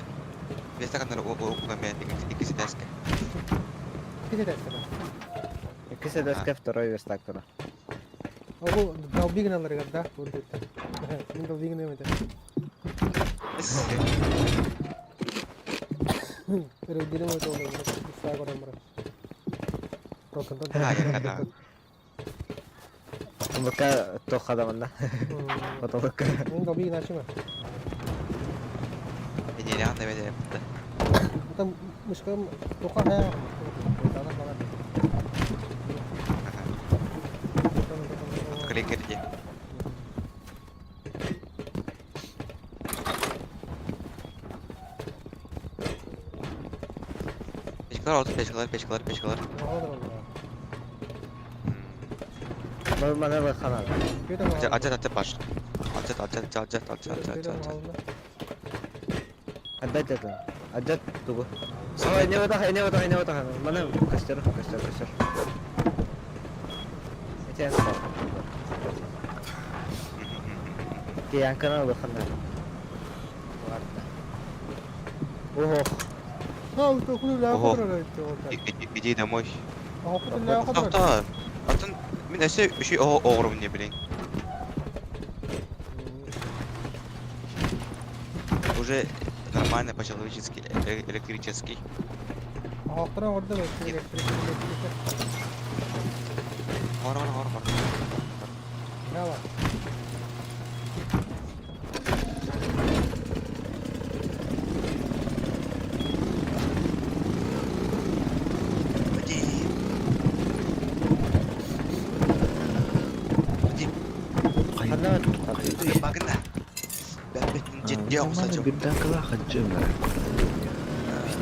Speaker 2: вестақандар оқуғанмен ikisi дәскі.
Speaker 1: Bir de derste.
Speaker 3: İkisi de skef второй верстак тура.
Speaker 1: O bu dalbigin alır galiba. Bu dedi. Bunun dalbigin demedi. Переведем это уже. Saya kurang berat. Rokan
Speaker 2: Hayır kata.
Speaker 3: Mereka toh adamında. Foto mereka.
Speaker 1: Ini nggak bikin nasi mah.
Speaker 2: Yeni anda böyle yaptı.
Speaker 1: Kita mesti tukar ya. Tanah banget.
Speaker 2: Klik kerja. Peşkalar oldu, peşkalar.
Speaker 3: Mana bakana.
Speaker 2: Acet baş. Acet.
Speaker 3: Adat tunggu. Oh ini otak. Mana kasir. Itu yang kau. Yang kenal bakana. Oh.
Speaker 1: Ha, udah kudu lah
Speaker 2: Oho.
Speaker 1: kudu itu.
Speaker 2: Иди домой.
Speaker 1: Ah, kudu lah kudu.
Speaker 2: Doktor. Атын мен әсе үші оғырым не білейін. Уже нормально по-человечески, электрический.
Speaker 1: Ah, kudu orada bak.
Speaker 2: Var.
Speaker 1: Ne var?
Speaker 3: Karena
Speaker 2: Bakın da. Ben betin ciddi olsacağım.
Speaker 4: Birden kala kaçacağım ben.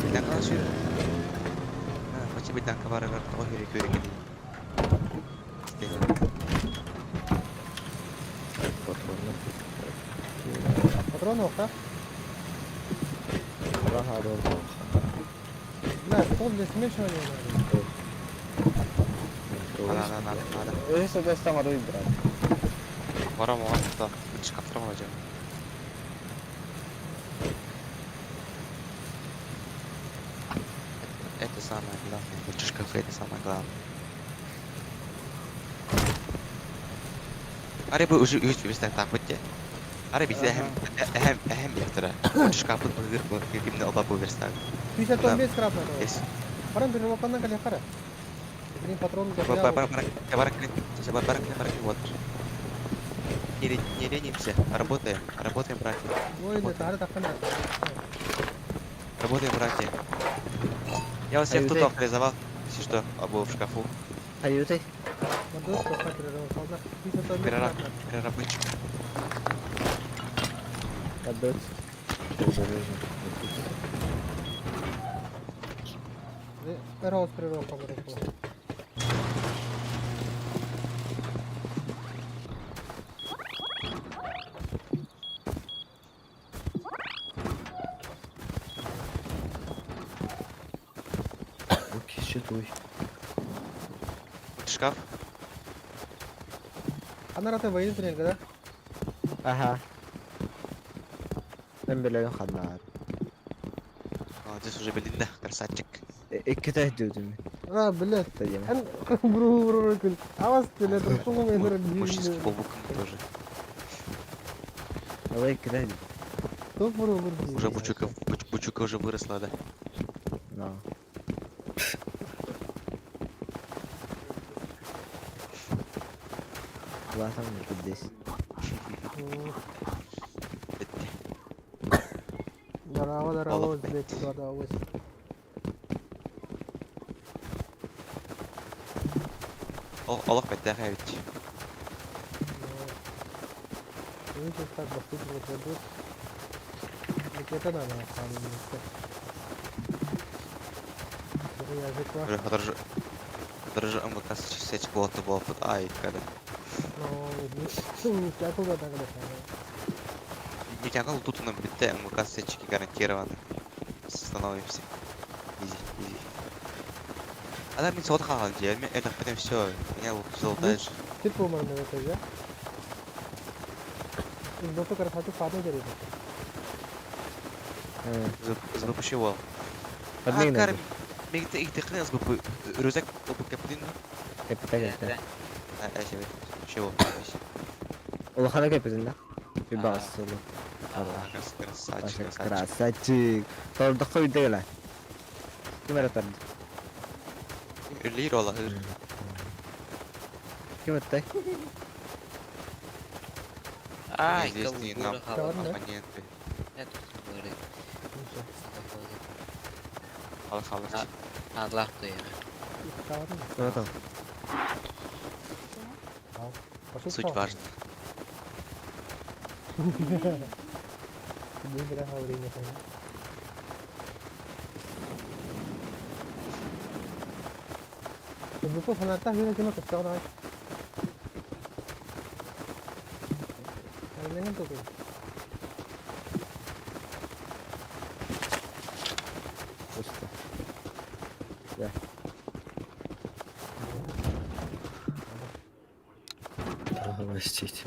Speaker 2: Bir dakika sür. Maçı bir dakika var. O gerekiyor.
Speaker 4: Patronlar.
Speaker 1: Patron yok ha?
Speaker 3: orang harus.
Speaker 1: Ne? Kol resmi şöyle yani.
Speaker 2: Ada.
Speaker 3: Sudah setengah hari berat.
Speaker 2: Var ama da çıkartamayacağım. Это самое главное. Хочешь кафе, это самое главное. Аре bu ucu bizden takipte. Aре bizde hem yaptıra. Хочешь kapı bu kimde oba bu verstak.
Speaker 1: Bisa tuh bis kerap lah.
Speaker 2: Yes.
Speaker 1: Orang dari rumah pandang kali apa? Ini patron udah
Speaker 2: Барак, вот. Не ленимся, работаем, братья.
Speaker 1: Ой, да, ada takkan.
Speaker 2: Работаем, братья. Я вас всех тут авторизовал, если что, обувь в шкафу.
Speaker 3: Ayo teh.
Speaker 1: Waduh, tukar dari rumah pandang. Bisa tuh bis kerap.
Speaker 2: Переработчик.
Speaker 3: Aduh.
Speaker 1: Terus dari rumah pandang.
Speaker 4: O kişi duy.
Speaker 2: Шкаф.
Speaker 1: Anda rata bayar tuh kada?
Speaker 3: Aha. Ben bile kadar.
Speaker 2: Здесь уже Белинда, красавчик.
Speaker 3: İki teh diyordum.
Speaker 1: Ah, bener.
Speaker 3: Tadi
Speaker 1: Kan buru kul. Awas tuh lihat tunggu menurut
Speaker 2: Мужчинский полбуком тоже.
Speaker 3: Ama iki teh.
Speaker 1: Tuh buru.
Speaker 2: Уже бучука уже выросла, да?
Speaker 3: No. Allah'tan müddet.
Speaker 2: Bitti.
Speaker 1: Darava
Speaker 2: Balık
Speaker 1: bekliyor ada awas.
Speaker 2: Allah bitti, evet.
Speaker 1: Ini kita pasti terus. Kita nana kali ini. Jadi ya kita.
Speaker 2: Уже подорожу МВК сеть кого-то был под ай, когда.
Speaker 1: No, ini siapa gak tahu ada sana.
Speaker 2: Не тягал тут на бите МВК сетчики гарантированно. Становимся. Изи. А да, мне сот хал, это потом все. Меня выпустил дальше.
Speaker 1: Типа mana itu ya? Ini tuh karena satu fado jadi.
Speaker 2: Запущивал.
Speaker 3: Одни
Speaker 2: Карм, мегте их технес бы рюкзак опыт капитан.
Speaker 3: Kapita.
Speaker 2: Себе. Чего?
Speaker 3: Ulah kana kapita. Bir bas solo.
Speaker 2: Красавчик.
Speaker 3: Красавчик. Тордох koydu lan. Kim aratar?
Speaker 2: Liro ola hır.
Speaker 3: Kim attı?
Speaker 6: Ai,
Speaker 2: Неизвестный
Speaker 6: кого
Speaker 2: нам
Speaker 1: Ладно.
Speaker 2: оппоненты.
Speaker 6: Это были.
Speaker 2: Халық.
Speaker 6: Allah tuh ya.
Speaker 1: Çağırın.
Speaker 3: Ne oldu?
Speaker 1: Пошел
Speaker 2: Суть важна.
Speaker 1: Не играл время, конечно. Buku fanata hina cuma kecil dah. Kalau ini tuh.
Speaker 3: Просто. Да.
Speaker 4: Простите.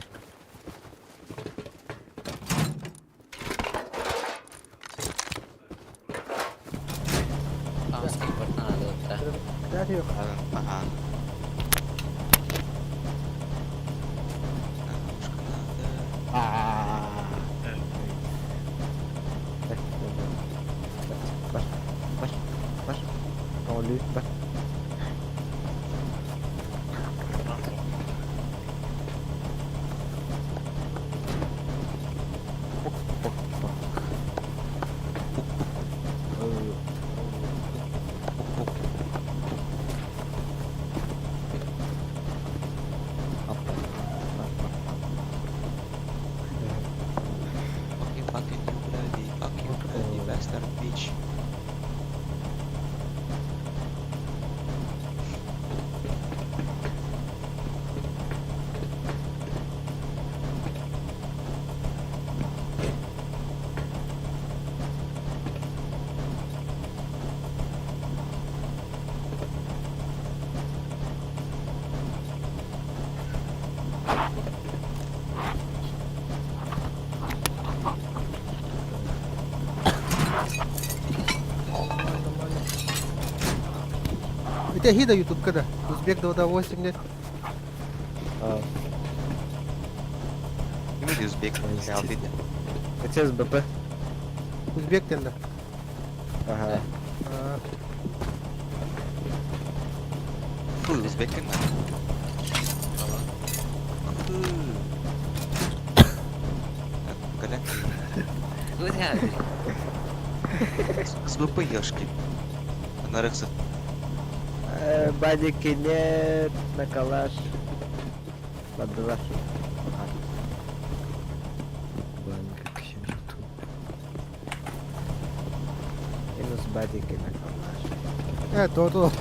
Speaker 6: Sama skipper nah ada udah.
Speaker 1: Jadi
Speaker 2: Ага.
Speaker 3: Bas. Ollie, bas.
Speaker 2: Fuck you bloody bastard bitch.
Speaker 1: itu hida YouTube kada. Uzbek da удовольствие нет.
Speaker 2: Кім еді өзбек? Реал дейді.
Speaker 3: Это СБП.
Speaker 1: Uzbek tenda.
Speaker 3: Ага.
Speaker 2: Фу, өзбек кім? Галя.
Speaker 6: Udah.
Speaker 2: СБП ешки. Нарықсы.
Speaker 3: Бадики нет, на калаш. Подваш.
Speaker 4: Банка к черту.
Speaker 3: Минус бадики на калаш.
Speaker 1: То.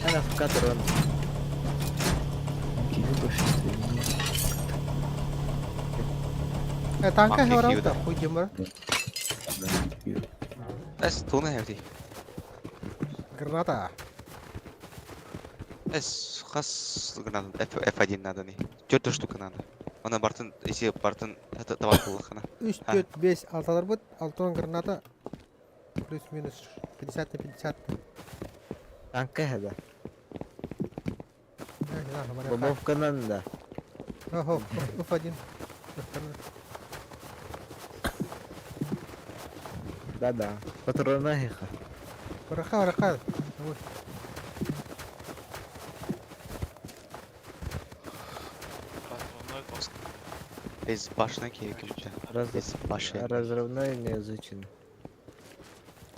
Speaker 3: Она в кадрон.
Speaker 4: Киви больше стреляет.
Speaker 1: Tanka
Speaker 2: Manki
Speaker 1: hevra
Speaker 2: hiuda.
Speaker 1: da. Хуй демра.
Speaker 4: Да, киви.
Speaker 2: Эс, туна хевди.
Speaker 1: Граната.
Speaker 2: Эс, хас надо. F1 надо не. 4 штука надо. Она бартын, если бартын, это товар было хана.
Speaker 1: 3, 4, 5, 6 бут. 6 граната. Плюс-минус 50 на 50.
Speaker 3: Танка هذا.
Speaker 1: Да, хабар.
Speaker 3: Бомбовка надо.
Speaker 1: Ого, F1.
Speaker 3: Да. Патрона гиха.
Speaker 1: Раха.
Speaker 2: Безбашенный кейк уже.
Speaker 3: Раз...
Speaker 2: Безбашенный.
Speaker 3: Разрывной не изучен.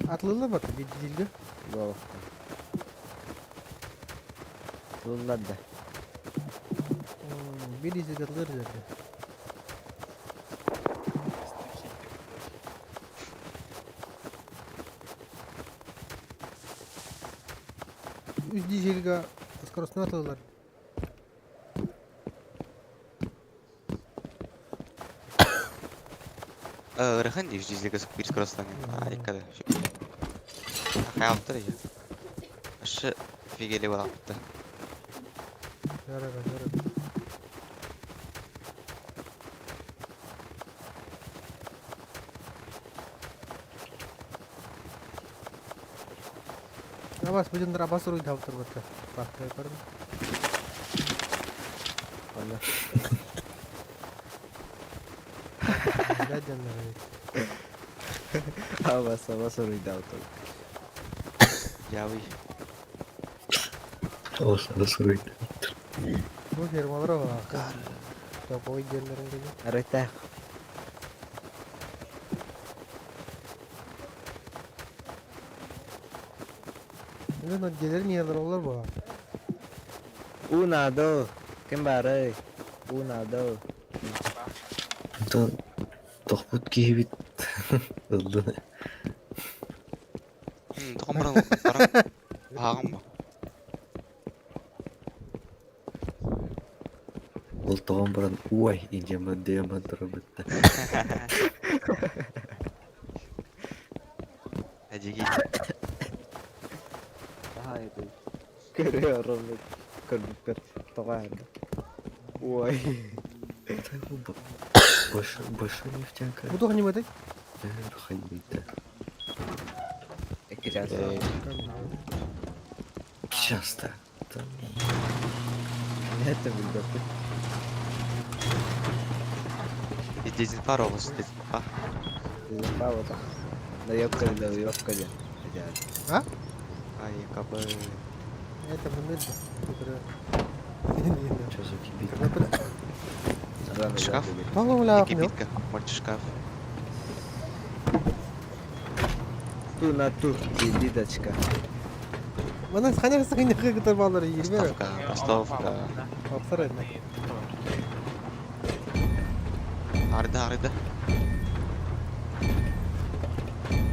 Speaker 1: Atlılı mı? Bildi.
Speaker 3: Головка. Тут надо.
Speaker 1: Bir izlediler dedi. Üst dizelga скоростной atlılar.
Speaker 2: Рыхан дейш дизелге бір скоростание. Айкада. Hayaltır ya. Aşı figeli var altta.
Speaker 1: Yarar. Awas bener apa suruh jauh terus ke. Pas driver.
Speaker 3: Mana?
Speaker 1: Jajan dari.
Speaker 3: Awas suruh dautor.
Speaker 2: Jawi.
Speaker 4: Oh, salah suruh.
Speaker 1: Gue kira mau berapa? Jokowi jalan dari ini.
Speaker 3: Arita.
Speaker 1: Ini nanti jalan nih ada roller bawa.
Speaker 3: Una, dos. Kembali. Una, dos.
Speaker 4: Itu tokput kibit. Oldu.
Speaker 2: Tokom barang paham ba?
Speaker 4: Ол тоған баран уай инжеман диаман тұрып бітті.
Speaker 2: Ajigi.
Speaker 3: Görüyorum. Kırdıklar. Tokat. Ой.
Speaker 4: Большой нефтянка.
Speaker 1: Буду не выдать.
Speaker 4: Хайбейді.
Speaker 3: İki can.
Speaker 4: Часто.
Speaker 3: Ne ettim bildim.
Speaker 2: Здесь паровоз, здесь па.
Speaker 3: Право там. Да ёбка.
Speaker 1: А?
Speaker 2: Ай, кабы.
Speaker 1: Это мы
Speaker 4: Що за кибит?
Speaker 3: Рано
Speaker 2: Шкаф?
Speaker 1: Мало ля.
Speaker 2: Кибитка, мальчик шкаф.
Speaker 3: Ту на ту. Дидочка.
Speaker 1: Mana sekarang sekali kita balar yirmi.
Speaker 2: Поставка, поставка.
Speaker 1: Baksana eline.
Speaker 2: Арда.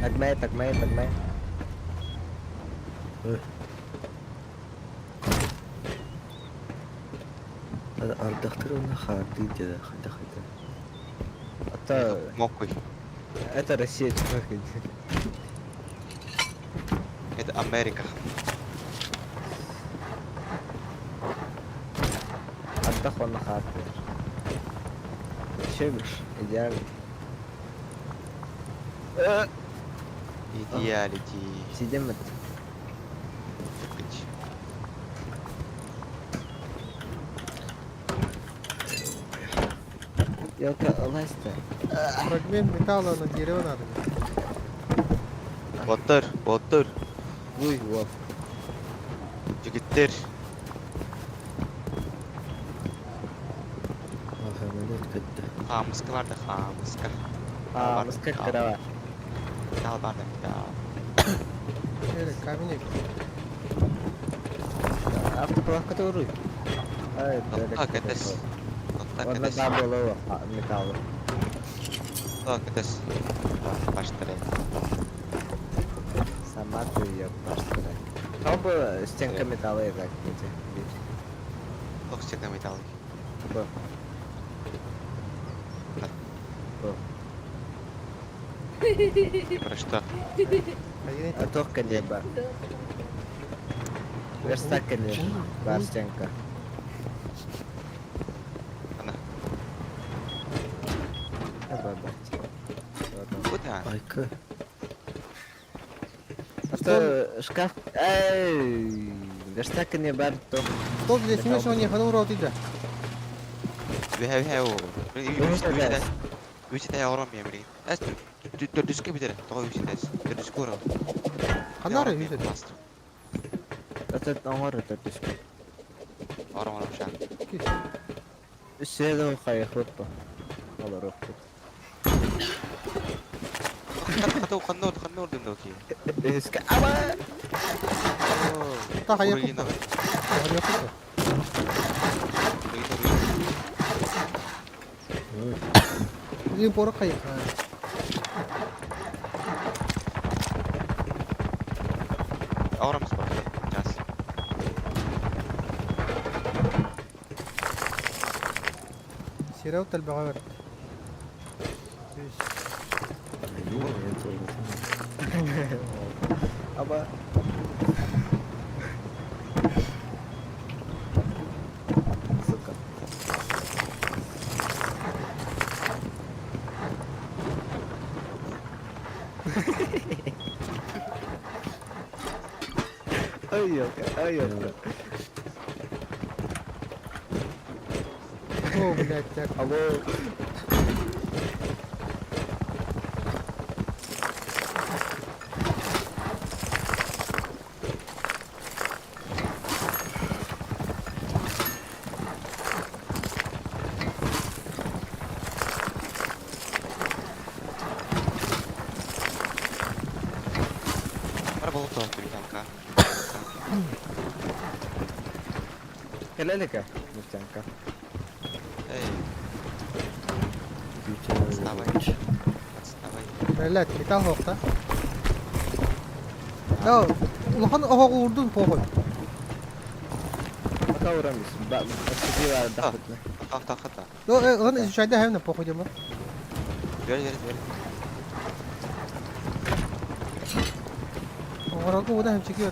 Speaker 3: Тагмай.
Speaker 4: Ардақтыр оны қарды деді. Қайда.
Speaker 3: Это...
Speaker 2: Мокуй.
Speaker 3: Это Россия, чувак.
Speaker 2: Это Америка.
Speaker 3: Отдох он на хату. Чебиш, идеально.
Speaker 2: Идеалити.
Speaker 3: Сидим это. Елка, лазь-то.
Speaker 1: Fragment металла на дерево надо.
Speaker 2: Батыр.
Speaker 3: Уй, вот.
Speaker 2: Жигиттер.
Speaker 4: Хамелет кетті.
Speaker 2: Хамыска барды, хамыска.
Speaker 3: А, мыска крава.
Speaker 2: Ал барды.
Speaker 1: Evet, kamine.
Speaker 3: Автоплавка руй. Ай,
Speaker 2: Так, это
Speaker 3: Одна там была металла.
Speaker 2: Так, это Паштаре.
Speaker 3: Сама ты ее пошла. Оба стенка металла и так.
Speaker 2: Ох, стека металл.
Speaker 3: Б.
Speaker 2: Про что?
Speaker 3: А только небо. Верстак или бар стенка.
Speaker 2: Она. Куда?
Speaker 4: Айка.
Speaker 3: Что шкаф? Эй, верстак не бар то.
Speaker 1: Кто здесь смешно не ходил рот иди.
Speaker 2: Вихау. Вичите ором ямри. Дискэ битэр. Тоо вичите. Дискэро.
Speaker 1: Ханары видит.
Speaker 3: Это номер это диск.
Speaker 2: Ором шан.
Speaker 3: Седо хай хлопа. Алло,
Speaker 2: Хату ханнор дэндоки.
Speaker 3: диск. Ама.
Speaker 1: Та хаяк.
Speaker 2: Уригинал.
Speaker 1: Ini porok kayak.
Speaker 2: Ором спорт. Час.
Speaker 1: Сирау талбагавар.
Speaker 3: Ама. Сука. Ой, ёлка, ой, ёлка.
Speaker 1: О, блядь, так.
Speaker 3: Алло.
Speaker 2: Бар болото нефтянка.
Speaker 3: Келелика, нефтянка.
Speaker 2: Эй, отставай. Отставай.
Speaker 1: Блядь, металл хокта. Ya, ulan aha vurdun pohol.
Speaker 3: Пока урамис. Сидела отдохнуть.
Speaker 2: Tahta tahta.
Speaker 1: Yo, ulan içeride hem ne pohol ama.
Speaker 2: Ver.
Speaker 1: Oradan o da hem çekiyor.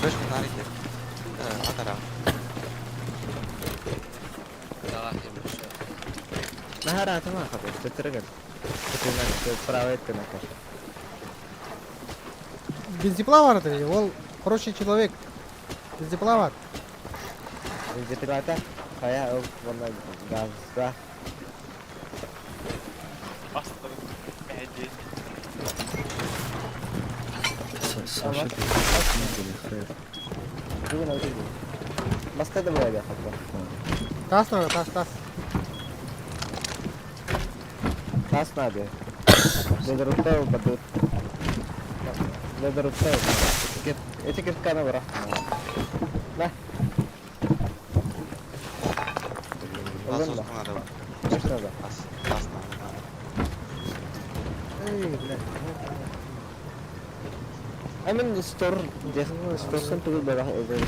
Speaker 2: Ver şunları gel. Atara.
Speaker 3: Нахара, ты нахуй, ты трыгай. Ты правый, ты нахуй.
Speaker 1: Бензиплава var ya, ol хороший человек. Бензиплава.
Speaker 3: Депилата, saya вон газда.
Speaker 8: Bastım. Hediye.
Speaker 4: Саша, ты или хрен?
Speaker 3: Дубина, дубина. Моста добавили, хотя.
Speaker 1: Tas надо, tas.
Speaker 3: Нас надо. Ледорутел подут. Ледорутел. Эти кирканы бра. Да.
Speaker 2: Nasıl
Speaker 3: Öldün mü?
Speaker 2: olsun adamı?
Speaker 3: Точно да.
Speaker 2: Tas надо.
Speaker 1: Ey, блядь.
Speaker 3: I mean, store түгел бара öldürdüm.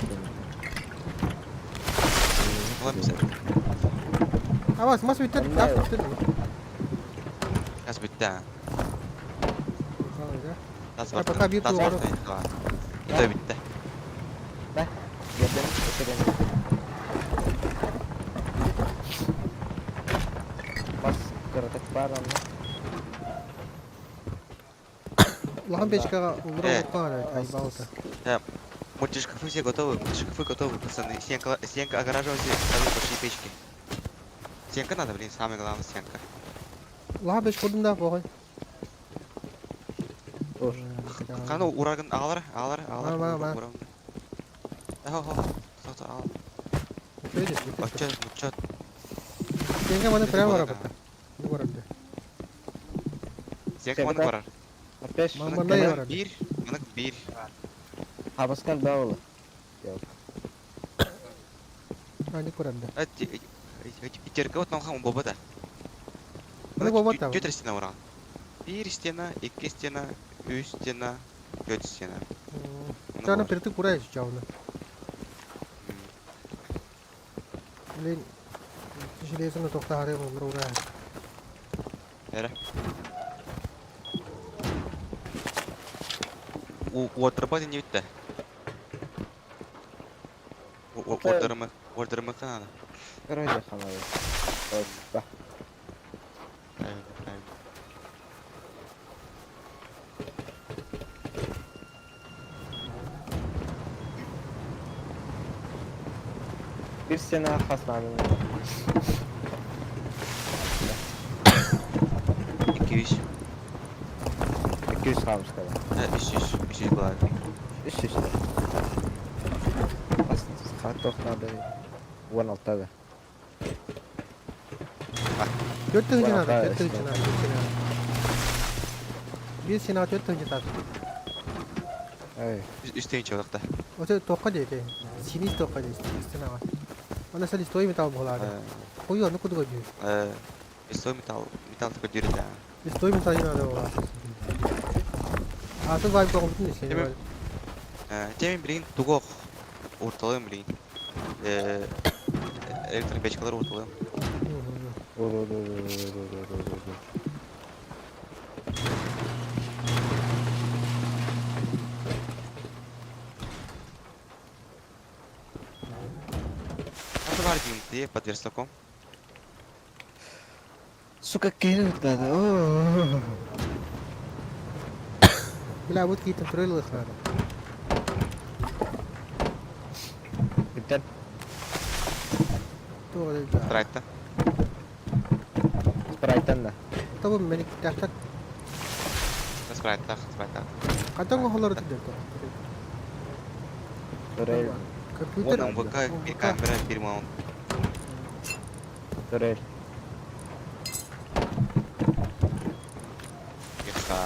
Speaker 2: Ulan bize.
Speaker 1: Ama mas bitti. Tas bitti.
Speaker 2: Gaz bitti ha. Tas
Speaker 1: Ya,
Speaker 2: var.
Speaker 1: пока бьют
Speaker 2: Tas
Speaker 1: его
Speaker 2: var.
Speaker 1: ворот.
Speaker 2: Tamam. Bitti bitti.
Speaker 3: Да. Yedim, ötürüm. Bas, kırıtık var ama.
Speaker 1: Ulan печкаға ура
Speaker 2: Э.
Speaker 1: уккан ай балта.
Speaker 2: Мультишкафы все готовы. Мультишкафы готовы, пацаны. Стенка огораживайте. Ставим большие печки. Стенка надо, блин, самое главное стенка.
Speaker 1: Ulan beş kurdum da pohol.
Speaker 3: Уже.
Speaker 2: Kanka urargın ağlar.
Speaker 1: Var.
Speaker 2: Al.
Speaker 1: Öyle.
Speaker 2: Muchot.
Speaker 1: Деньги mana прямо
Speaker 2: Болады,
Speaker 1: работа. Bu vardı.
Speaker 2: Стенка mana varar.
Speaker 3: Опять
Speaker 1: Мама,
Speaker 2: Мына
Speaker 1: Мындай
Speaker 2: кімі?
Speaker 1: барады.
Speaker 2: Bir. Мына bir.
Speaker 3: Абаскан даула.
Speaker 1: Ani kuranda.
Speaker 2: Итерке вот намхан бобада.
Speaker 1: Мына бобада.
Speaker 2: 4 стена уран. Bir стена, 2 стена, 3 стена, 4 стена.
Speaker 1: Тана перти курай чавна. Блин. Железно тохта харе ура.
Speaker 2: Эре. Уотербады не битті. Ордерымы қанады.
Speaker 3: Короче, ханады. Да.
Speaker 2: Правильно.
Speaker 3: Bir sene hasnadı.
Speaker 2: 200.
Speaker 3: 200 kalmış kadar.
Speaker 2: 300 болады.
Speaker 3: İş işte. Saat toxnadı. 16'da.
Speaker 1: 4 tane
Speaker 3: Bana
Speaker 1: надо,
Speaker 3: да,
Speaker 1: 4
Speaker 3: если-
Speaker 1: tane. Bir sene 4 tane tas.
Speaker 3: Ey.
Speaker 2: Üsteyin çoğulukta.
Speaker 1: O şey toka dedi. Sinis toka dedi. Sene var. Ona sali stoy metal bolar. Koyuyor ne kudu koyuyor.
Speaker 2: Üsteyin metal tıkı dürü de.
Speaker 1: Stoy metal yine de var. Asıl vibe kokutun işte.
Speaker 2: Değil mi? Темен білейін туғық орталығын білейін. Электron печкалар орталығын. Nasıl var diyeyim diye под верстаком.
Speaker 3: Сука, келіп дады.
Speaker 1: Bila buat kita terlalu sekarang.
Speaker 3: Bitter.
Speaker 1: Tuh ada.
Speaker 2: Страйкта.
Speaker 3: Спрайтан да.
Speaker 1: Tahu menik tak
Speaker 2: Спрайтта.
Speaker 1: kadang ngolah itu tuh.
Speaker 3: Турель.
Speaker 1: Komputer.
Speaker 2: Оның ВК камера перемаунт.
Speaker 3: Турель.
Speaker 2: Екқа.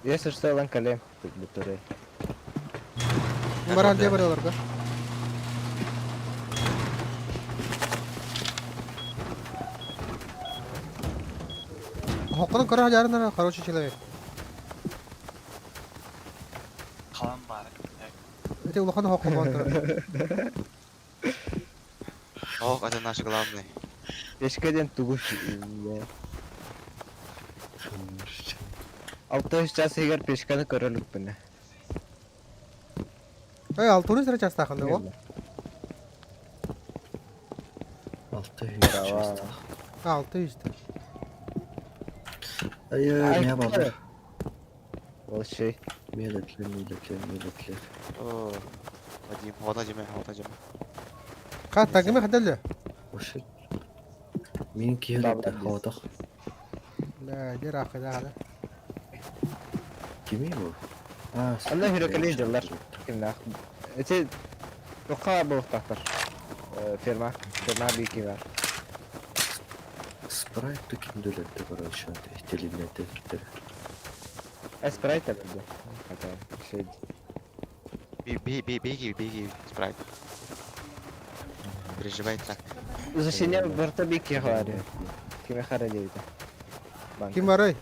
Speaker 3: Если что, ланкалем. Турель.
Speaker 1: Баран dia berapa kan? Hokkano kara hajaran na хороший человек.
Speaker 8: Қалам бар.
Speaker 1: Это улахан хокко болтыр.
Speaker 2: Ох, это наши главные.
Speaker 3: Пешкеден тугуш. 6 час егер пешканы көрөлүк біне.
Speaker 1: Ey altını sıra çasta kandı o.
Speaker 4: 600
Speaker 3: Bravo.
Speaker 4: часто.
Speaker 1: 600.
Speaker 4: Ай, не бабар.
Speaker 3: Ол şey.
Speaker 4: Медленно.
Speaker 2: О, Вадим, вода жеме.
Speaker 1: Ка тагыма хадалла.
Speaker 4: Оши. Мен келді хавада.
Speaker 1: Да, дер ахыда хада.
Speaker 4: Кеме бұл?
Speaker 3: Allah hürekeli yıllar. Kimler? Ete toka boğuktaqlar. Ferma bir var.
Speaker 4: Спрайтты кимдөлөттү, короче, телевизорде.
Speaker 3: Sprite de bildi. Hatta şey.
Speaker 2: Беги, спрайт. Переживай так.
Speaker 3: Uzashenya barta bir ki var ya. Kime khara deydi.
Speaker 1: Kim var ey?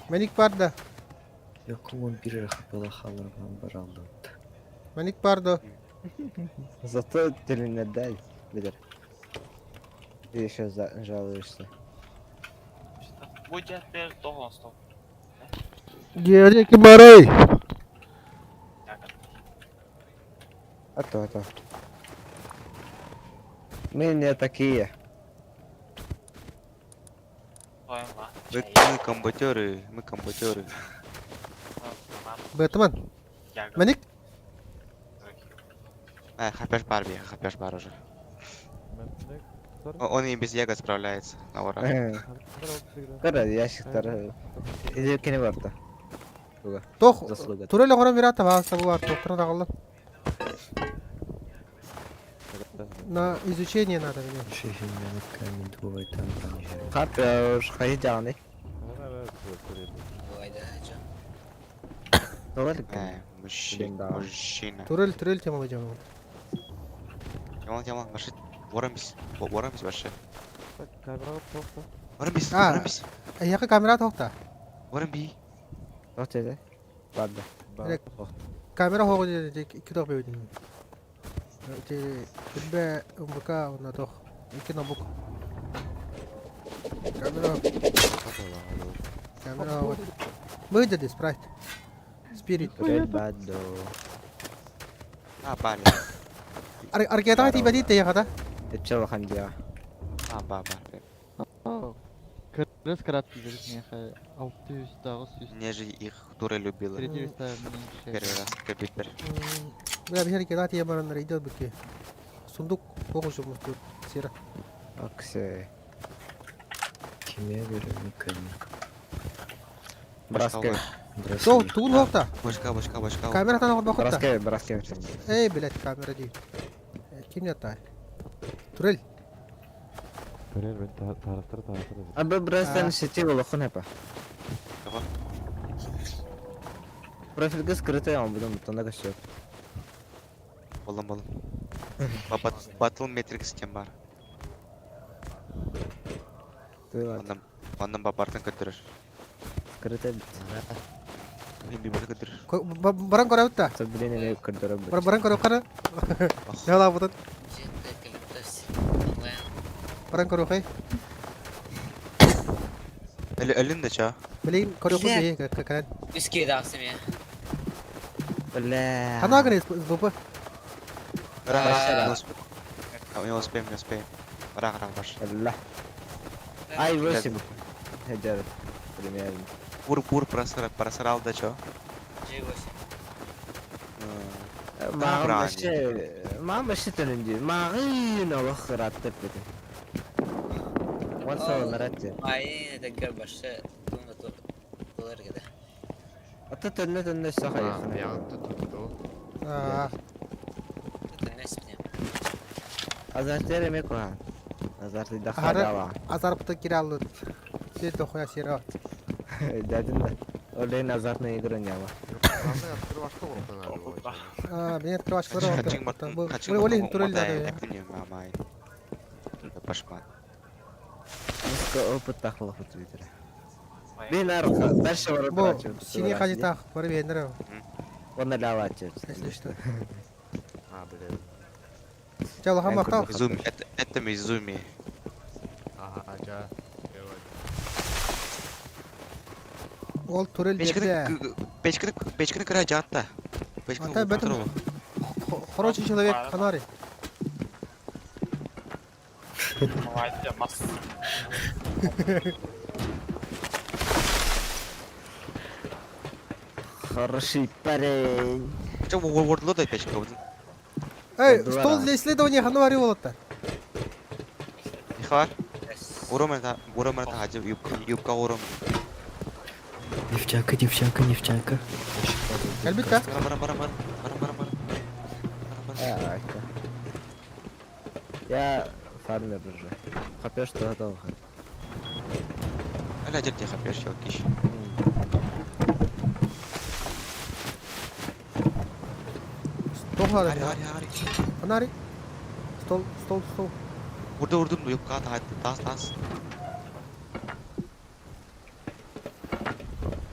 Speaker 1: Menik barda.
Speaker 4: Yakın bir haftada halardan bir aldım.
Speaker 1: Menik barda.
Speaker 3: Zато телевизорда bilir. Bir şey жалуешься.
Speaker 8: Будет теперь того стоп.
Speaker 1: Geri kim var ey?
Speaker 3: А то. Мы не такие.
Speaker 2: Мы комбатеры.
Speaker 1: Batman. Menik.
Speaker 2: Хапяш бар уже. Он и без яга справляется. На ура.
Speaker 3: Кара ящиктары. Изеркени барда.
Speaker 1: Toh.
Speaker 3: Заслуга.
Speaker 1: Turayla koran bir hatta var bu var. Doktora dağıldı. На изучение надо мне.
Speaker 4: Шехинмен камень двое там.
Speaker 3: Хат уж ходить жаны. Doğru.
Speaker 2: Мужчина.
Speaker 1: Турель тема hocam.
Speaker 2: Тема, машин. Ворамбис вообще. Ворамбис.
Speaker 1: Yakı kamera tokta.
Speaker 2: Ворамби.
Speaker 3: Doğru dedi. Barda.
Speaker 1: Kamera hoğu dedi iki tok beydin. Tibbe umbuka ona tok. İki nabuk. Kamera hoğu. Bu dedi Sprite. Spirit.
Speaker 3: Red Bado.
Speaker 2: Бали.
Speaker 1: Arkaya tiba di ya kata.
Speaker 3: Etçe bakan diye.
Speaker 2: Баба.
Speaker 9: Раз кратко вернее, 600 900
Speaker 2: Мне же их дура любила.
Speaker 9: 400
Speaker 2: Первый раз компьютер.
Speaker 1: Ya bir hareket atıyor bana nerede bıkı. Sunduk kokuşum bu sira.
Speaker 3: Aksi.
Speaker 4: Кеме берем камень.
Speaker 3: Braske.
Speaker 1: So tuğun hokta.
Speaker 2: Башка.
Speaker 1: Kamera tanı bakıp da.
Speaker 3: Braske.
Speaker 1: Ey bilet kamera değil. Kim yattı? Turel.
Speaker 3: Abi birazdan seti olakın hep.
Speaker 2: Tamam.
Speaker 3: Profilde skırıtı ya bunun butona kaçıyor.
Speaker 2: Балам. Батл Matrix кем бар.
Speaker 3: Duyular.
Speaker 2: Ondan babartan götürür.
Speaker 3: Skırıtı bit.
Speaker 2: Bir böyle götürür.
Speaker 1: Barang kau dapat tak?
Speaker 3: Sabine ne kırdıra bit.
Speaker 1: Barang kau dapat? Ya lah betul. Barang kau dapat?
Speaker 2: Elin de ça.
Speaker 1: Beli kau dapat ni ke kan?
Speaker 6: Whiskey dah sini.
Speaker 3: Бля.
Speaker 1: Хана грейс СБП.
Speaker 2: Не успеем, не успеем. Рах, баш.
Speaker 3: Бля. Ай, 8. Хаджар. Примерно.
Speaker 2: Пур просрал, да чё?
Speaker 3: Мам баши төнүндү. Магын алах раттып кетти. Ванса наратты.
Speaker 6: Ай, дегер башы тулар кеде.
Speaker 3: Ата төннө саха яхын.
Speaker 6: Теннесне.
Speaker 3: Азартер эме куа. Азарты да
Speaker 1: Ары
Speaker 3: хадава.
Speaker 1: азарпты киралды. Сет охуя сера.
Speaker 3: Дадын да. Олен азартны игрын яма.
Speaker 1: Мен открывашкалар
Speaker 2: Качың
Speaker 1: орта.
Speaker 2: мартын,
Speaker 1: Бу
Speaker 2: качың
Speaker 1: олень
Speaker 2: мартын,
Speaker 1: турелдады.
Speaker 2: не мамай. Пашман.
Speaker 3: Миско опыт тахлы хут битер. Мен арка дальше вара
Speaker 1: Бу
Speaker 3: трачу.
Speaker 1: сине хажита бары бендер.
Speaker 3: Он лавачу.
Speaker 1: Если что. Чало хамактал.
Speaker 2: Изуми, это Мизуми.
Speaker 1: Ол турел берде.
Speaker 2: Печканы кыра жатта. Печканы
Speaker 1: Ата бетим. Хороший человек, Ханари.
Speaker 8: Молодец, мас.
Speaker 3: Хороший парень.
Speaker 2: Чё, вордло да печка?
Speaker 1: Эй,
Speaker 3: Два
Speaker 1: стол
Speaker 3: раза.
Speaker 1: для исследования Ханари болотта.
Speaker 2: Ихвар? Уромер та хажы юбка уром.
Speaker 4: Девчонка.
Speaker 1: Әлбәттә.
Speaker 2: Бара.
Speaker 3: Я фармер уже. Хапеш что готов.
Speaker 2: Аля жерде хапеш yok киш.
Speaker 1: Стол Ханари.
Speaker 2: Ари.
Speaker 1: Ханари. Стол.
Speaker 2: Vurdum yukarı tas.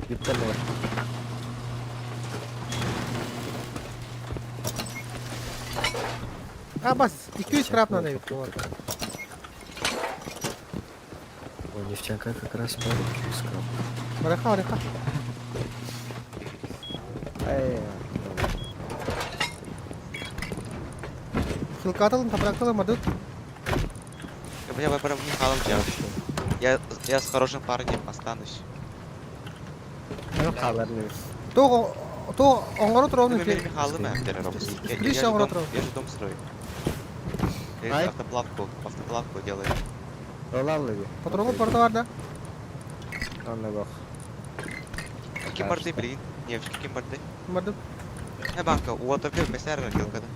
Speaker 3: Юбка нор.
Speaker 1: Бас, 200 храп надо ведь. Вот.
Speaker 4: О, девчонка как раз парень искал.
Speaker 1: Вареха.
Speaker 3: Ай.
Speaker 1: Хилкаталын, тапракталын, мадут.
Speaker 2: Я выбрал не халам я с хорошим парнем останусь.
Speaker 3: Ну хабарный.
Speaker 1: То оңгоро туруп
Speaker 2: Ты меня халым
Speaker 1: Лишь оңгоро туруп.
Speaker 2: Я же дом строю.
Speaker 3: Ай.
Speaker 2: Я автоплавку делаю.
Speaker 3: Олалды.
Speaker 1: Патрону порта бар да.
Speaker 3: Анна бах.
Speaker 2: Ким барды блин? Нефть ким барды?
Speaker 1: Мадут.
Speaker 2: Банка, у отопил мессер рилкада.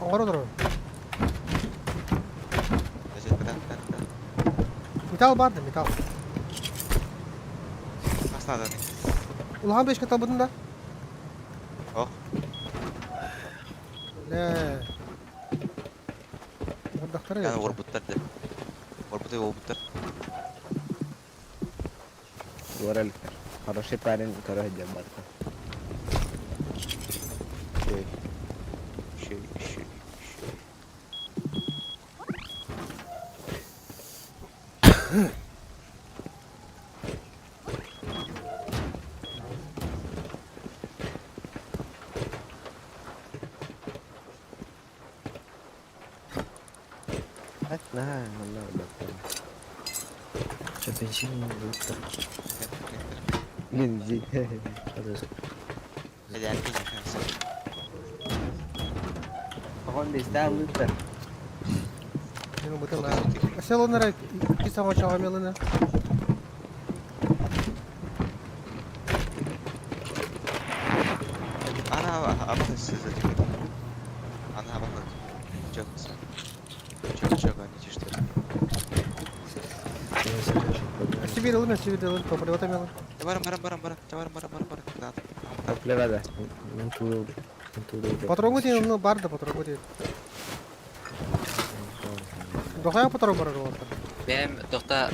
Speaker 1: Оңгоро туруп.
Speaker 2: Значит, куда?
Speaker 1: Металл бар да, металл.
Speaker 2: Аснада.
Speaker 1: Улхан бешке табудun да.
Speaker 2: Ох.
Speaker 1: Ордактары.
Speaker 2: Yani orbuttарды. Орбуттар.
Speaker 3: Говорили. Хороший парень, короче, батка.
Speaker 2: Şey.
Speaker 3: Nah, батка.
Speaker 4: Что, бензин не будет?
Speaker 3: Линзи.
Speaker 2: Hadi erken yakınsın.
Speaker 3: Он не стал лутер.
Speaker 1: Менің бутылна. Селонара кисаға чаға меліне.
Speaker 2: Ana abone size diyor. Ana abone. Çok они что?
Speaker 4: Я заряжу.
Speaker 1: Сибир ылын, топырыгыта мелін.
Speaker 2: Барам. Надо.
Speaker 3: Топлевада.
Speaker 4: Мен тулы.
Speaker 1: Патронгу дейін, бар да патронгу дейін. Дохая патрон бар болотта.
Speaker 6: Benim dokta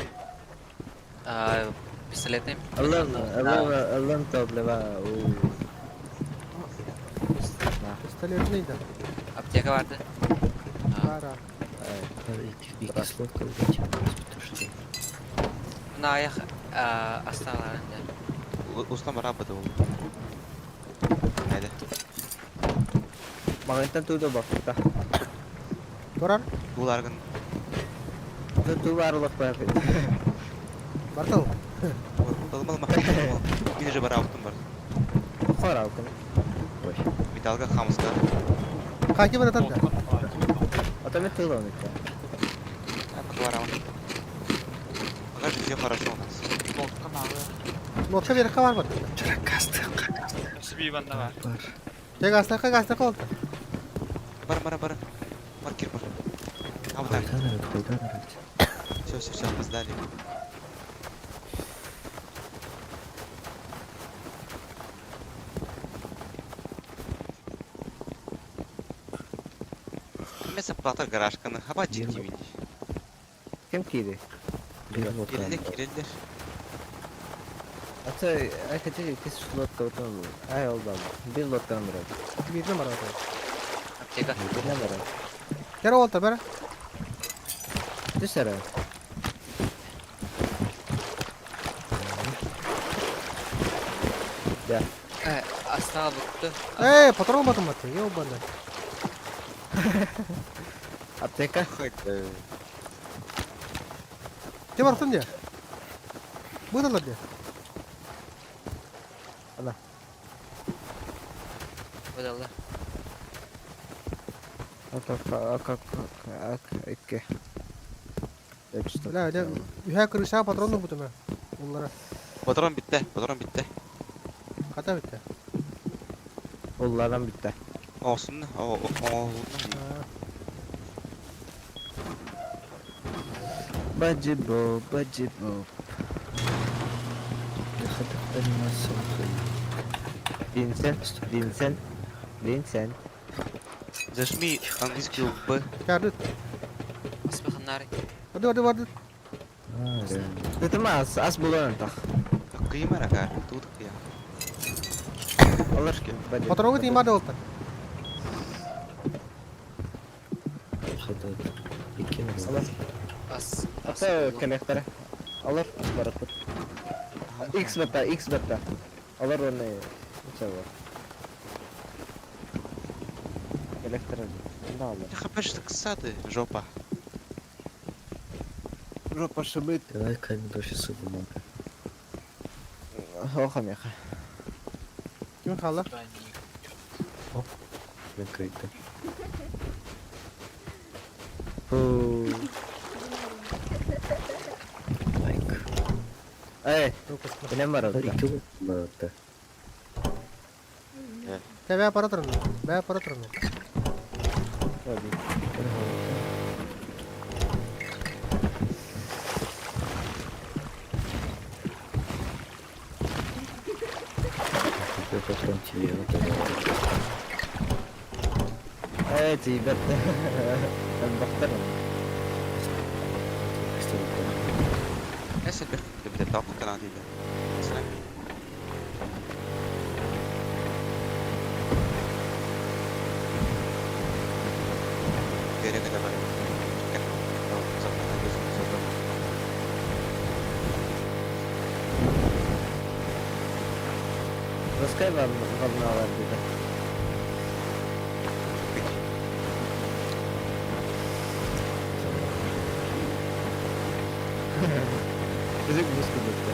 Speaker 6: pistoletim.
Speaker 3: Аллан топлева.
Speaker 1: Пистолет нейді.
Speaker 6: Apteka vardı.
Speaker 1: Бара.
Speaker 4: И кислотка убить. Потому что
Speaker 6: Buna ayak hastalarında.
Speaker 2: Uslan barabada oldu. Hadi.
Speaker 3: Mağıntan tuğda baktıkta.
Speaker 1: Torar.
Speaker 2: Bulargın
Speaker 3: Tuğ varlık bak.
Speaker 1: Bartıl.
Speaker 2: Alma. Bir de barabutun var.
Speaker 3: Kor alkın.
Speaker 2: Metalga hamska.
Speaker 1: Kaki bana tadı.
Speaker 3: Otomet tuğla onu işte.
Speaker 2: Var ama. Fakat все хорошо у нас.
Speaker 8: Volkan abi.
Speaker 1: Notka bir var bak.
Speaker 8: Nasıl bir bende var?
Speaker 1: Tek gasta oldu.
Speaker 2: Бар. Маркер бар. А вот так. Все, опоздали. Mesela Batır garajkanı hava ciddi miydi?
Speaker 3: Kim kiydi?
Speaker 2: Giriller.
Speaker 3: Ata arkadaşlar iki slotta oturdu. Ay oldu abi. Bir lottan bırak.
Speaker 1: Bir numara oldu.
Speaker 6: Аптека.
Speaker 3: Bir ne bırak?
Speaker 1: Kere oldu bana.
Speaker 3: Dışarı. Ya.
Speaker 6: Астаға бұтты.
Speaker 1: Patron olmadım batı. Yo bana.
Speaker 3: Apteka.
Speaker 1: Kim var diye? Bu da diye.
Speaker 6: Бұдалды.
Speaker 3: Iki.
Speaker 1: La öyle ühe kırışa patronlu bu tüme. Bunlara.
Speaker 2: Patron bitti.
Speaker 1: Kata bitti.
Speaker 3: Onlardan bitti.
Speaker 2: Olsun mu? Olsun.
Speaker 3: Bacı bu. Vincent.
Speaker 2: Зажми английскую Б.
Speaker 1: Kârdut.
Speaker 6: Асмахан нарай.
Speaker 1: Hadi.
Speaker 3: Itu mas, as bulan tak.
Speaker 2: Kıyım ara kar. Tut kıyım.
Speaker 3: Alır ki.
Speaker 1: Patrongu timba da oldu.
Speaker 3: Alır.
Speaker 6: Ас.
Speaker 3: Ata konektere. Alır. Barakut. X beta. Alır onu. Coba. Konektere. Ne alır?
Speaker 2: Я хапаешь так сады, жопа.
Speaker 3: Ropa şubit.
Speaker 4: Давай камень до часу бумага.
Speaker 3: Oha meha.
Speaker 1: Kim kaldı?
Speaker 4: Ben kayıtta. Like.
Speaker 3: Ey,
Speaker 1: Yok kısmı.
Speaker 3: benim var
Speaker 4: Hadi
Speaker 3: orada.
Speaker 4: iki var orada.
Speaker 1: Te veya para tırını.
Speaker 3: Hadi.
Speaker 4: Какой патрон тебе? Вот это.
Speaker 3: Ey, cibet. Ben bakarım.
Speaker 4: Что такое?
Speaker 2: Я себе тебе толку канал иди. Берега давай.
Speaker 3: Pускай волновал где-то. Язык близко будет.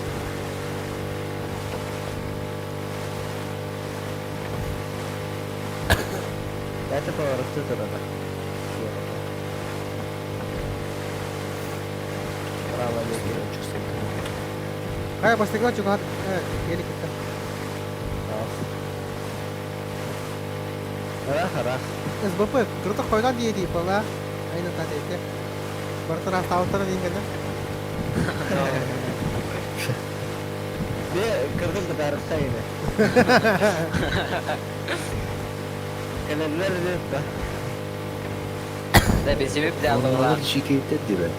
Speaker 3: Это поворот тут надо. Право лево.
Speaker 1: Kaya pastikan juga. Geri kita.
Speaker 3: Рах.
Speaker 1: SBP kırıta koydan diye deyip bana. Aynı tadette. Bertaraf tahun ingin.
Speaker 3: Dia kırdım da darıkta yine. Kendiler de da.
Speaker 6: Да, бензині б взяли,
Speaker 4: Onlar
Speaker 6: ладно.
Speaker 4: şikayet etti ben.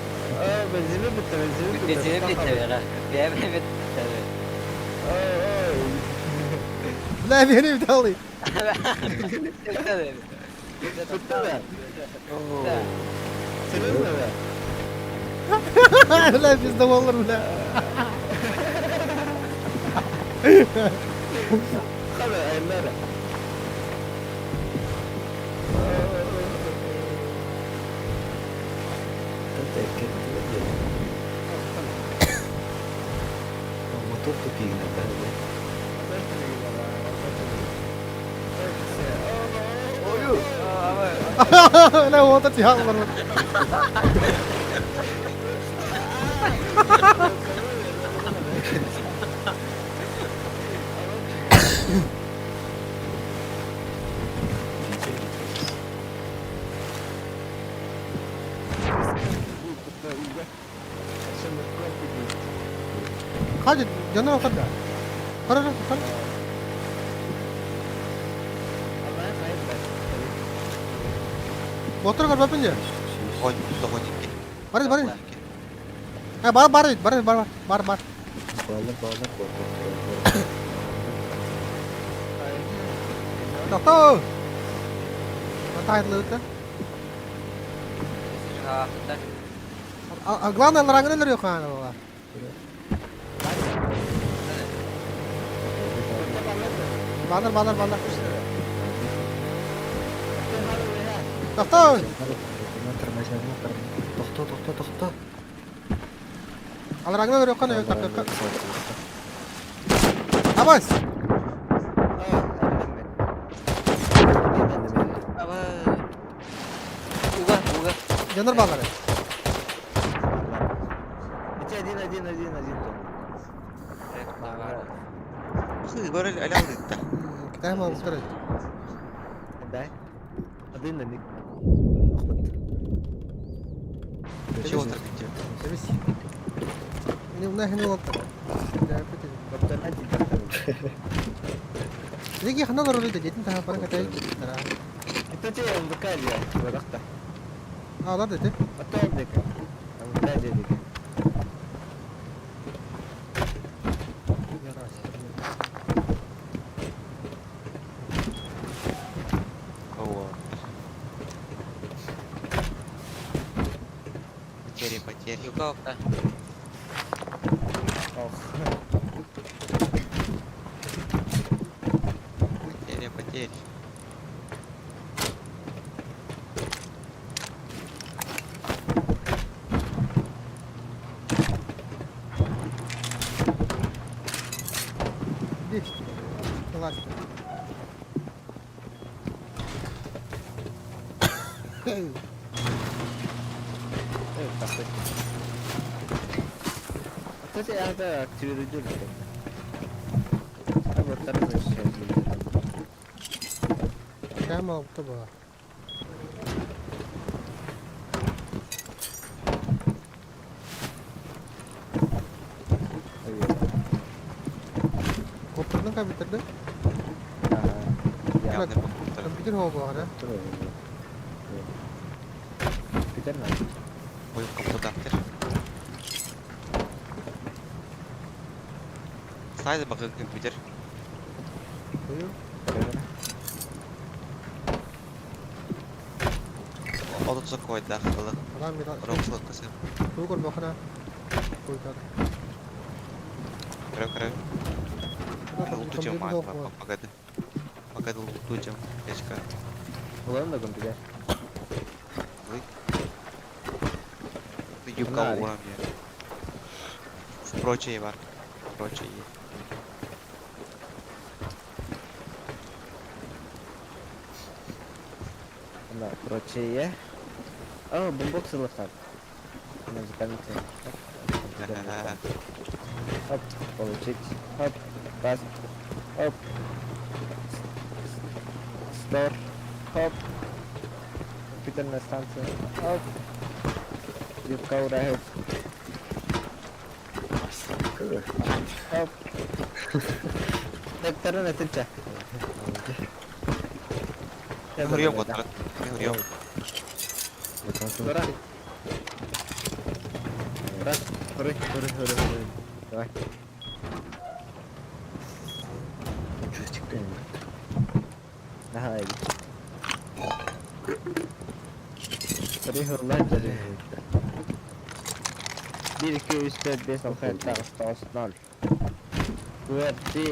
Speaker 3: Aa benzini bitti.
Speaker 6: Бензині б бітті, Бензині бітті.
Speaker 1: La beni bir daha alayım.
Speaker 3: Bitti be. Senin mi be?
Speaker 1: La biz de olur mu la?
Speaker 3: Hadi ayarlara.
Speaker 4: Motor kepingin apa ya?
Speaker 1: Nah, motor sih hang baru. Kaç canım kadar. Para kan. Motor kan berapa ya?
Speaker 2: Dokonik.
Speaker 1: Baris baris. Bar.
Speaker 4: Balap.
Speaker 1: Dokter. Mata itu kan. Главное ларангны лэр yokan baba. Балар. Dokter.
Speaker 4: Motor. Tohto.
Speaker 1: Ларангны лэр yokan ya tak. Abbas.
Speaker 6: Apa? Ubah.
Speaker 1: Jangan ballar.
Speaker 3: Один.
Speaker 2: Хы, говорили, алял это.
Speaker 1: Kita mau motor.
Speaker 3: Дай. Один на них.
Speaker 2: Чего торпите?
Speaker 1: Sebis. Ini motor.
Speaker 3: Dokter aja dokter.
Speaker 1: Jadi kita nggak perlu jadi entah apa kata itu.
Speaker 3: Itu sih yang bekerja, dokter.
Speaker 1: Ada deh.
Speaker 3: Betul deh. Yang bekerja deh.
Speaker 2: Вот. Потери.
Speaker 6: Yuka.
Speaker 3: Oh.
Speaker 2: Потери.
Speaker 1: Здесь. Классно.
Speaker 3: Takut. Itu sih ada curi dulu. Aku terus
Speaker 1: Saya mau ke bawah. Komputernya kan bitter deh.
Speaker 2: Явный компьютер.
Speaker 1: Komputer mau bawa ada.
Speaker 3: Peter lah.
Speaker 2: Ой, компьютер. Сайз bakın компьютер.
Speaker 1: Buyur.
Speaker 2: Onu tuza koydu akıllı.
Speaker 1: Adam bir
Speaker 2: Roxluk kısım.
Speaker 1: bu kol bakana. Koydu.
Speaker 2: Крыв. Лутучим, погоди. Погоди, лутучим. Печка.
Speaker 3: Ulan da komputer.
Speaker 2: Юбка урам я. Прочие var. Прочие.
Speaker 3: Nah, proteye. Oh, bombok selesai. Muzikante. Hop, получить. Hop, паст. Hop. Стор. Hop. Компьютерная станция. Hop. Юбка урахет. Hop. Doktorun ötünce.
Speaker 2: Hırıyorum kontrat. Hırıyorum.
Speaker 3: Dora. Bırak. Hırı. Давай.
Speaker 4: Joystick'ten mi?
Speaker 3: Daha iyi. Hırı dedi. 1, 2, 3, 4, 5, 6, 7, 8, 9, 10. Berarti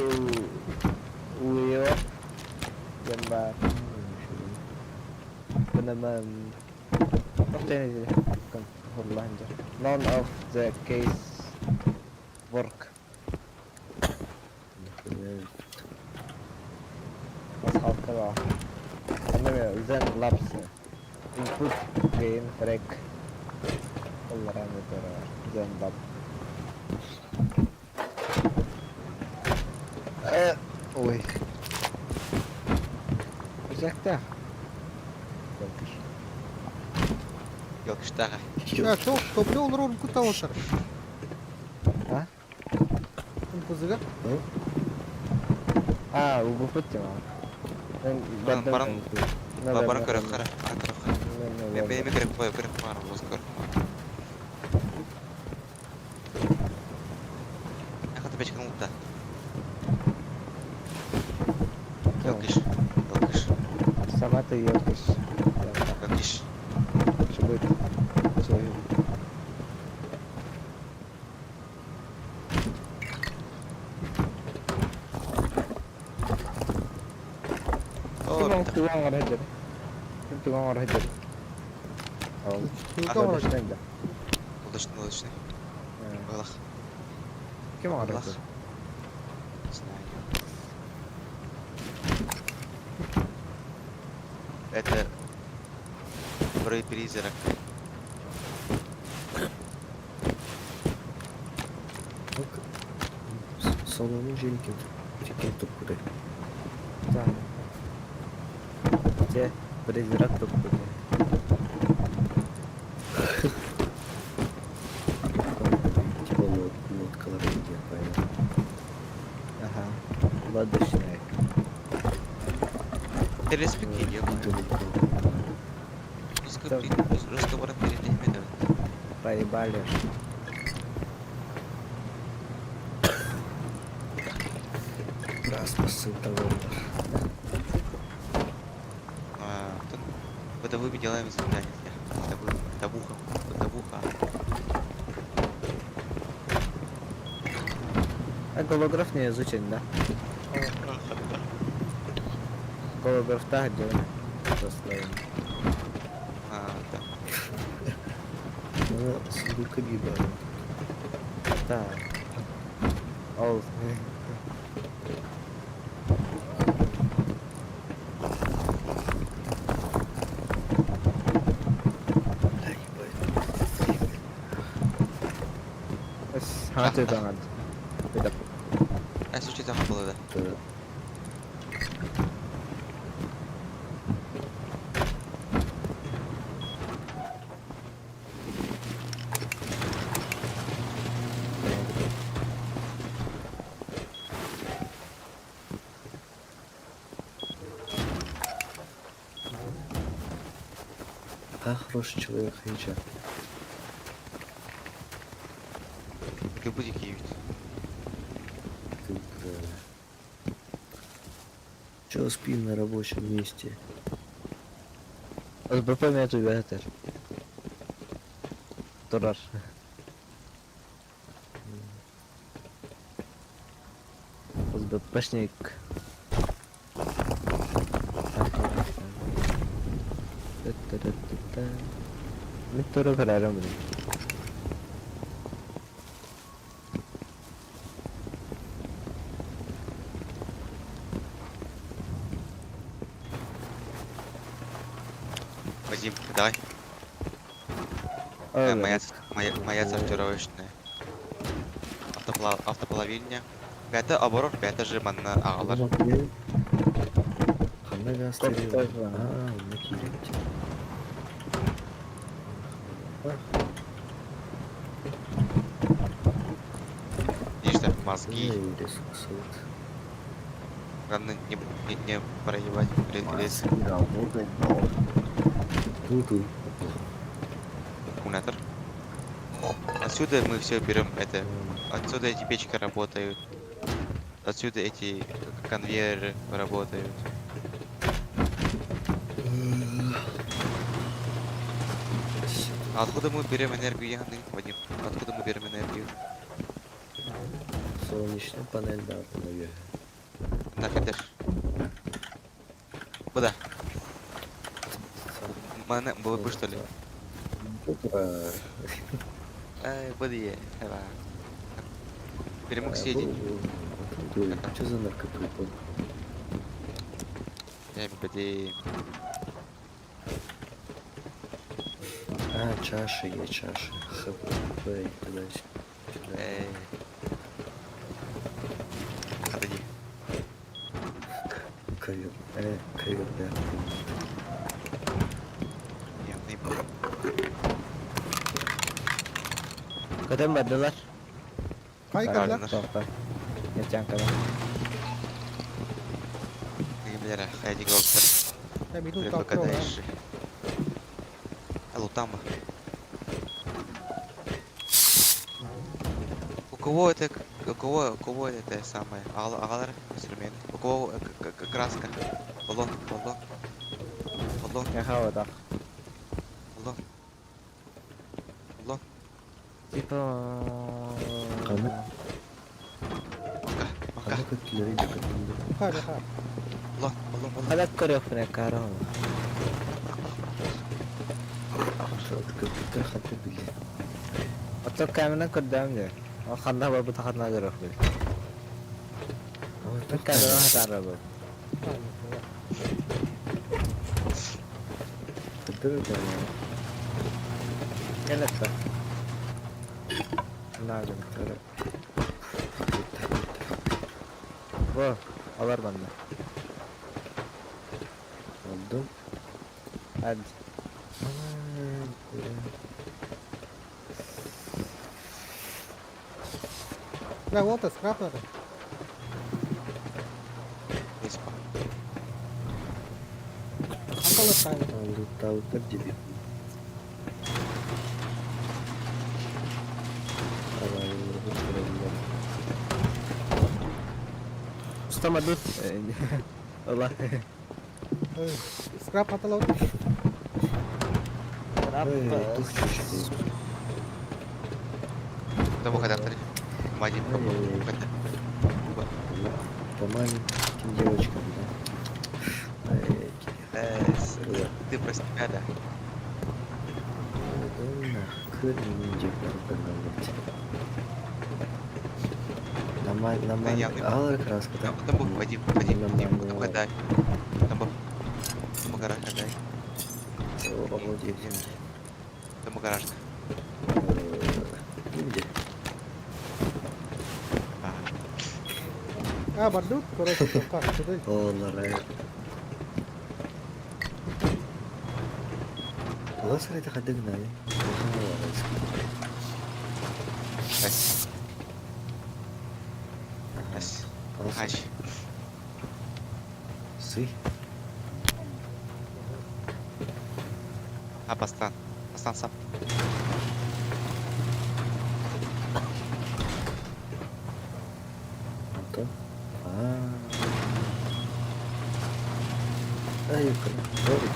Speaker 3: Uiot gambar peneman ini bukan Horlander. None of the case work. Mas halkalar. Anlamıyor. Zen labs. Input gain track. Allah rahmet eylesin. Zen lab. Ой. Uzakta.
Speaker 2: Yok işte.
Speaker 1: Ya çok toplu olur oğlum kutu olsun.
Speaker 3: Ha?
Speaker 1: Kuzuga.
Speaker 3: Ah, ubu putih mah.
Speaker 2: Barang barang kerek kerek. Benim kerek boy kerek var bos kerek. Aku tuh becek muda. Yok iş. Yok iş.
Speaker 3: Sama tuh ya guys.
Speaker 2: Yok iş.
Speaker 3: Coba itu. Coba.
Speaker 2: Oh,
Speaker 3: Tukang orang aja. Tukang orang aja. Oh,
Speaker 1: Kuzuga var.
Speaker 3: understand.
Speaker 2: удачный. Балах.
Speaker 3: Kim orang
Speaker 2: Балах.
Speaker 3: aja?
Speaker 2: Знаю. Это призрак.
Speaker 4: Bak. Salonun jenkin. Çekin topu.
Speaker 3: Так. Где призрак тут будет?
Speaker 4: Типа лодкалар gidiyor bayağı.
Speaker 3: Ага. Лодочная.
Speaker 2: Телеспекинье. Разговором перед
Speaker 3: Поебали.
Speaker 4: Раз посылка выбор.
Speaker 2: Бытовыми делами заняты. Табуха.
Speaker 3: А голограф не изучен, да? Голограф так где построен.
Speaker 2: Да.
Speaker 4: Она сундука гибала.
Speaker 3: Так. Оу.
Speaker 4: Да ебать.
Speaker 3: А ты там. Это
Speaker 2: Я случай там было, да.
Speaker 4: Да. А, хороший человек, Хейча.
Speaker 2: Как будет Киев.
Speaker 4: Ты чё спим на рабочем месте?
Speaker 3: СБП мету ветер. Тураж. СБПшник. Миттора карарам блин.
Speaker 2: Вадим, давай. Моя сортировочная. Автоплавильня. Пятый оборот, пятый же манна ағалар.
Speaker 4: Қандай газ тереді? Оны керек.
Speaker 2: Видишь, мозги.
Speaker 4: Ресурсы.
Speaker 2: Главное не проебать рейс.
Speaker 4: Работать должен. Тут.
Speaker 2: Аккумулятор. Отсюда мы все берем это. Отсюда эти печки работают. Отсюда эти конвейеры работают. А откуда мы берем энергию, Яны, Вадим? Откуда мы берем энергию?
Speaker 4: Солнечная панель, да, наверное.
Speaker 2: Так, это ж. Куда? Mana bawa что ли?
Speaker 4: Ура.
Speaker 2: Быдые. Перемог съедить.
Speaker 4: Что за наркотруп?
Speaker 2: Быдые.
Speaker 4: А, чаши, есть чаши. Эй, туда-сюда.
Speaker 2: Отойди.
Speaker 4: Ковер. Ковер, да.
Speaker 2: Я не помню.
Speaker 3: Kadın verdiler.
Speaker 1: Kay
Speaker 2: Pardon.
Speaker 1: kadar.
Speaker 3: Toplar. Geçen kadar.
Speaker 2: Гиблера, хайди голстер.
Speaker 1: Ya bir dur
Speaker 2: Блин,
Speaker 1: kalkıyor
Speaker 2: пока
Speaker 1: ya.
Speaker 2: дальше. Лутама. У кого это самое? Агалар, инструмент. У кого краска? Баллон.
Speaker 3: Ne havada. Типа...
Speaker 4: Kanı.
Speaker 2: Мака.
Speaker 4: Kanı kötüleri de katıldı.
Speaker 1: Yukarı ha.
Speaker 2: Баллон.
Speaker 3: Kadar kırıyor ne karı.
Speaker 4: Köpükler hatta bile.
Speaker 3: Otur kamera kırdım diyor. O kanda var bu takatına göre okuyor.
Speaker 4: Ama
Speaker 3: Bu kamera hatar bu.
Speaker 4: Kötüleri de ya.
Speaker 3: Gel lütfen. Ne yapayım? Bu. Alır benden.
Speaker 4: Aldım.
Speaker 3: Hadi.
Speaker 1: Ya вот это скрап надо.
Speaker 2: Есть.
Speaker 1: Akıllı sayın.
Speaker 4: Aldım. Tavuklar gibi. Alayları bu sıralar.
Speaker 3: Ustama dur. Allah.
Speaker 1: Скрап atalım.
Speaker 4: Дух чешет.
Speaker 2: Того хотят три. Мади.
Speaker 4: По маленьким девочкам, да.
Speaker 2: Ты про себя, да?
Speaker 4: Кырминce пропагандать. Нормально.
Speaker 2: я-
Speaker 4: Алая краска, да?
Speaker 2: Там был Вадим. Там ходай. Там был. Там гараж ходай.
Speaker 4: Молодец.
Speaker 2: Там гаражка.
Speaker 4: Где?
Speaker 1: Ha bardut. Короче, как сюда.
Speaker 4: Олара. Ласер это ходыгнали.
Speaker 2: Ась. Ась. Ач.
Speaker 4: Сы.
Speaker 2: Пастан. Пастан сам.
Speaker 4: Антон. Ай, вроде.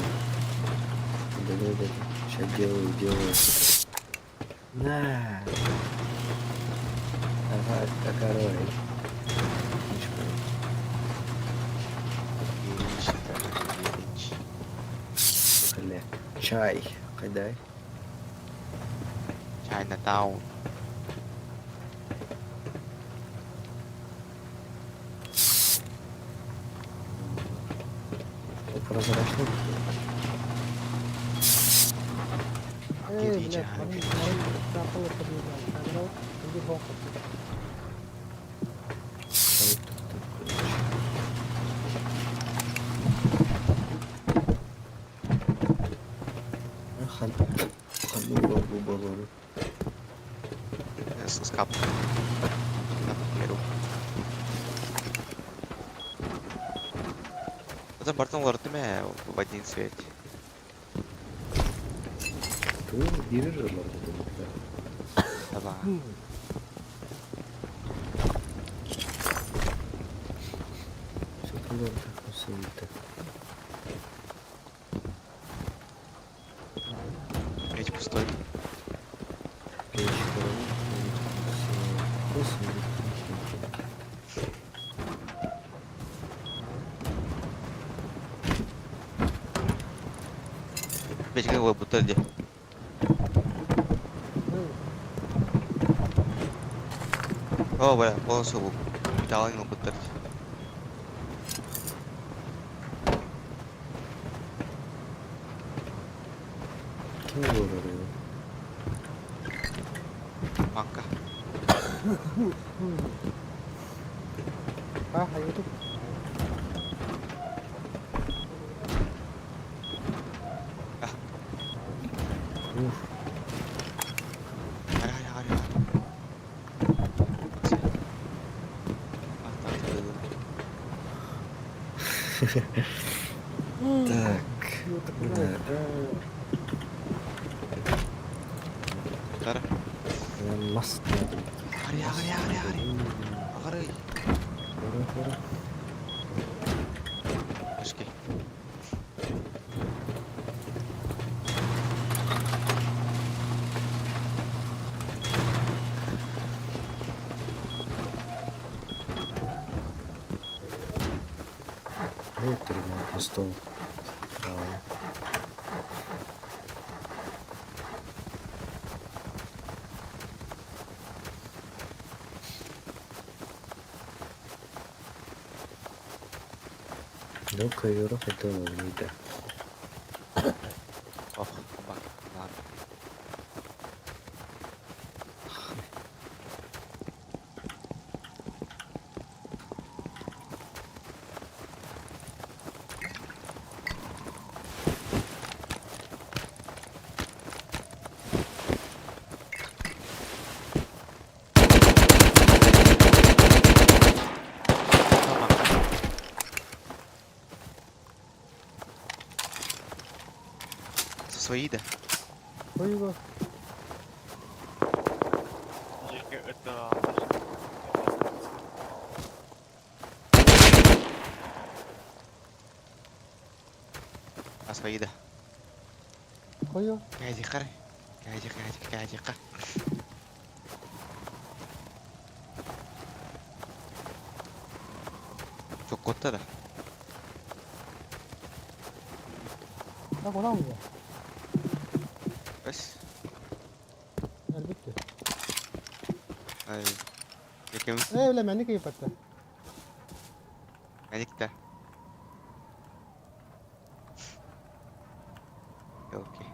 Speaker 4: Да. Сейчас делаю. На. Ага, такая. Чай. Кайдай.
Speaker 2: Чайнатаун.
Speaker 4: Прозрачный.
Speaker 1: Ey
Speaker 2: Gerici
Speaker 1: millet.
Speaker 2: abi.
Speaker 1: Bana akıllı kırıyor. Kamera şimdi bok.
Speaker 4: Ханну баллону.
Speaker 2: С кап. Это бартон лордыме в один свет.
Speaker 4: Ты берешь же
Speaker 2: Давай.
Speaker 4: Все колор так усилит.
Speaker 2: Медь пустой.
Speaker 4: Печь, 8.
Speaker 2: печке вот бутыль. О, бля, полностью металлинг бутыль.
Speaker 4: Kim olur oraya?
Speaker 2: Banka.
Speaker 1: Ah, ayo tuh.
Speaker 2: Hadi. Ah, tak dulu.
Speaker 4: Так.
Speaker 2: Ntar.
Speaker 4: Mas.
Speaker 2: Hari. Hari. Meski.
Speaker 4: Ну, тримай по стол. Ну-ка, Юра, это да.
Speaker 2: Oh, bak. Lan. Tamam. Свои, да?
Speaker 1: Ой, его.
Speaker 8: Это...
Speaker 2: А свои, да?
Speaker 1: Ой, его.
Speaker 2: Geldik kar. Geldik kar. Çok kotta da.
Speaker 1: Bak ona mı?
Speaker 2: Bes.
Speaker 1: Elbette.
Speaker 2: Ay. Yakımız.
Speaker 1: Öyle beni kayıp etti.
Speaker 2: Medik de. Okey.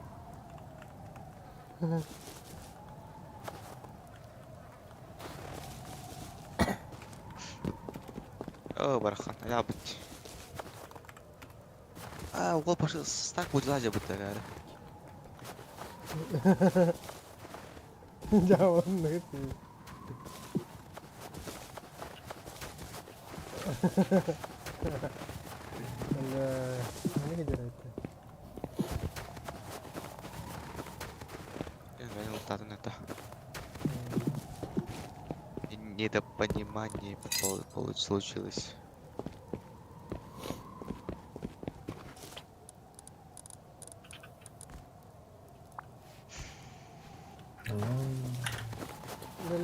Speaker 2: О, барахан, лабуть. А, угол пошел, так будет лазя будто, гада.
Speaker 1: Jauh banget sih. Alah, ini kejar itu.
Speaker 2: Я понял, тату это. Недопонимание случилось.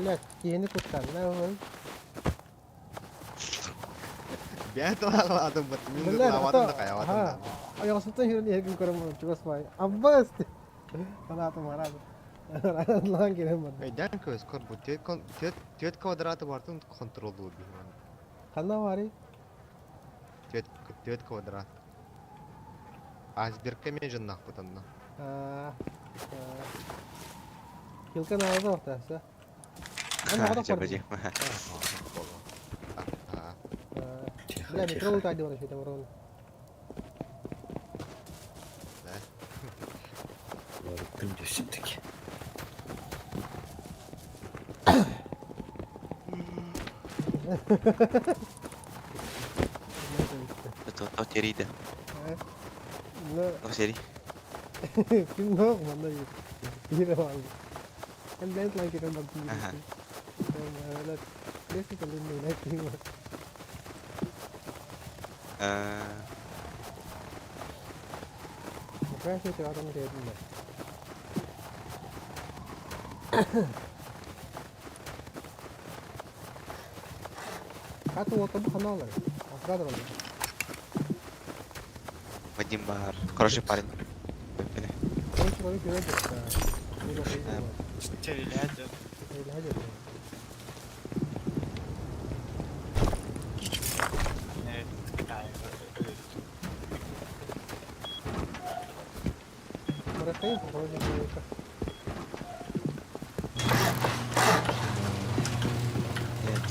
Speaker 1: Lihat, ini kutan lah, boy.
Speaker 3: Ben to'g'ri bir minut
Speaker 1: Lihat,
Speaker 3: lavadim da
Speaker 1: ha.
Speaker 3: qayoqdan.
Speaker 1: Ayo satu hirin yakin koram chukos pai. Abbas. Ana tumhara. Lan kirim bad.
Speaker 3: Aydan ko'z ko'r bu tet kvadrati borda kontrol bo'ldi.
Speaker 1: Qanday bari?
Speaker 3: Tet kvadrat. Icebergga men jinnaq butunna.
Speaker 1: Hilkan ada ortasi. Ana ada
Speaker 2: Coba
Speaker 1: kordi.
Speaker 2: aja.
Speaker 1: Bila metro tadi orang kita orang.
Speaker 4: Varıp düştük.
Speaker 2: Это террида.
Speaker 1: Lo,
Speaker 2: Ну, сери.
Speaker 1: kim no mana itu? Hira wal. Kan dance lagi kan bagi.
Speaker 2: Aha.
Speaker 1: Lihat, dia sih kalau ini naik ini. Makanya sih kelihatan kayak gini. Satu waktu kenal lah. Apa ada lagi?
Speaker 2: Вадим Бар. Хороший парень. Блин.
Speaker 1: Burayı görecek ya. Burada şey var.
Speaker 8: Çevirileceğim.
Speaker 1: Öyle hadi.
Speaker 8: Evet. Yani öyle.
Speaker 1: Братаев, вроде бы это.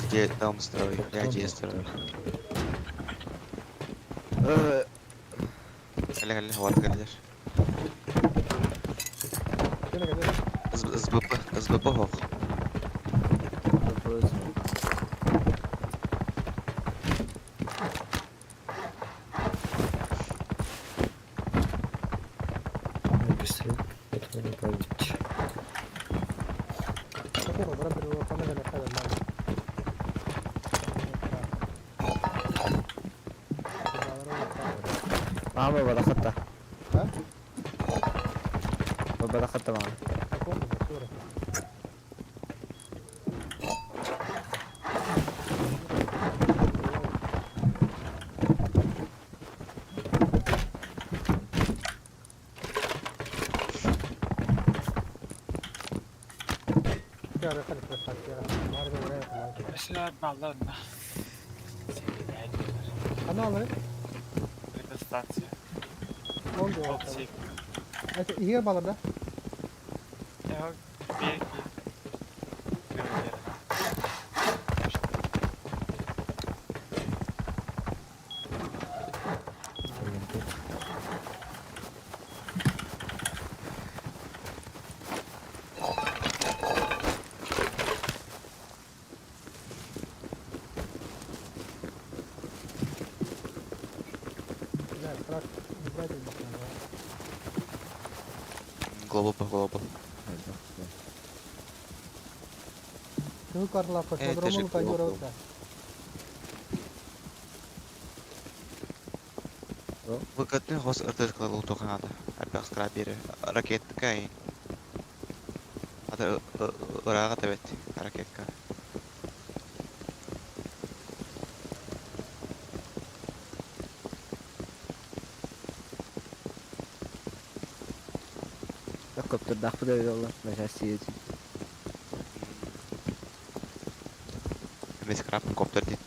Speaker 2: Где дом строю? Я где строю? Хали, вот галдеш.
Speaker 1: Şöyle kadar.
Speaker 2: СБП хох.
Speaker 4: Быстрее. Это не пойдет.
Speaker 1: Такого брата его помогали ходить мало.
Speaker 3: معاهم ولا خطة؟
Speaker 1: ها؟
Speaker 3: ولا خطة معاهم.
Speaker 1: Такого засура. Ya refer refer ya. Marga buraya marga.
Speaker 8: Mesela ballarına. Çevirileceğim.
Speaker 1: Ana alır.
Speaker 8: Registrasyon.
Speaker 1: Ne oldu o?
Speaker 8: Çok şey.
Speaker 1: Evet, iyi balık da.
Speaker 8: Ya bir iki. Görüyorum.
Speaker 1: Güzel, bırak. Güzel bir bakalım.
Speaker 2: Глобал.
Speaker 1: Şunu karla koşmadır
Speaker 2: teşekkür
Speaker 1: onu kayıyor
Speaker 2: ederim.
Speaker 1: orada.
Speaker 2: Выгодный гос это кладу только надо. Арбах скрабери. Ракетка кай. Ада урага табет. Ракетка.
Speaker 3: Helikopter daqı da yollar. Mesela siyeci.
Speaker 2: Mes краб коптер dit.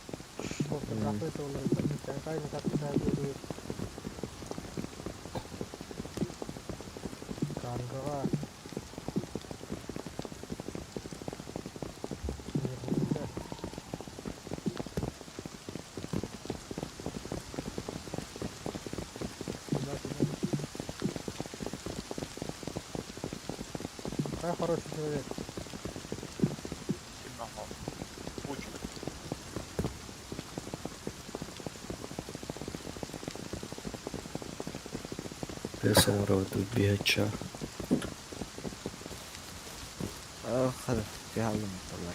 Speaker 1: Fotoğrafı da olur. Sen kayın kapı da görüyor. Karga var. Какая хороший человек.
Speaker 8: Сильно учу.
Speaker 4: Я самурай тут бігача.
Speaker 3: Hadi. Bir halde muhtemelen.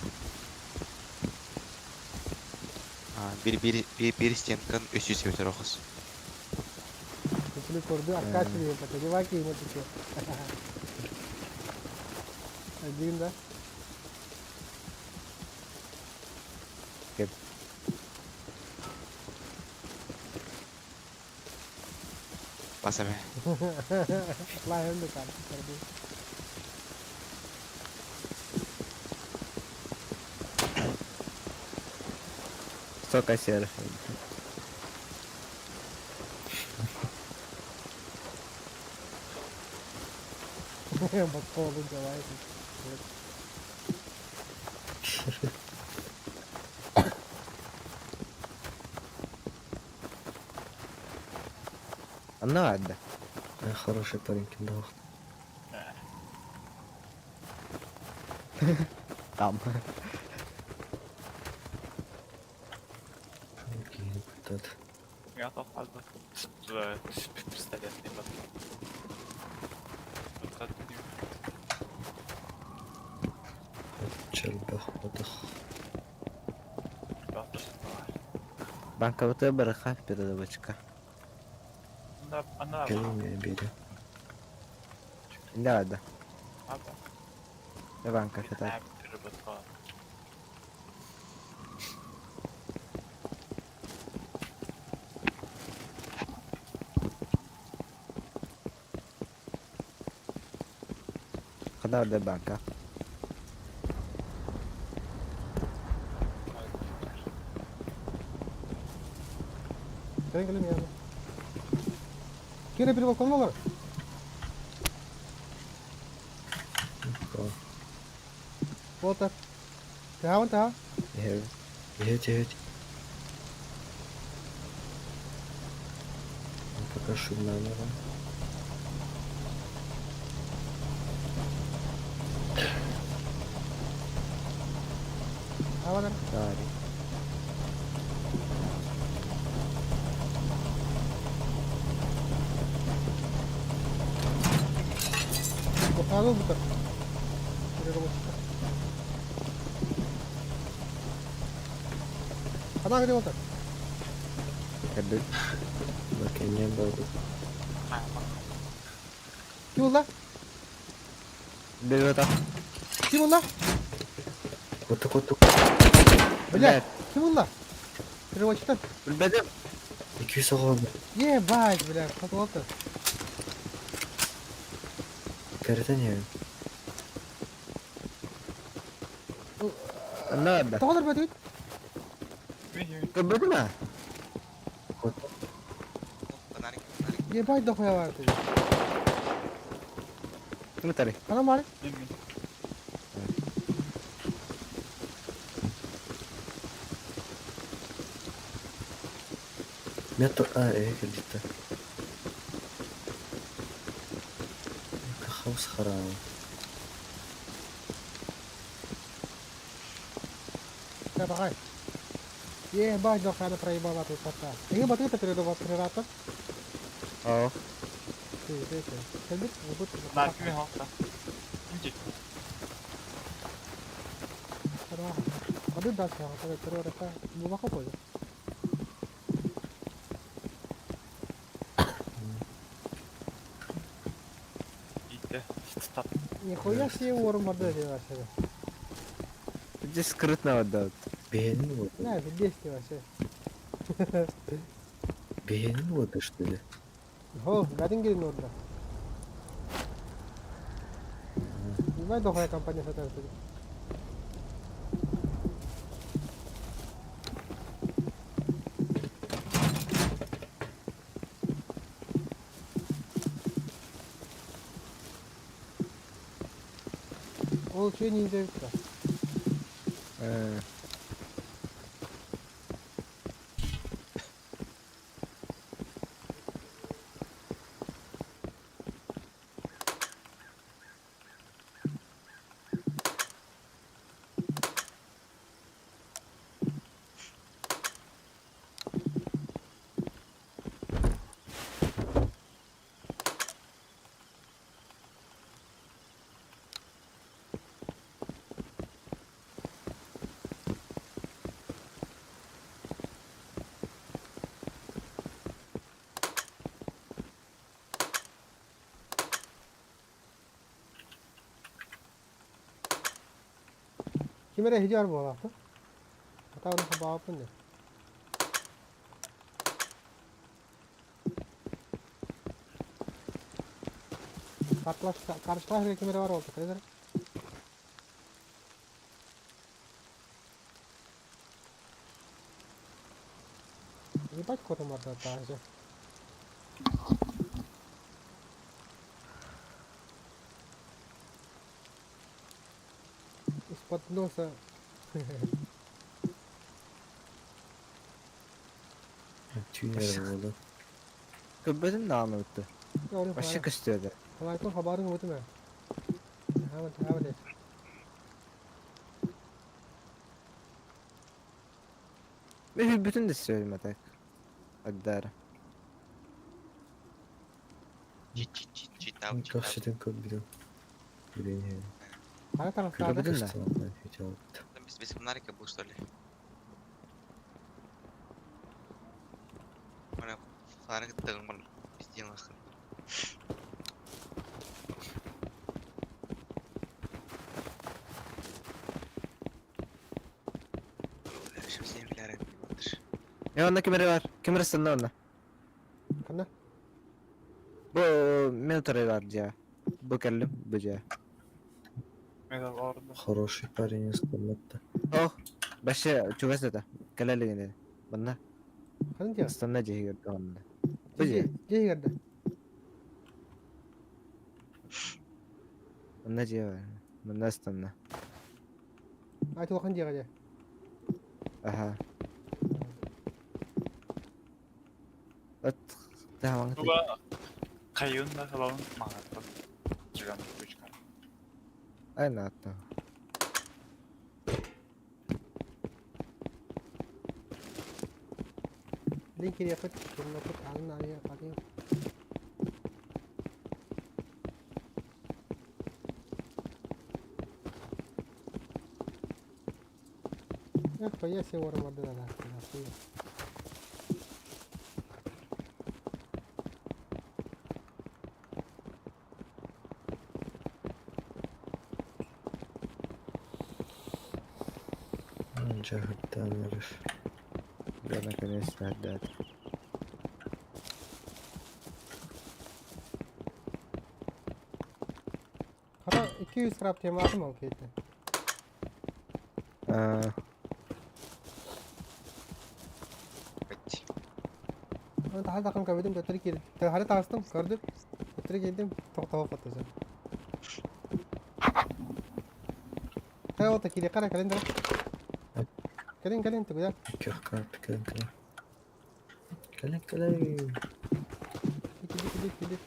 Speaker 2: Bir стенкан өсүс өтөр окус.
Speaker 1: Купили корду, откачивали, подогревайте ему таки. Один, да?
Speaker 2: Пасаме.
Speaker 1: Лайон да там.
Speaker 3: Столько серых.
Speaker 1: Баколу давай.
Speaker 3: Она ладно.
Speaker 4: Я хороший парень кидал.
Speaker 3: Там.
Speaker 4: Этот.
Speaker 8: Я то фаза. Пистолетный батон. Вот это не
Speaker 4: Чербах, отдых.
Speaker 8: просто снимает.
Speaker 3: Банковая бараха передавочка.
Speaker 8: Она
Speaker 4: Пельмени бери.
Speaker 3: Да, да.
Speaker 8: надо.
Speaker 3: Банка это.
Speaker 8: Я переработала.
Speaker 3: Bankada orada banka.
Speaker 1: Gelin ya. Gene bir bakalım var. Volta. Devam.
Speaker 4: Evet. Evet. Пока шумно, наверное.
Speaker 1: Devam.
Speaker 3: Tarih.
Speaker 1: Bakalım bu tarafa. Şuraya da bakayım. Hadi gidelim Volta.
Speaker 3: Kadın.
Speaker 4: Makanya baru.
Speaker 1: Kim ulan?
Speaker 3: Bir otak.
Speaker 1: Kim ulan?
Speaker 4: Kotuk.
Speaker 1: Bile. Kim ulan? Şuraya bakayım.
Speaker 3: Bilmedim.
Speaker 4: 200 oldu.
Speaker 1: Ye bak bile. Hadi Volta.
Speaker 4: Nereden ya?
Speaker 3: Ne oldu?
Speaker 1: Ne kadar böyle?
Speaker 3: Bilmedim ha.
Speaker 4: Kotuk.
Speaker 2: Fanarik.
Speaker 1: Ye bak da koya var.
Speaker 3: Kim tarih?
Speaker 1: Kana mari?
Speaker 4: Метр. Где-то. Хаос харау.
Speaker 1: Ya bakay. Ye bak da kana pray baba tu kata. Ini batu kita perlu buat peralatan.
Speaker 3: Oo.
Speaker 1: Iya. Sebut sebut.
Speaker 8: Mark mi hafta. Inci.
Speaker 1: Aduh dah sah. Kalau terus rasa buka apa ya?
Speaker 8: Gitti. Stat.
Speaker 1: Нихуя себе уровень модели вообще.
Speaker 3: Где скрытно отдал?
Speaker 4: Beğenin mi oldu?
Speaker 1: Да, это бестия вообще.
Speaker 4: Beğenin mi oldu что ли?
Speaker 1: О, гадин грин орда. Снимай дохая компания с этой. Ол че не идет-то? Kimere hicar bu hafta? Hatta onu sabah yapın ne? Karşılaştı kimere var oldu. Kaydır. Ебать кота-мата также. Из-под носа.
Speaker 4: Tüyler oldu.
Speaker 3: Bilmedim de anlattı.
Speaker 1: Doğru.
Speaker 3: Başlık istiyordu.
Speaker 1: Havaykon haberin oldu mu? Evet.
Speaker 3: Ve bütün de söylemedik. Hadi der.
Speaker 2: Читал.
Speaker 4: Karşıdan kalbiden. Yüreğine.
Speaker 1: Hangi tarafta
Speaker 3: Kırıldı.
Speaker 1: abi?
Speaker 3: Bilmem.
Speaker 4: Kırılan hiç aldı.
Speaker 2: Без фонарика был, что ли? Mana фонарик тыгын пизден лахын. Şu sevgiler yapıyordur.
Speaker 3: Ya onda kamera var. Kamerası da onda.
Speaker 1: Kana?
Speaker 3: Bu military var ya. Bu kellim bu ya.
Speaker 4: Хороший парень из комнаты.
Speaker 3: Ох, башы чугас это. Калалыгын dedi. Bunda
Speaker 1: Kadın diyor.
Speaker 3: stanna jehi gördü onda.
Speaker 1: Cehi geldi.
Speaker 3: Bunda jehi var. Bunda stanna.
Speaker 1: Aytu okan cehi geldi.
Speaker 3: Aha. От tamam.
Speaker 8: 누가 가이온나 사람 많았다. 지금 보니까.
Speaker 3: Aynen hatta.
Speaker 1: Linki yapıp bunu yapıp alın araya bakayım. Ya kaya se var vardı da.
Speaker 4: Anca hırttan herif.
Speaker 3: Bana kadar istedi.
Speaker 1: Kara 200 krap teması mı okuydu? Ben daha da kan kaybettim götürü girdim. Hadi tastım gördüm. Götürü girdim. Tavuk atacağım. Kaya o takili kara kalın da. Kalın güzel.
Speaker 4: Kök kartı kalın. Kalın.
Speaker 1: Gidip.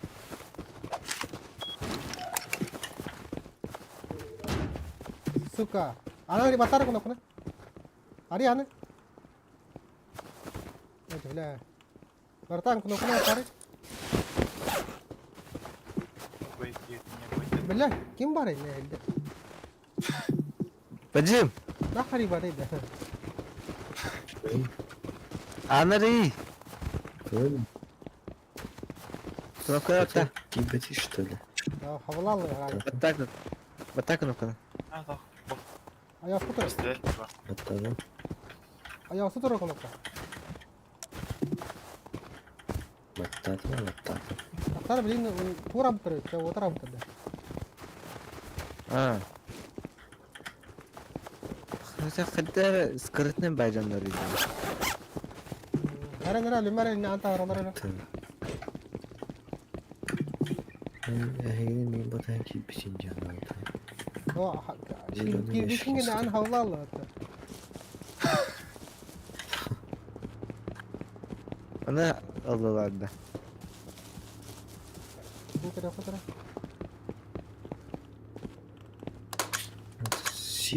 Speaker 1: Suka. Ana di batar kono. Ari ana. Öyle. Bartan kono tari. Billah kim var ne elde?
Speaker 3: Bacım.
Speaker 1: Ne hari var elde?
Speaker 3: Anari.
Speaker 4: Böyle
Speaker 3: Knopka.
Speaker 4: гибати что ли?
Speaker 1: Ya havalı herhalde.
Speaker 3: Batak knopka.
Speaker 8: 아, 나
Speaker 1: Ayağı tutur.
Speaker 8: 봤을 때
Speaker 4: Оттого.
Speaker 1: Ayağı tutur kono.
Speaker 4: Вот так.
Speaker 1: Atar bilin pura bıkırıyor. Ya o taraf bıkırdı.
Speaker 3: Ha. Хотя хотя скрытным байжанları idi.
Speaker 1: Her nere lümere ne anta var onlara.
Speaker 4: Это. Я не буду кипить инженер.
Speaker 1: O girdiğin gibi an havalı hatta.
Speaker 3: Onu aldılardı.
Speaker 1: Bu tarafa.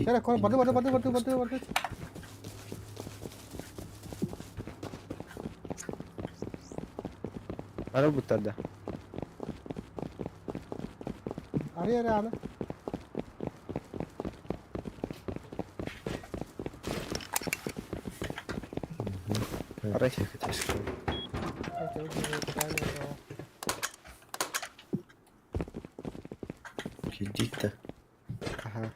Speaker 1: Kere koy bardı.
Speaker 3: Ara butarda.
Speaker 1: Araya ana.
Speaker 3: Арахи.
Speaker 4: Это что? Иди-то.
Speaker 3: Ага.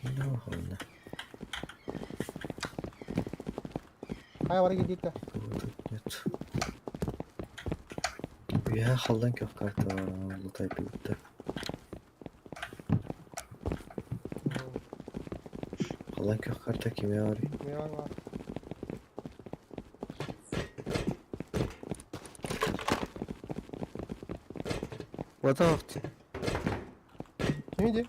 Speaker 4: Ну, ладно.
Speaker 1: Aya var gitti.
Speaker 4: Тут нет. Я халдан кök карта лутай билди. Халдан кök карта кимге бар?
Speaker 1: Ne var?
Speaker 3: Вот овцы.
Speaker 1: Kimdi?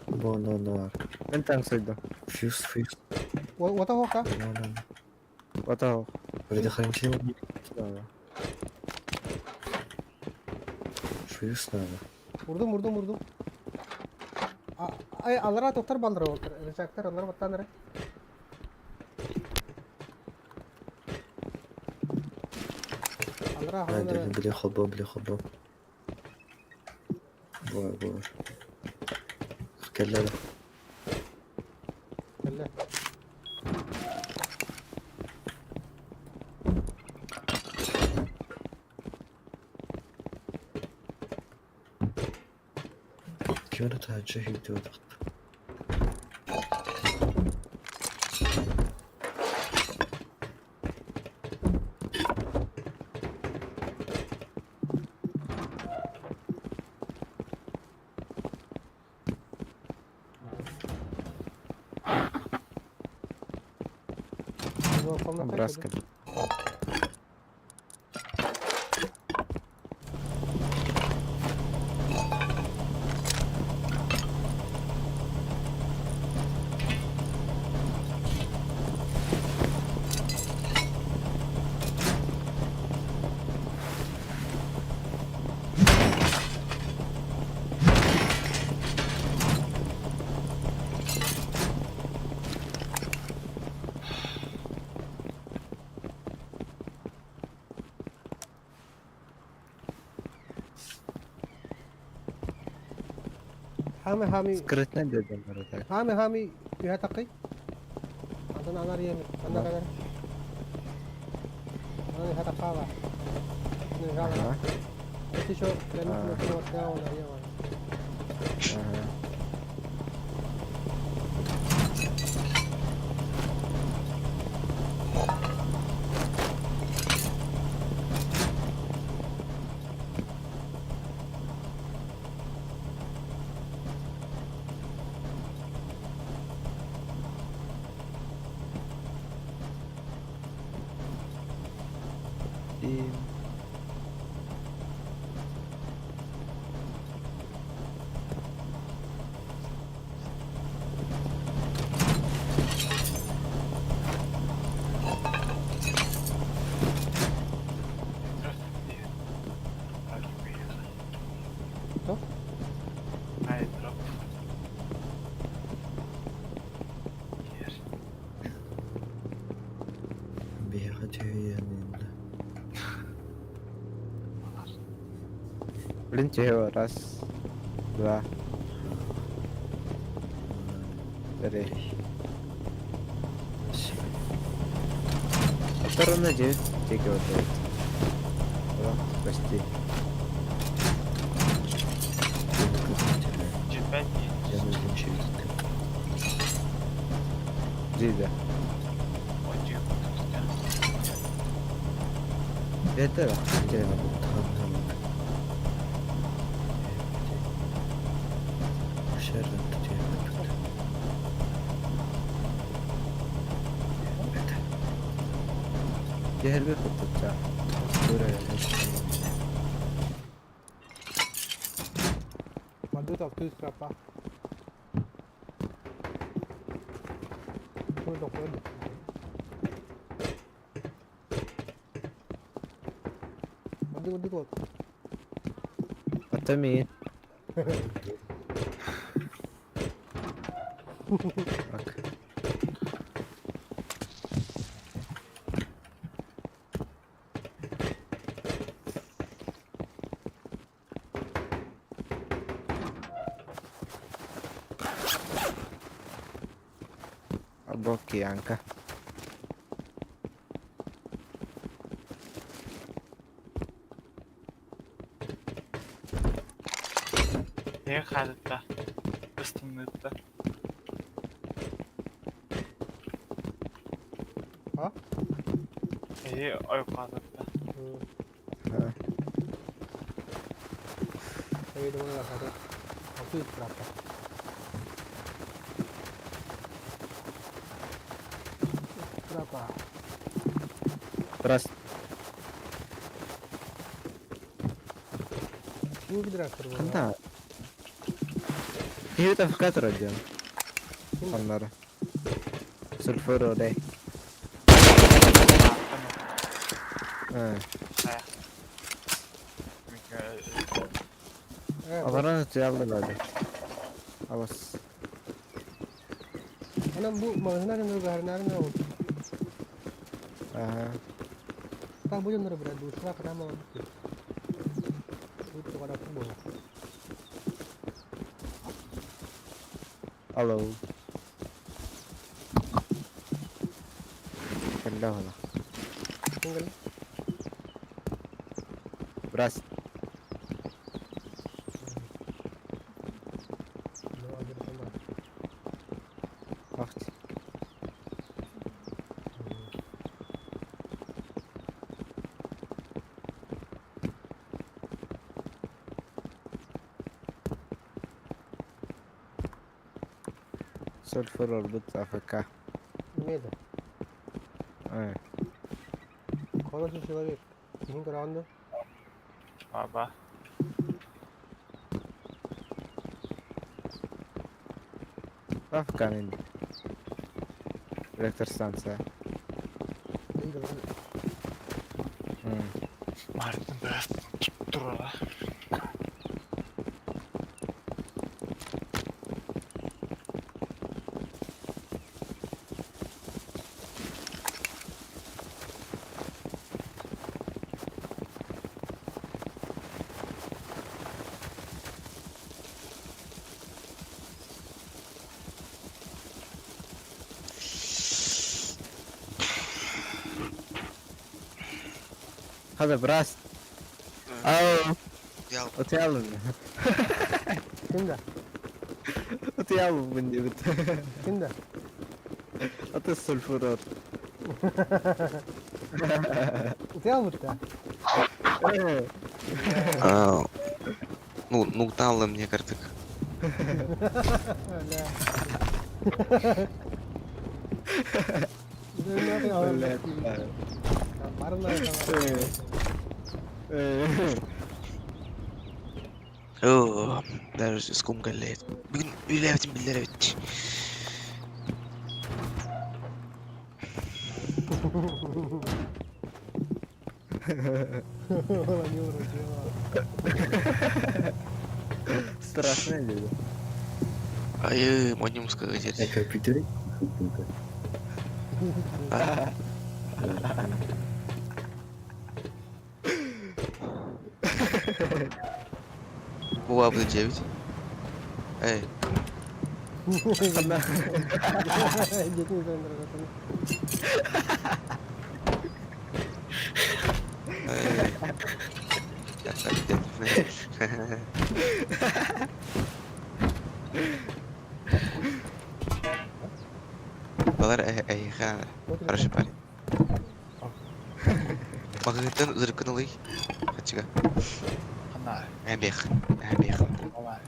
Speaker 4: Боно бар.
Speaker 3: Ben tanksaydım.
Speaker 4: Фьюз.
Speaker 1: O da hokta.
Speaker 3: Вот ов.
Speaker 4: Выдыхаемся. Фьюз надо.
Speaker 1: Vurdum. Ay alara doktor bandırı oldu. Rejaktör onları battanları. Alara
Speaker 4: Haydi
Speaker 1: havaları.
Speaker 4: бля хоба. Бой. Kellere.
Speaker 1: Kelle.
Speaker 4: Kjöre tacı hüdüdü.
Speaker 1: Yok falan
Speaker 3: Biraz
Speaker 1: kaçırdım.
Speaker 3: kal.
Speaker 1: Hami.
Speaker 3: Skrit ne dedim orada?
Speaker 1: Hami. Lihat taki. Anton anar ya. Anda kadar. Ana lihat akawa. Ini salah.
Speaker 3: Aha.
Speaker 1: Itu show. Lalu
Speaker 3: Ah.
Speaker 1: kita keluar kau nak ya.
Speaker 3: Aha. Tim.
Speaker 1: Drop?
Speaker 8: Nej, drop.
Speaker 4: بياخد هي من
Speaker 3: Belum cewek ras. Dua. Dari. Turun aja. Cek waktu. Oh, pasti.
Speaker 8: Cidden iyi.
Speaker 4: Yanıldım şey gittim.
Speaker 3: Cida.
Speaker 8: Acıyor.
Speaker 3: Betul lah. Cewek.
Speaker 4: Tamam. Şerret tutuyor.
Speaker 3: Cehil bir fotoğraf.
Speaker 4: Buraya.
Speaker 1: Madu tak tu berapa? Tu doktor. Madu kot.
Speaker 3: Atamin. Bak. Aboki angka.
Speaker 8: Neye kaydetti? Üstünlükte.
Speaker 1: Ha?
Speaker 8: İyi, oy kaydetti.
Speaker 3: Ha.
Speaker 1: Saya dah mula kata. Tu berapa? Berapa?
Speaker 3: Terus
Speaker 1: Tu kita kerja.
Speaker 3: entah. Ini tak fikat raja. Onlara. Sulfur deh. Ha. Onlara çaldı lagi. Awas.
Speaker 1: Ana bu mana kan garnar na.
Speaker 3: Aha.
Speaker 1: Tak boleh nara berada dusra kenapa? Itu pada aku bawa.
Speaker 3: Halo. Kendah lah.
Speaker 1: Tinggal.
Speaker 3: Beras.
Speaker 1: Bawa aja tambah.
Speaker 3: Waktu. Sulfur orbit AFK.
Speaker 1: Ini dah. Хороший человек. Тихим каранды.
Speaker 8: Baba.
Speaker 3: Bak kamin. Elektrik stansiya.
Speaker 1: İndi lan.
Speaker 8: Martin biraz dur ola.
Speaker 3: Hadi biraz. Au.
Speaker 2: Ya
Speaker 3: Otel.
Speaker 1: Kimde?
Speaker 3: Otel bu bindi bit.
Speaker 1: Kimde?
Speaker 3: Otel sulfurot.
Speaker 1: Utel burada.
Speaker 2: ну дал мне картык.
Speaker 1: Öyle. Ne yapıyor? Varım da
Speaker 2: Оо, даже скум галет. Bugün ülevetim biller evet.
Speaker 1: Ulan iyi uğraşıyor.
Speaker 3: Страшно люди.
Speaker 2: Ай, можем сказать.
Speaker 4: Я компьютер.
Speaker 2: Була буде 9. Ей,
Speaker 1: Gitmeyin sen de zaten.
Speaker 2: ей. Я так делаю. Балар эй, ха. Хороший парень. Магнитен зыркынулый. Хачига.
Speaker 8: Ana.
Speaker 2: Әбех.
Speaker 8: Baba.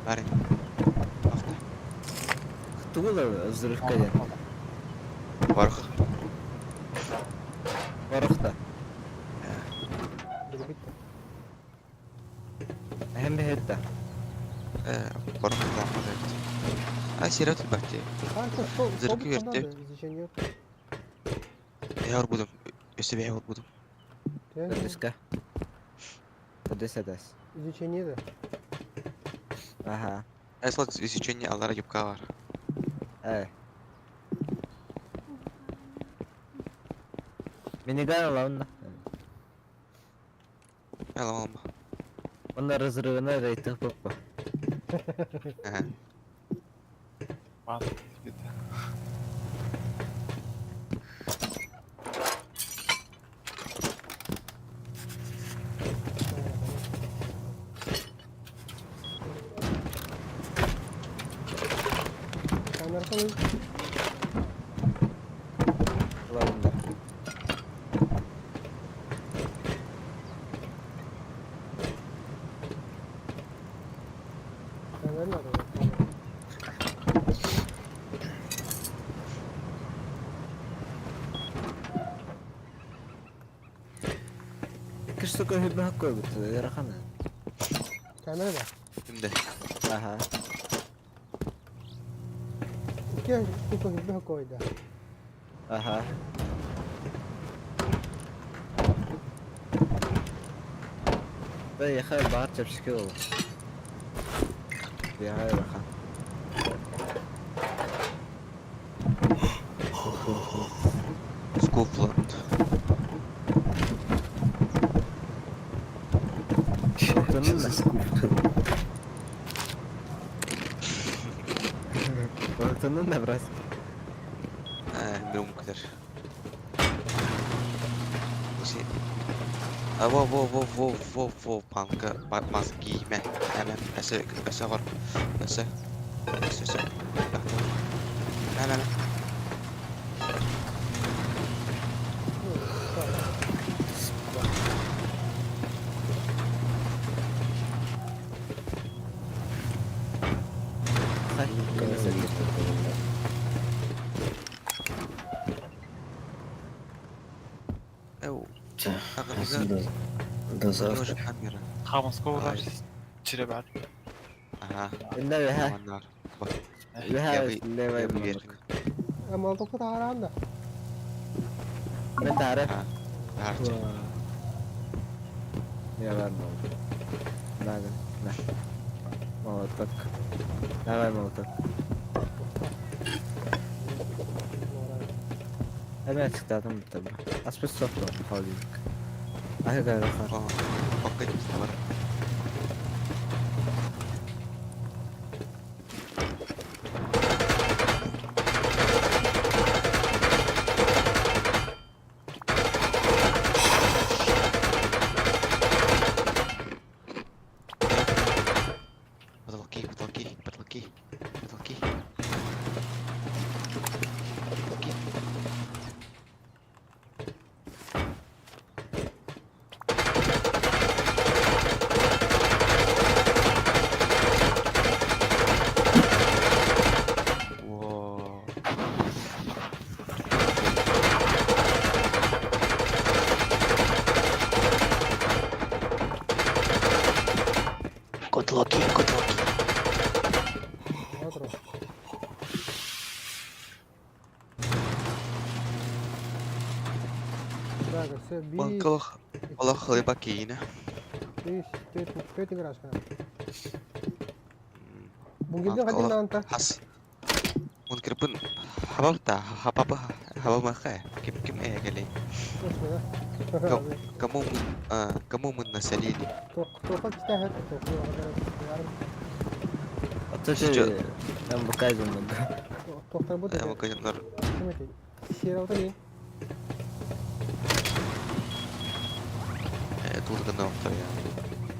Speaker 2: Парень. Авто.
Speaker 3: Кто был взрыв кадет?
Speaker 2: Варх.
Speaker 3: Varıkta.
Speaker 1: Biri bitti.
Speaker 3: Hem bir hette.
Speaker 2: Варх да, может. А серьезно, бахте.
Speaker 1: Kanka sol
Speaker 2: Zırhı
Speaker 1: sol
Speaker 2: yırttı.
Speaker 1: da izleyeceğin yok.
Speaker 2: Я ор будем. Себе я ор будем.
Speaker 3: Ödeska. Ödesedes.
Speaker 1: İzleyeceğin yedi.
Speaker 3: Aha.
Speaker 2: Эслак изучение Аллара юбка var.
Speaker 3: Evet. Minigun alalım da.
Speaker 2: Yalan olma.
Speaker 3: Onlar razırığına reyting bakma.
Speaker 2: Aha.
Speaker 8: Bana gitti.
Speaker 1: Sen arkadan
Speaker 3: Alalım da.
Speaker 1: sen verme adamı.
Speaker 3: Kış sokağı hübbe hakkı koy bu. Yarakana.
Speaker 1: Kamera da.
Speaker 2: Şimdi.
Speaker 3: Aha.
Speaker 1: İki kutu hızlı koydu.
Speaker 3: Aha. Ben yakar bahar çapışkı olur. Bir hayır bakalım.
Speaker 2: Скуфланд.
Speaker 3: Korktunun mu? Korktunun da biraz.
Speaker 2: Bilmem bu kadar. Bu şey. Vo, panka, maske giyme. Hemen, ese var. Ese. Hemen. Эу,
Speaker 4: Ча,
Speaker 2: ағымызға
Speaker 4: до
Speaker 2: не
Speaker 4: завтра.
Speaker 2: уже камера.
Speaker 8: Хамаскова
Speaker 2: Ай.
Speaker 8: Чиребат.
Speaker 2: Ага,
Speaker 3: Inde bir ha.
Speaker 2: amanlar. Bak,
Speaker 3: Bir ha
Speaker 2: ya bu
Speaker 3: levay mı?
Speaker 2: verdim.
Speaker 1: Molotof'u da aram da.
Speaker 3: Ne tarif?
Speaker 2: Ha, harca.
Speaker 3: Ya var mı oldu? Ne? Molotok. Ne var molotok? Hemen çıktı adam bu tabi. Asbest soktu. Havlıydık. Ahı kadar var.
Speaker 2: Aa, bakın işte var. Потолки, потолки, потолки, потолки. Потолки. Во.
Speaker 4: Котлоки.
Speaker 1: Otro. Так, все,
Speaker 2: Банкалық алақылы бакейіне.
Speaker 1: Төт играшка. Бугелден қаден нанта.
Speaker 2: Хас. Мункер пun hababta, hababa, habamaha. Kim egeli. Kamu mun nasalili.
Speaker 1: Тоққа кистахет.
Speaker 3: Atıcı. Ben bu kaydımdım.
Speaker 1: Тоқтар бұд.
Speaker 2: Magajlar
Speaker 1: Сираута дейін.
Speaker 2: тургана оқтар ya.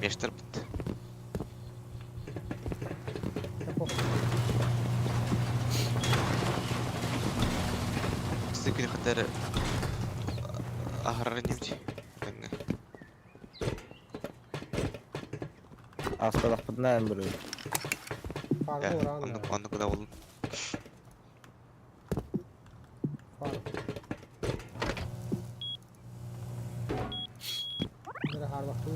Speaker 2: Meşter bit. Sıkın kadar ahrar nimci.
Speaker 3: Hastalık bundan buraya.
Speaker 1: Farkı
Speaker 2: Ya,
Speaker 1: oran.
Speaker 2: onu kadar olun.
Speaker 1: Farkı. Böyle her vakti.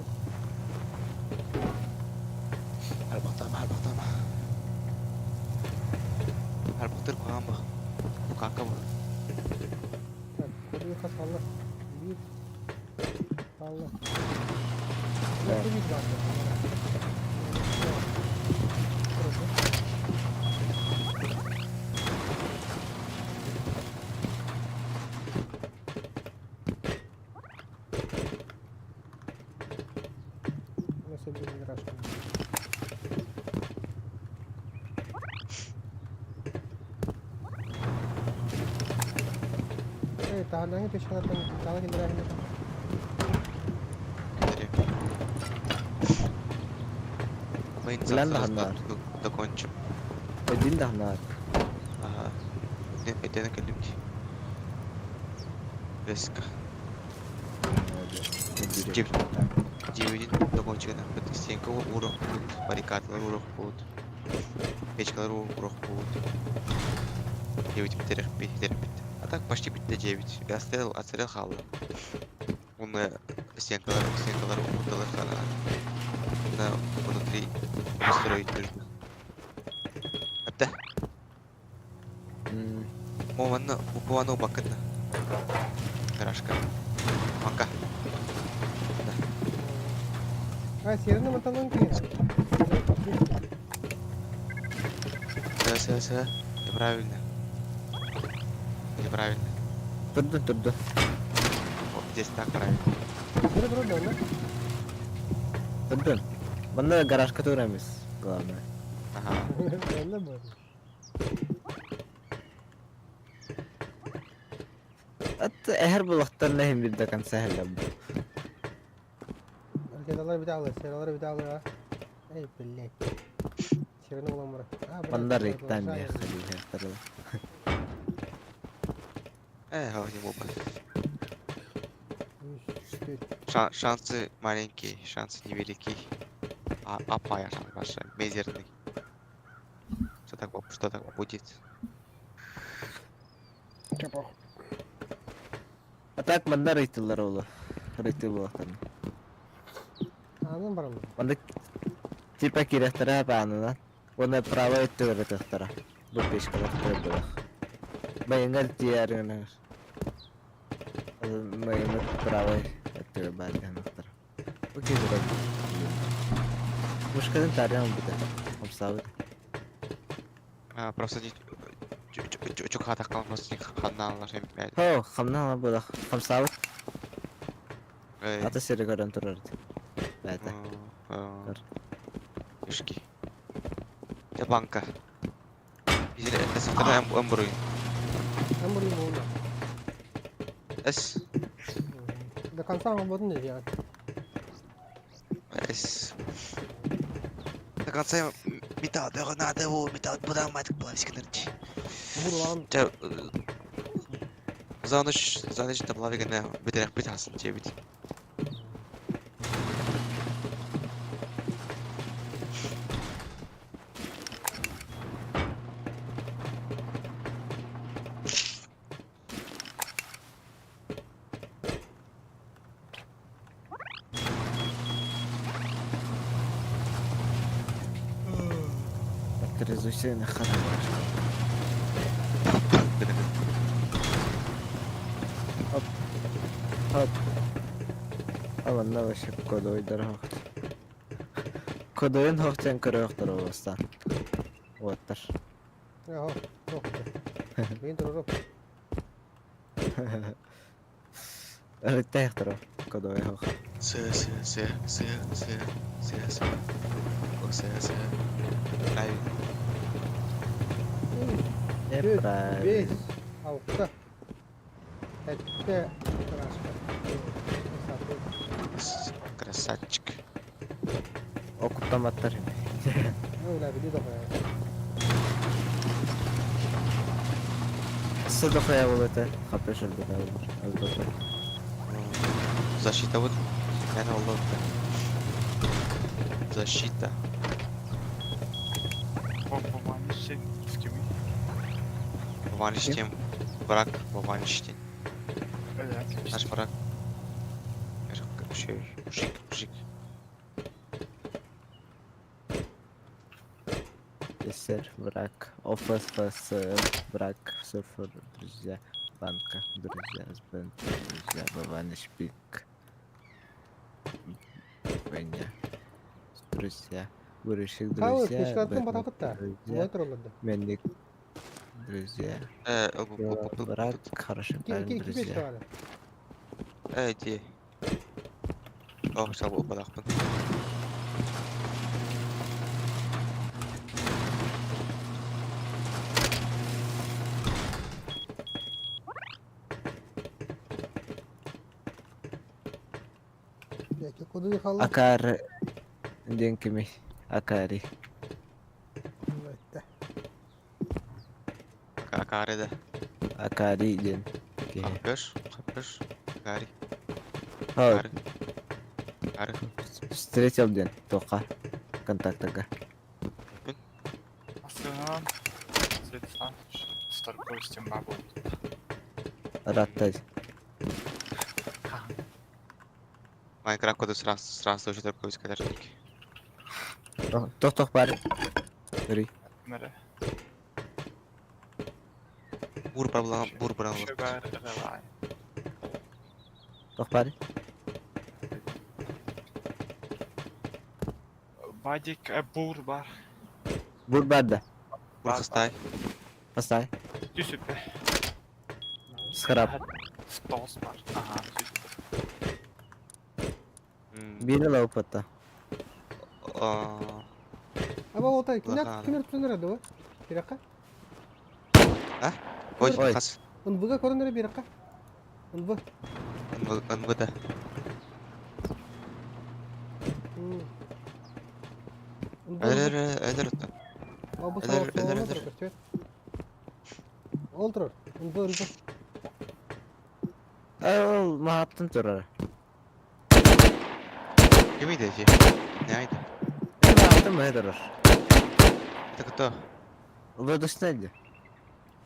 Speaker 2: Her baktır koyan bak. Bu kanka bu.
Speaker 1: Koduyu kas Allah. Bir. Allah.
Speaker 3: Evet.
Speaker 1: Bir var. Nasıl bir играшка? Tahananya peşine atlamak. Daha kendine rahmet.
Speaker 2: Мы
Speaker 3: Bilen de hanlar.
Speaker 2: закончим.
Speaker 3: Ödül de hanlar.
Speaker 2: Ага. Это на коллимте. Резко. Девять закончено. Это стенка урок будет. Баррикадный урок будет. Печкалар урок будет. 9 битерек битерек бит. А так почти битте 9. Я отстрел халла. Он стенкалар урдалар хана. На внутри строить нужно. Это Мована буквально бакана. Гаражка. Мака.
Speaker 1: А, серный мотолон ki.
Speaker 2: Все. Неправильно. Неправильно.
Speaker 3: Durdu.
Speaker 2: Вот здесь так правильно.
Speaker 1: Dur, da.
Speaker 3: Durdu. Bunda garaj katı öğrenmiş. Главное.
Speaker 2: Ага.
Speaker 1: Ben de böyle.
Speaker 3: Hatta her bu vakitler neyim bir de kan sehirle bu.
Speaker 1: Arkadalar bir daha alır, seralar bir daha alır ha. Ey billek. Şirini ulan bırak.
Speaker 3: Bunda reklam ya. Hadi
Speaker 2: Эх, не мог.
Speaker 1: 3, 4.
Speaker 2: Шансы маленькие, шансы невелики. А пая шанс большой, мизерный. Что так будет?
Speaker 1: Çabuk.
Speaker 3: Atak banda reytillar oğlu. Reytil bulaktan.
Speaker 1: Anladın mı?
Speaker 3: Banda tipa kirehtara hep anıdan. Ona prava etti öğretehtara. Bu peş kadar bulak. Bayıngal diyarına. Bayıngal prava etti baldan ahtara. Bu kez de. Muşkadın tarihi mı bir de? Hamsağı.
Speaker 2: Просто çok hata kalmış просто kanallar hem
Speaker 3: Ho, xamna ama bulak. Hamsağı. Ata seri garan turardı. Bada.
Speaker 2: Ишки. Ya banka. Bizde esnafta hem burayı.
Speaker 1: Ben burayı buldum.
Speaker 2: Es.
Speaker 1: Da kansan olmadın dedi yani.
Speaker 2: Es. До конца металл, да надо его металл поднимать к пластиковой.
Speaker 1: Burulan
Speaker 2: Zanuş da bulavigene bitirek bitasın diye bit.
Speaker 3: Резусия на хата. Hop. Aman ne başı kodoydur hoht. Kodoyun hohten kırı yoktur o vastan. Oğuttur.
Speaker 1: ya ho. Çok güzel. Ben dururum.
Speaker 3: Öğrette yoktur o. Kodoy hoht.
Speaker 2: Sığ. Bak sığ. Ay.
Speaker 3: Hep beraber.
Speaker 1: Biz. Avukta. Ette.
Speaker 2: Красавчик.
Speaker 3: Okuttam atlar.
Speaker 1: Öyle bir de
Speaker 3: Sıdık ya bu bete. Kapışır bir daha olur. Az bakar.
Speaker 2: Защита вот. Yani Allah. Защита.
Speaker 8: Поманишь с кем?
Speaker 2: Ванштем. Враг. Ванштем.
Speaker 8: Evet.
Speaker 2: Наш враг. Мужик.
Speaker 3: Eser, враг. Офас, враг. Surfer, друзья. Банка, друзья. Сбен, друзья. Баваниш, пик. Война. Друзья. Вырышик,
Speaker 1: Kavur
Speaker 3: друзья.
Speaker 1: teşkilatın batakıt da.
Speaker 3: Друзья.
Speaker 1: Muhatır olurdu.
Speaker 3: Менник. Друзья. Враг, хороший парень,
Speaker 1: İki beş
Speaker 3: друзья.
Speaker 1: tane.
Speaker 2: Иди. Ох, шабу балахпын.
Speaker 1: Belki kodu yıkalım.
Speaker 3: Akar. Деnkimi. Akari.
Speaker 1: Evet.
Speaker 2: Акареда.
Speaker 3: Akari den.
Speaker 2: Kapış. Гарри.
Speaker 3: Ha,
Speaker 2: Гарри.
Speaker 3: встретил ден. Тока. Контактага.
Speaker 8: Астынан Светлан Старков с тем бабу.
Speaker 3: Раттай.
Speaker 2: Майнкрафт коду сразу уже только искать.
Speaker 3: Тох парень. Ри.
Speaker 8: Mere.
Speaker 2: Бур проблем.
Speaker 8: Sugar Relay.
Speaker 3: Тох парень.
Speaker 8: Vadik Bur var.
Speaker 3: Бурбада.
Speaker 2: Бур хастай.
Speaker 3: Поставь.
Speaker 8: Düsüppe.
Speaker 3: Скраб.
Speaker 8: Stos var. Aha.
Speaker 3: Били лаупата.
Speaker 1: Ama o da
Speaker 2: Bakalım.
Speaker 1: kimler tutunur o? Bir dakika.
Speaker 2: Ой,
Speaker 3: Ой.
Speaker 2: хас.
Speaker 1: Onu buga korunur bir dakika. Onu bu.
Speaker 2: НВД. Эдер.
Speaker 1: Ama bu
Speaker 2: Eder,
Speaker 1: sabah
Speaker 2: eder,
Speaker 1: sonra
Speaker 2: eder.
Speaker 1: oturur. Oturur. Onu bu.
Speaker 3: Ол махаттын турары.
Speaker 2: Кемейді эти? Не айды.
Speaker 3: Махаттын мэ турар.
Speaker 2: Это кто?
Speaker 3: Лодостайды.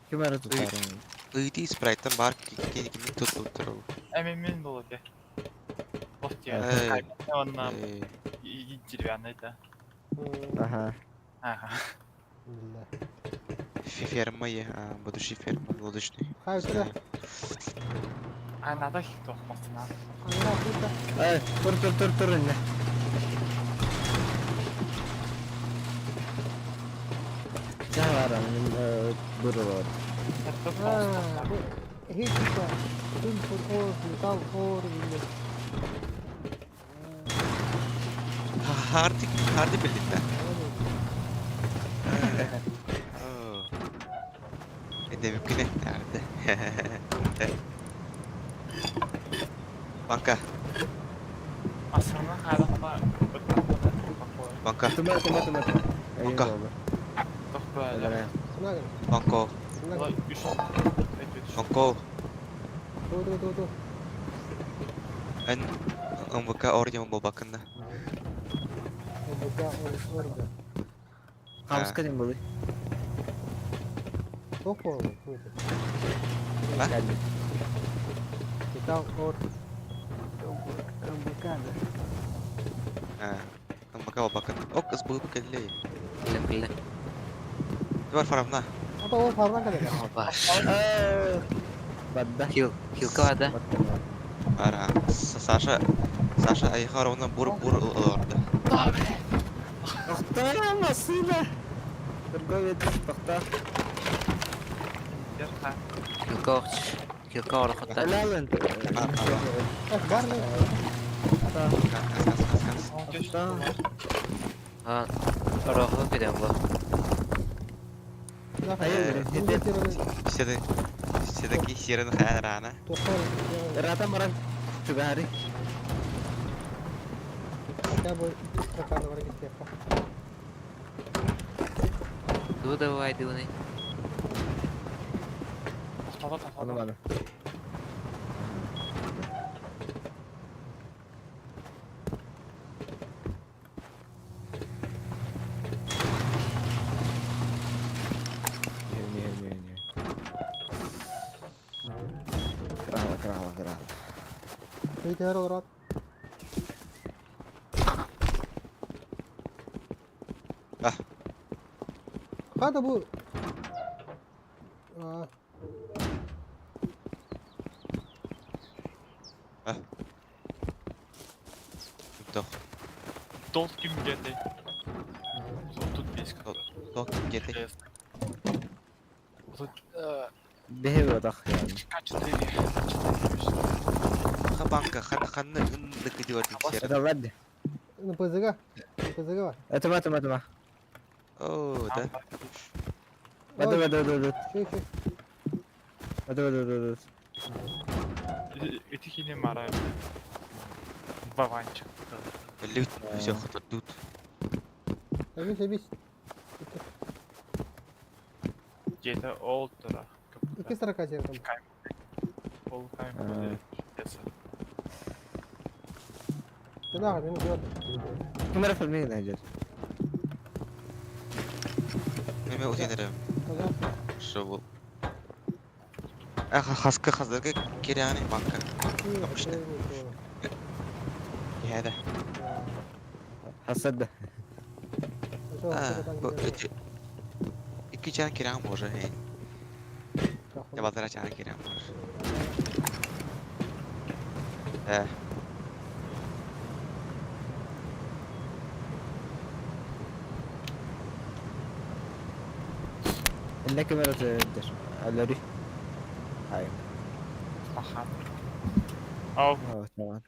Speaker 3: Ким ары тутарын.
Speaker 2: Иди спрайттан бар кемейді тұр.
Speaker 8: Emin dolu de. Bot ya.
Speaker 2: Ey.
Speaker 8: Ondan
Speaker 2: Ey,
Speaker 8: incil bir anlaydı.
Speaker 3: Aha.
Speaker 8: Aha.
Speaker 1: Billah.
Speaker 2: ферма є, буду ще ферма, лодочний.
Speaker 1: Hayır şurada.
Speaker 8: Anada hiç dokmasın ha.
Speaker 1: Aynen şurada.
Speaker 3: Ay, tur inne. Ne var annem? Buru var.
Speaker 8: Hep
Speaker 1: Ha,
Speaker 8: dokmasın.
Speaker 1: bu hiç yok. Tüm or, metal or bilmem.
Speaker 2: Hardi birlikte. De mümkün nerede? Banka,
Speaker 8: Aslında hayatımda
Speaker 2: banka,
Speaker 3: Tuma.
Speaker 2: Banka.
Speaker 8: Dok böyle.
Speaker 3: Öyle.
Speaker 1: Şuna gel.
Speaker 2: banko,
Speaker 1: Şuna
Speaker 8: Ulan
Speaker 1: gel.
Speaker 8: 3
Speaker 2: banko.
Speaker 1: Dur.
Speaker 2: En baka oraya bu bakında.
Speaker 1: Burada orada.
Speaker 3: Kamus kadın bulu.
Speaker 1: Çok or.
Speaker 2: Ha?
Speaker 3: Geldi.
Speaker 1: Metal or.
Speaker 2: En baka o bakın. Ok kız bu kelli.
Speaker 6: Kille.
Speaker 2: Var faramda.
Speaker 1: Apa o parmak kadar.
Speaker 6: Apa?
Speaker 3: Badda.
Speaker 6: Kill kau ada?
Speaker 2: Ara. Sasha ay harona bur orada.
Speaker 3: Doktora masıyla. Bergoy edip doktor.
Speaker 6: Kill kau ada kota.
Speaker 3: Helalın.
Speaker 1: Var mı?
Speaker 2: Kas.
Speaker 6: Ha, roho gidiyorum bu.
Speaker 3: Hayır, hedef.
Speaker 2: Istedeki siren khayrana.
Speaker 1: Doktor.
Speaker 3: Rata marang Sugari.
Speaker 1: Ya bu trakarda var gitti yapma.
Speaker 6: Dua dah wide ni.
Speaker 3: Onu bana. Ini. Kerah.
Speaker 1: Bir değer olarak.
Speaker 2: Ah.
Speaker 1: Hadi bu. Aa,
Speaker 2: Doch.
Speaker 8: Dol kim geldi? Tut biz kadar.
Speaker 2: Doch gete.
Speaker 3: Behev odak yani.
Speaker 8: Kaç dedi?
Speaker 2: Banka khanna ındık diyor siren.
Speaker 3: Ada waddi.
Speaker 1: pızıga. Pızıga var.
Speaker 3: Atma.
Speaker 2: Oh, da.
Speaker 3: Wadu.
Speaker 1: Şey.
Speaker 3: Wadu.
Speaker 8: Ötekini mara. Baban çıktı.
Speaker 2: Lut все хатут.
Speaker 1: Seviş.
Speaker 8: Gece old tura.
Speaker 1: İki sıra kaçırdım.
Speaker 8: Ol kayın böyle. Yasa.
Speaker 1: Ne var beni gördüm.
Speaker 3: Numara filmi nahajat.
Speaker 2: Meme utenerim.
Speaker 1: Tamam.
Speaker 2: Şovul. Haska hazırga kirani banka.
Speaker 1: İşte.
Speaker 2: Hada.
Speaker 3: Hasad.
Speaker 2: Bu iki can kiran može, hey. Ya bazara can kiran može.
Speaker 3: Inna kamera tdir. Alori. Hayır.
Speaker 8: Bakalım. Al.
Speaker 3: Tamam.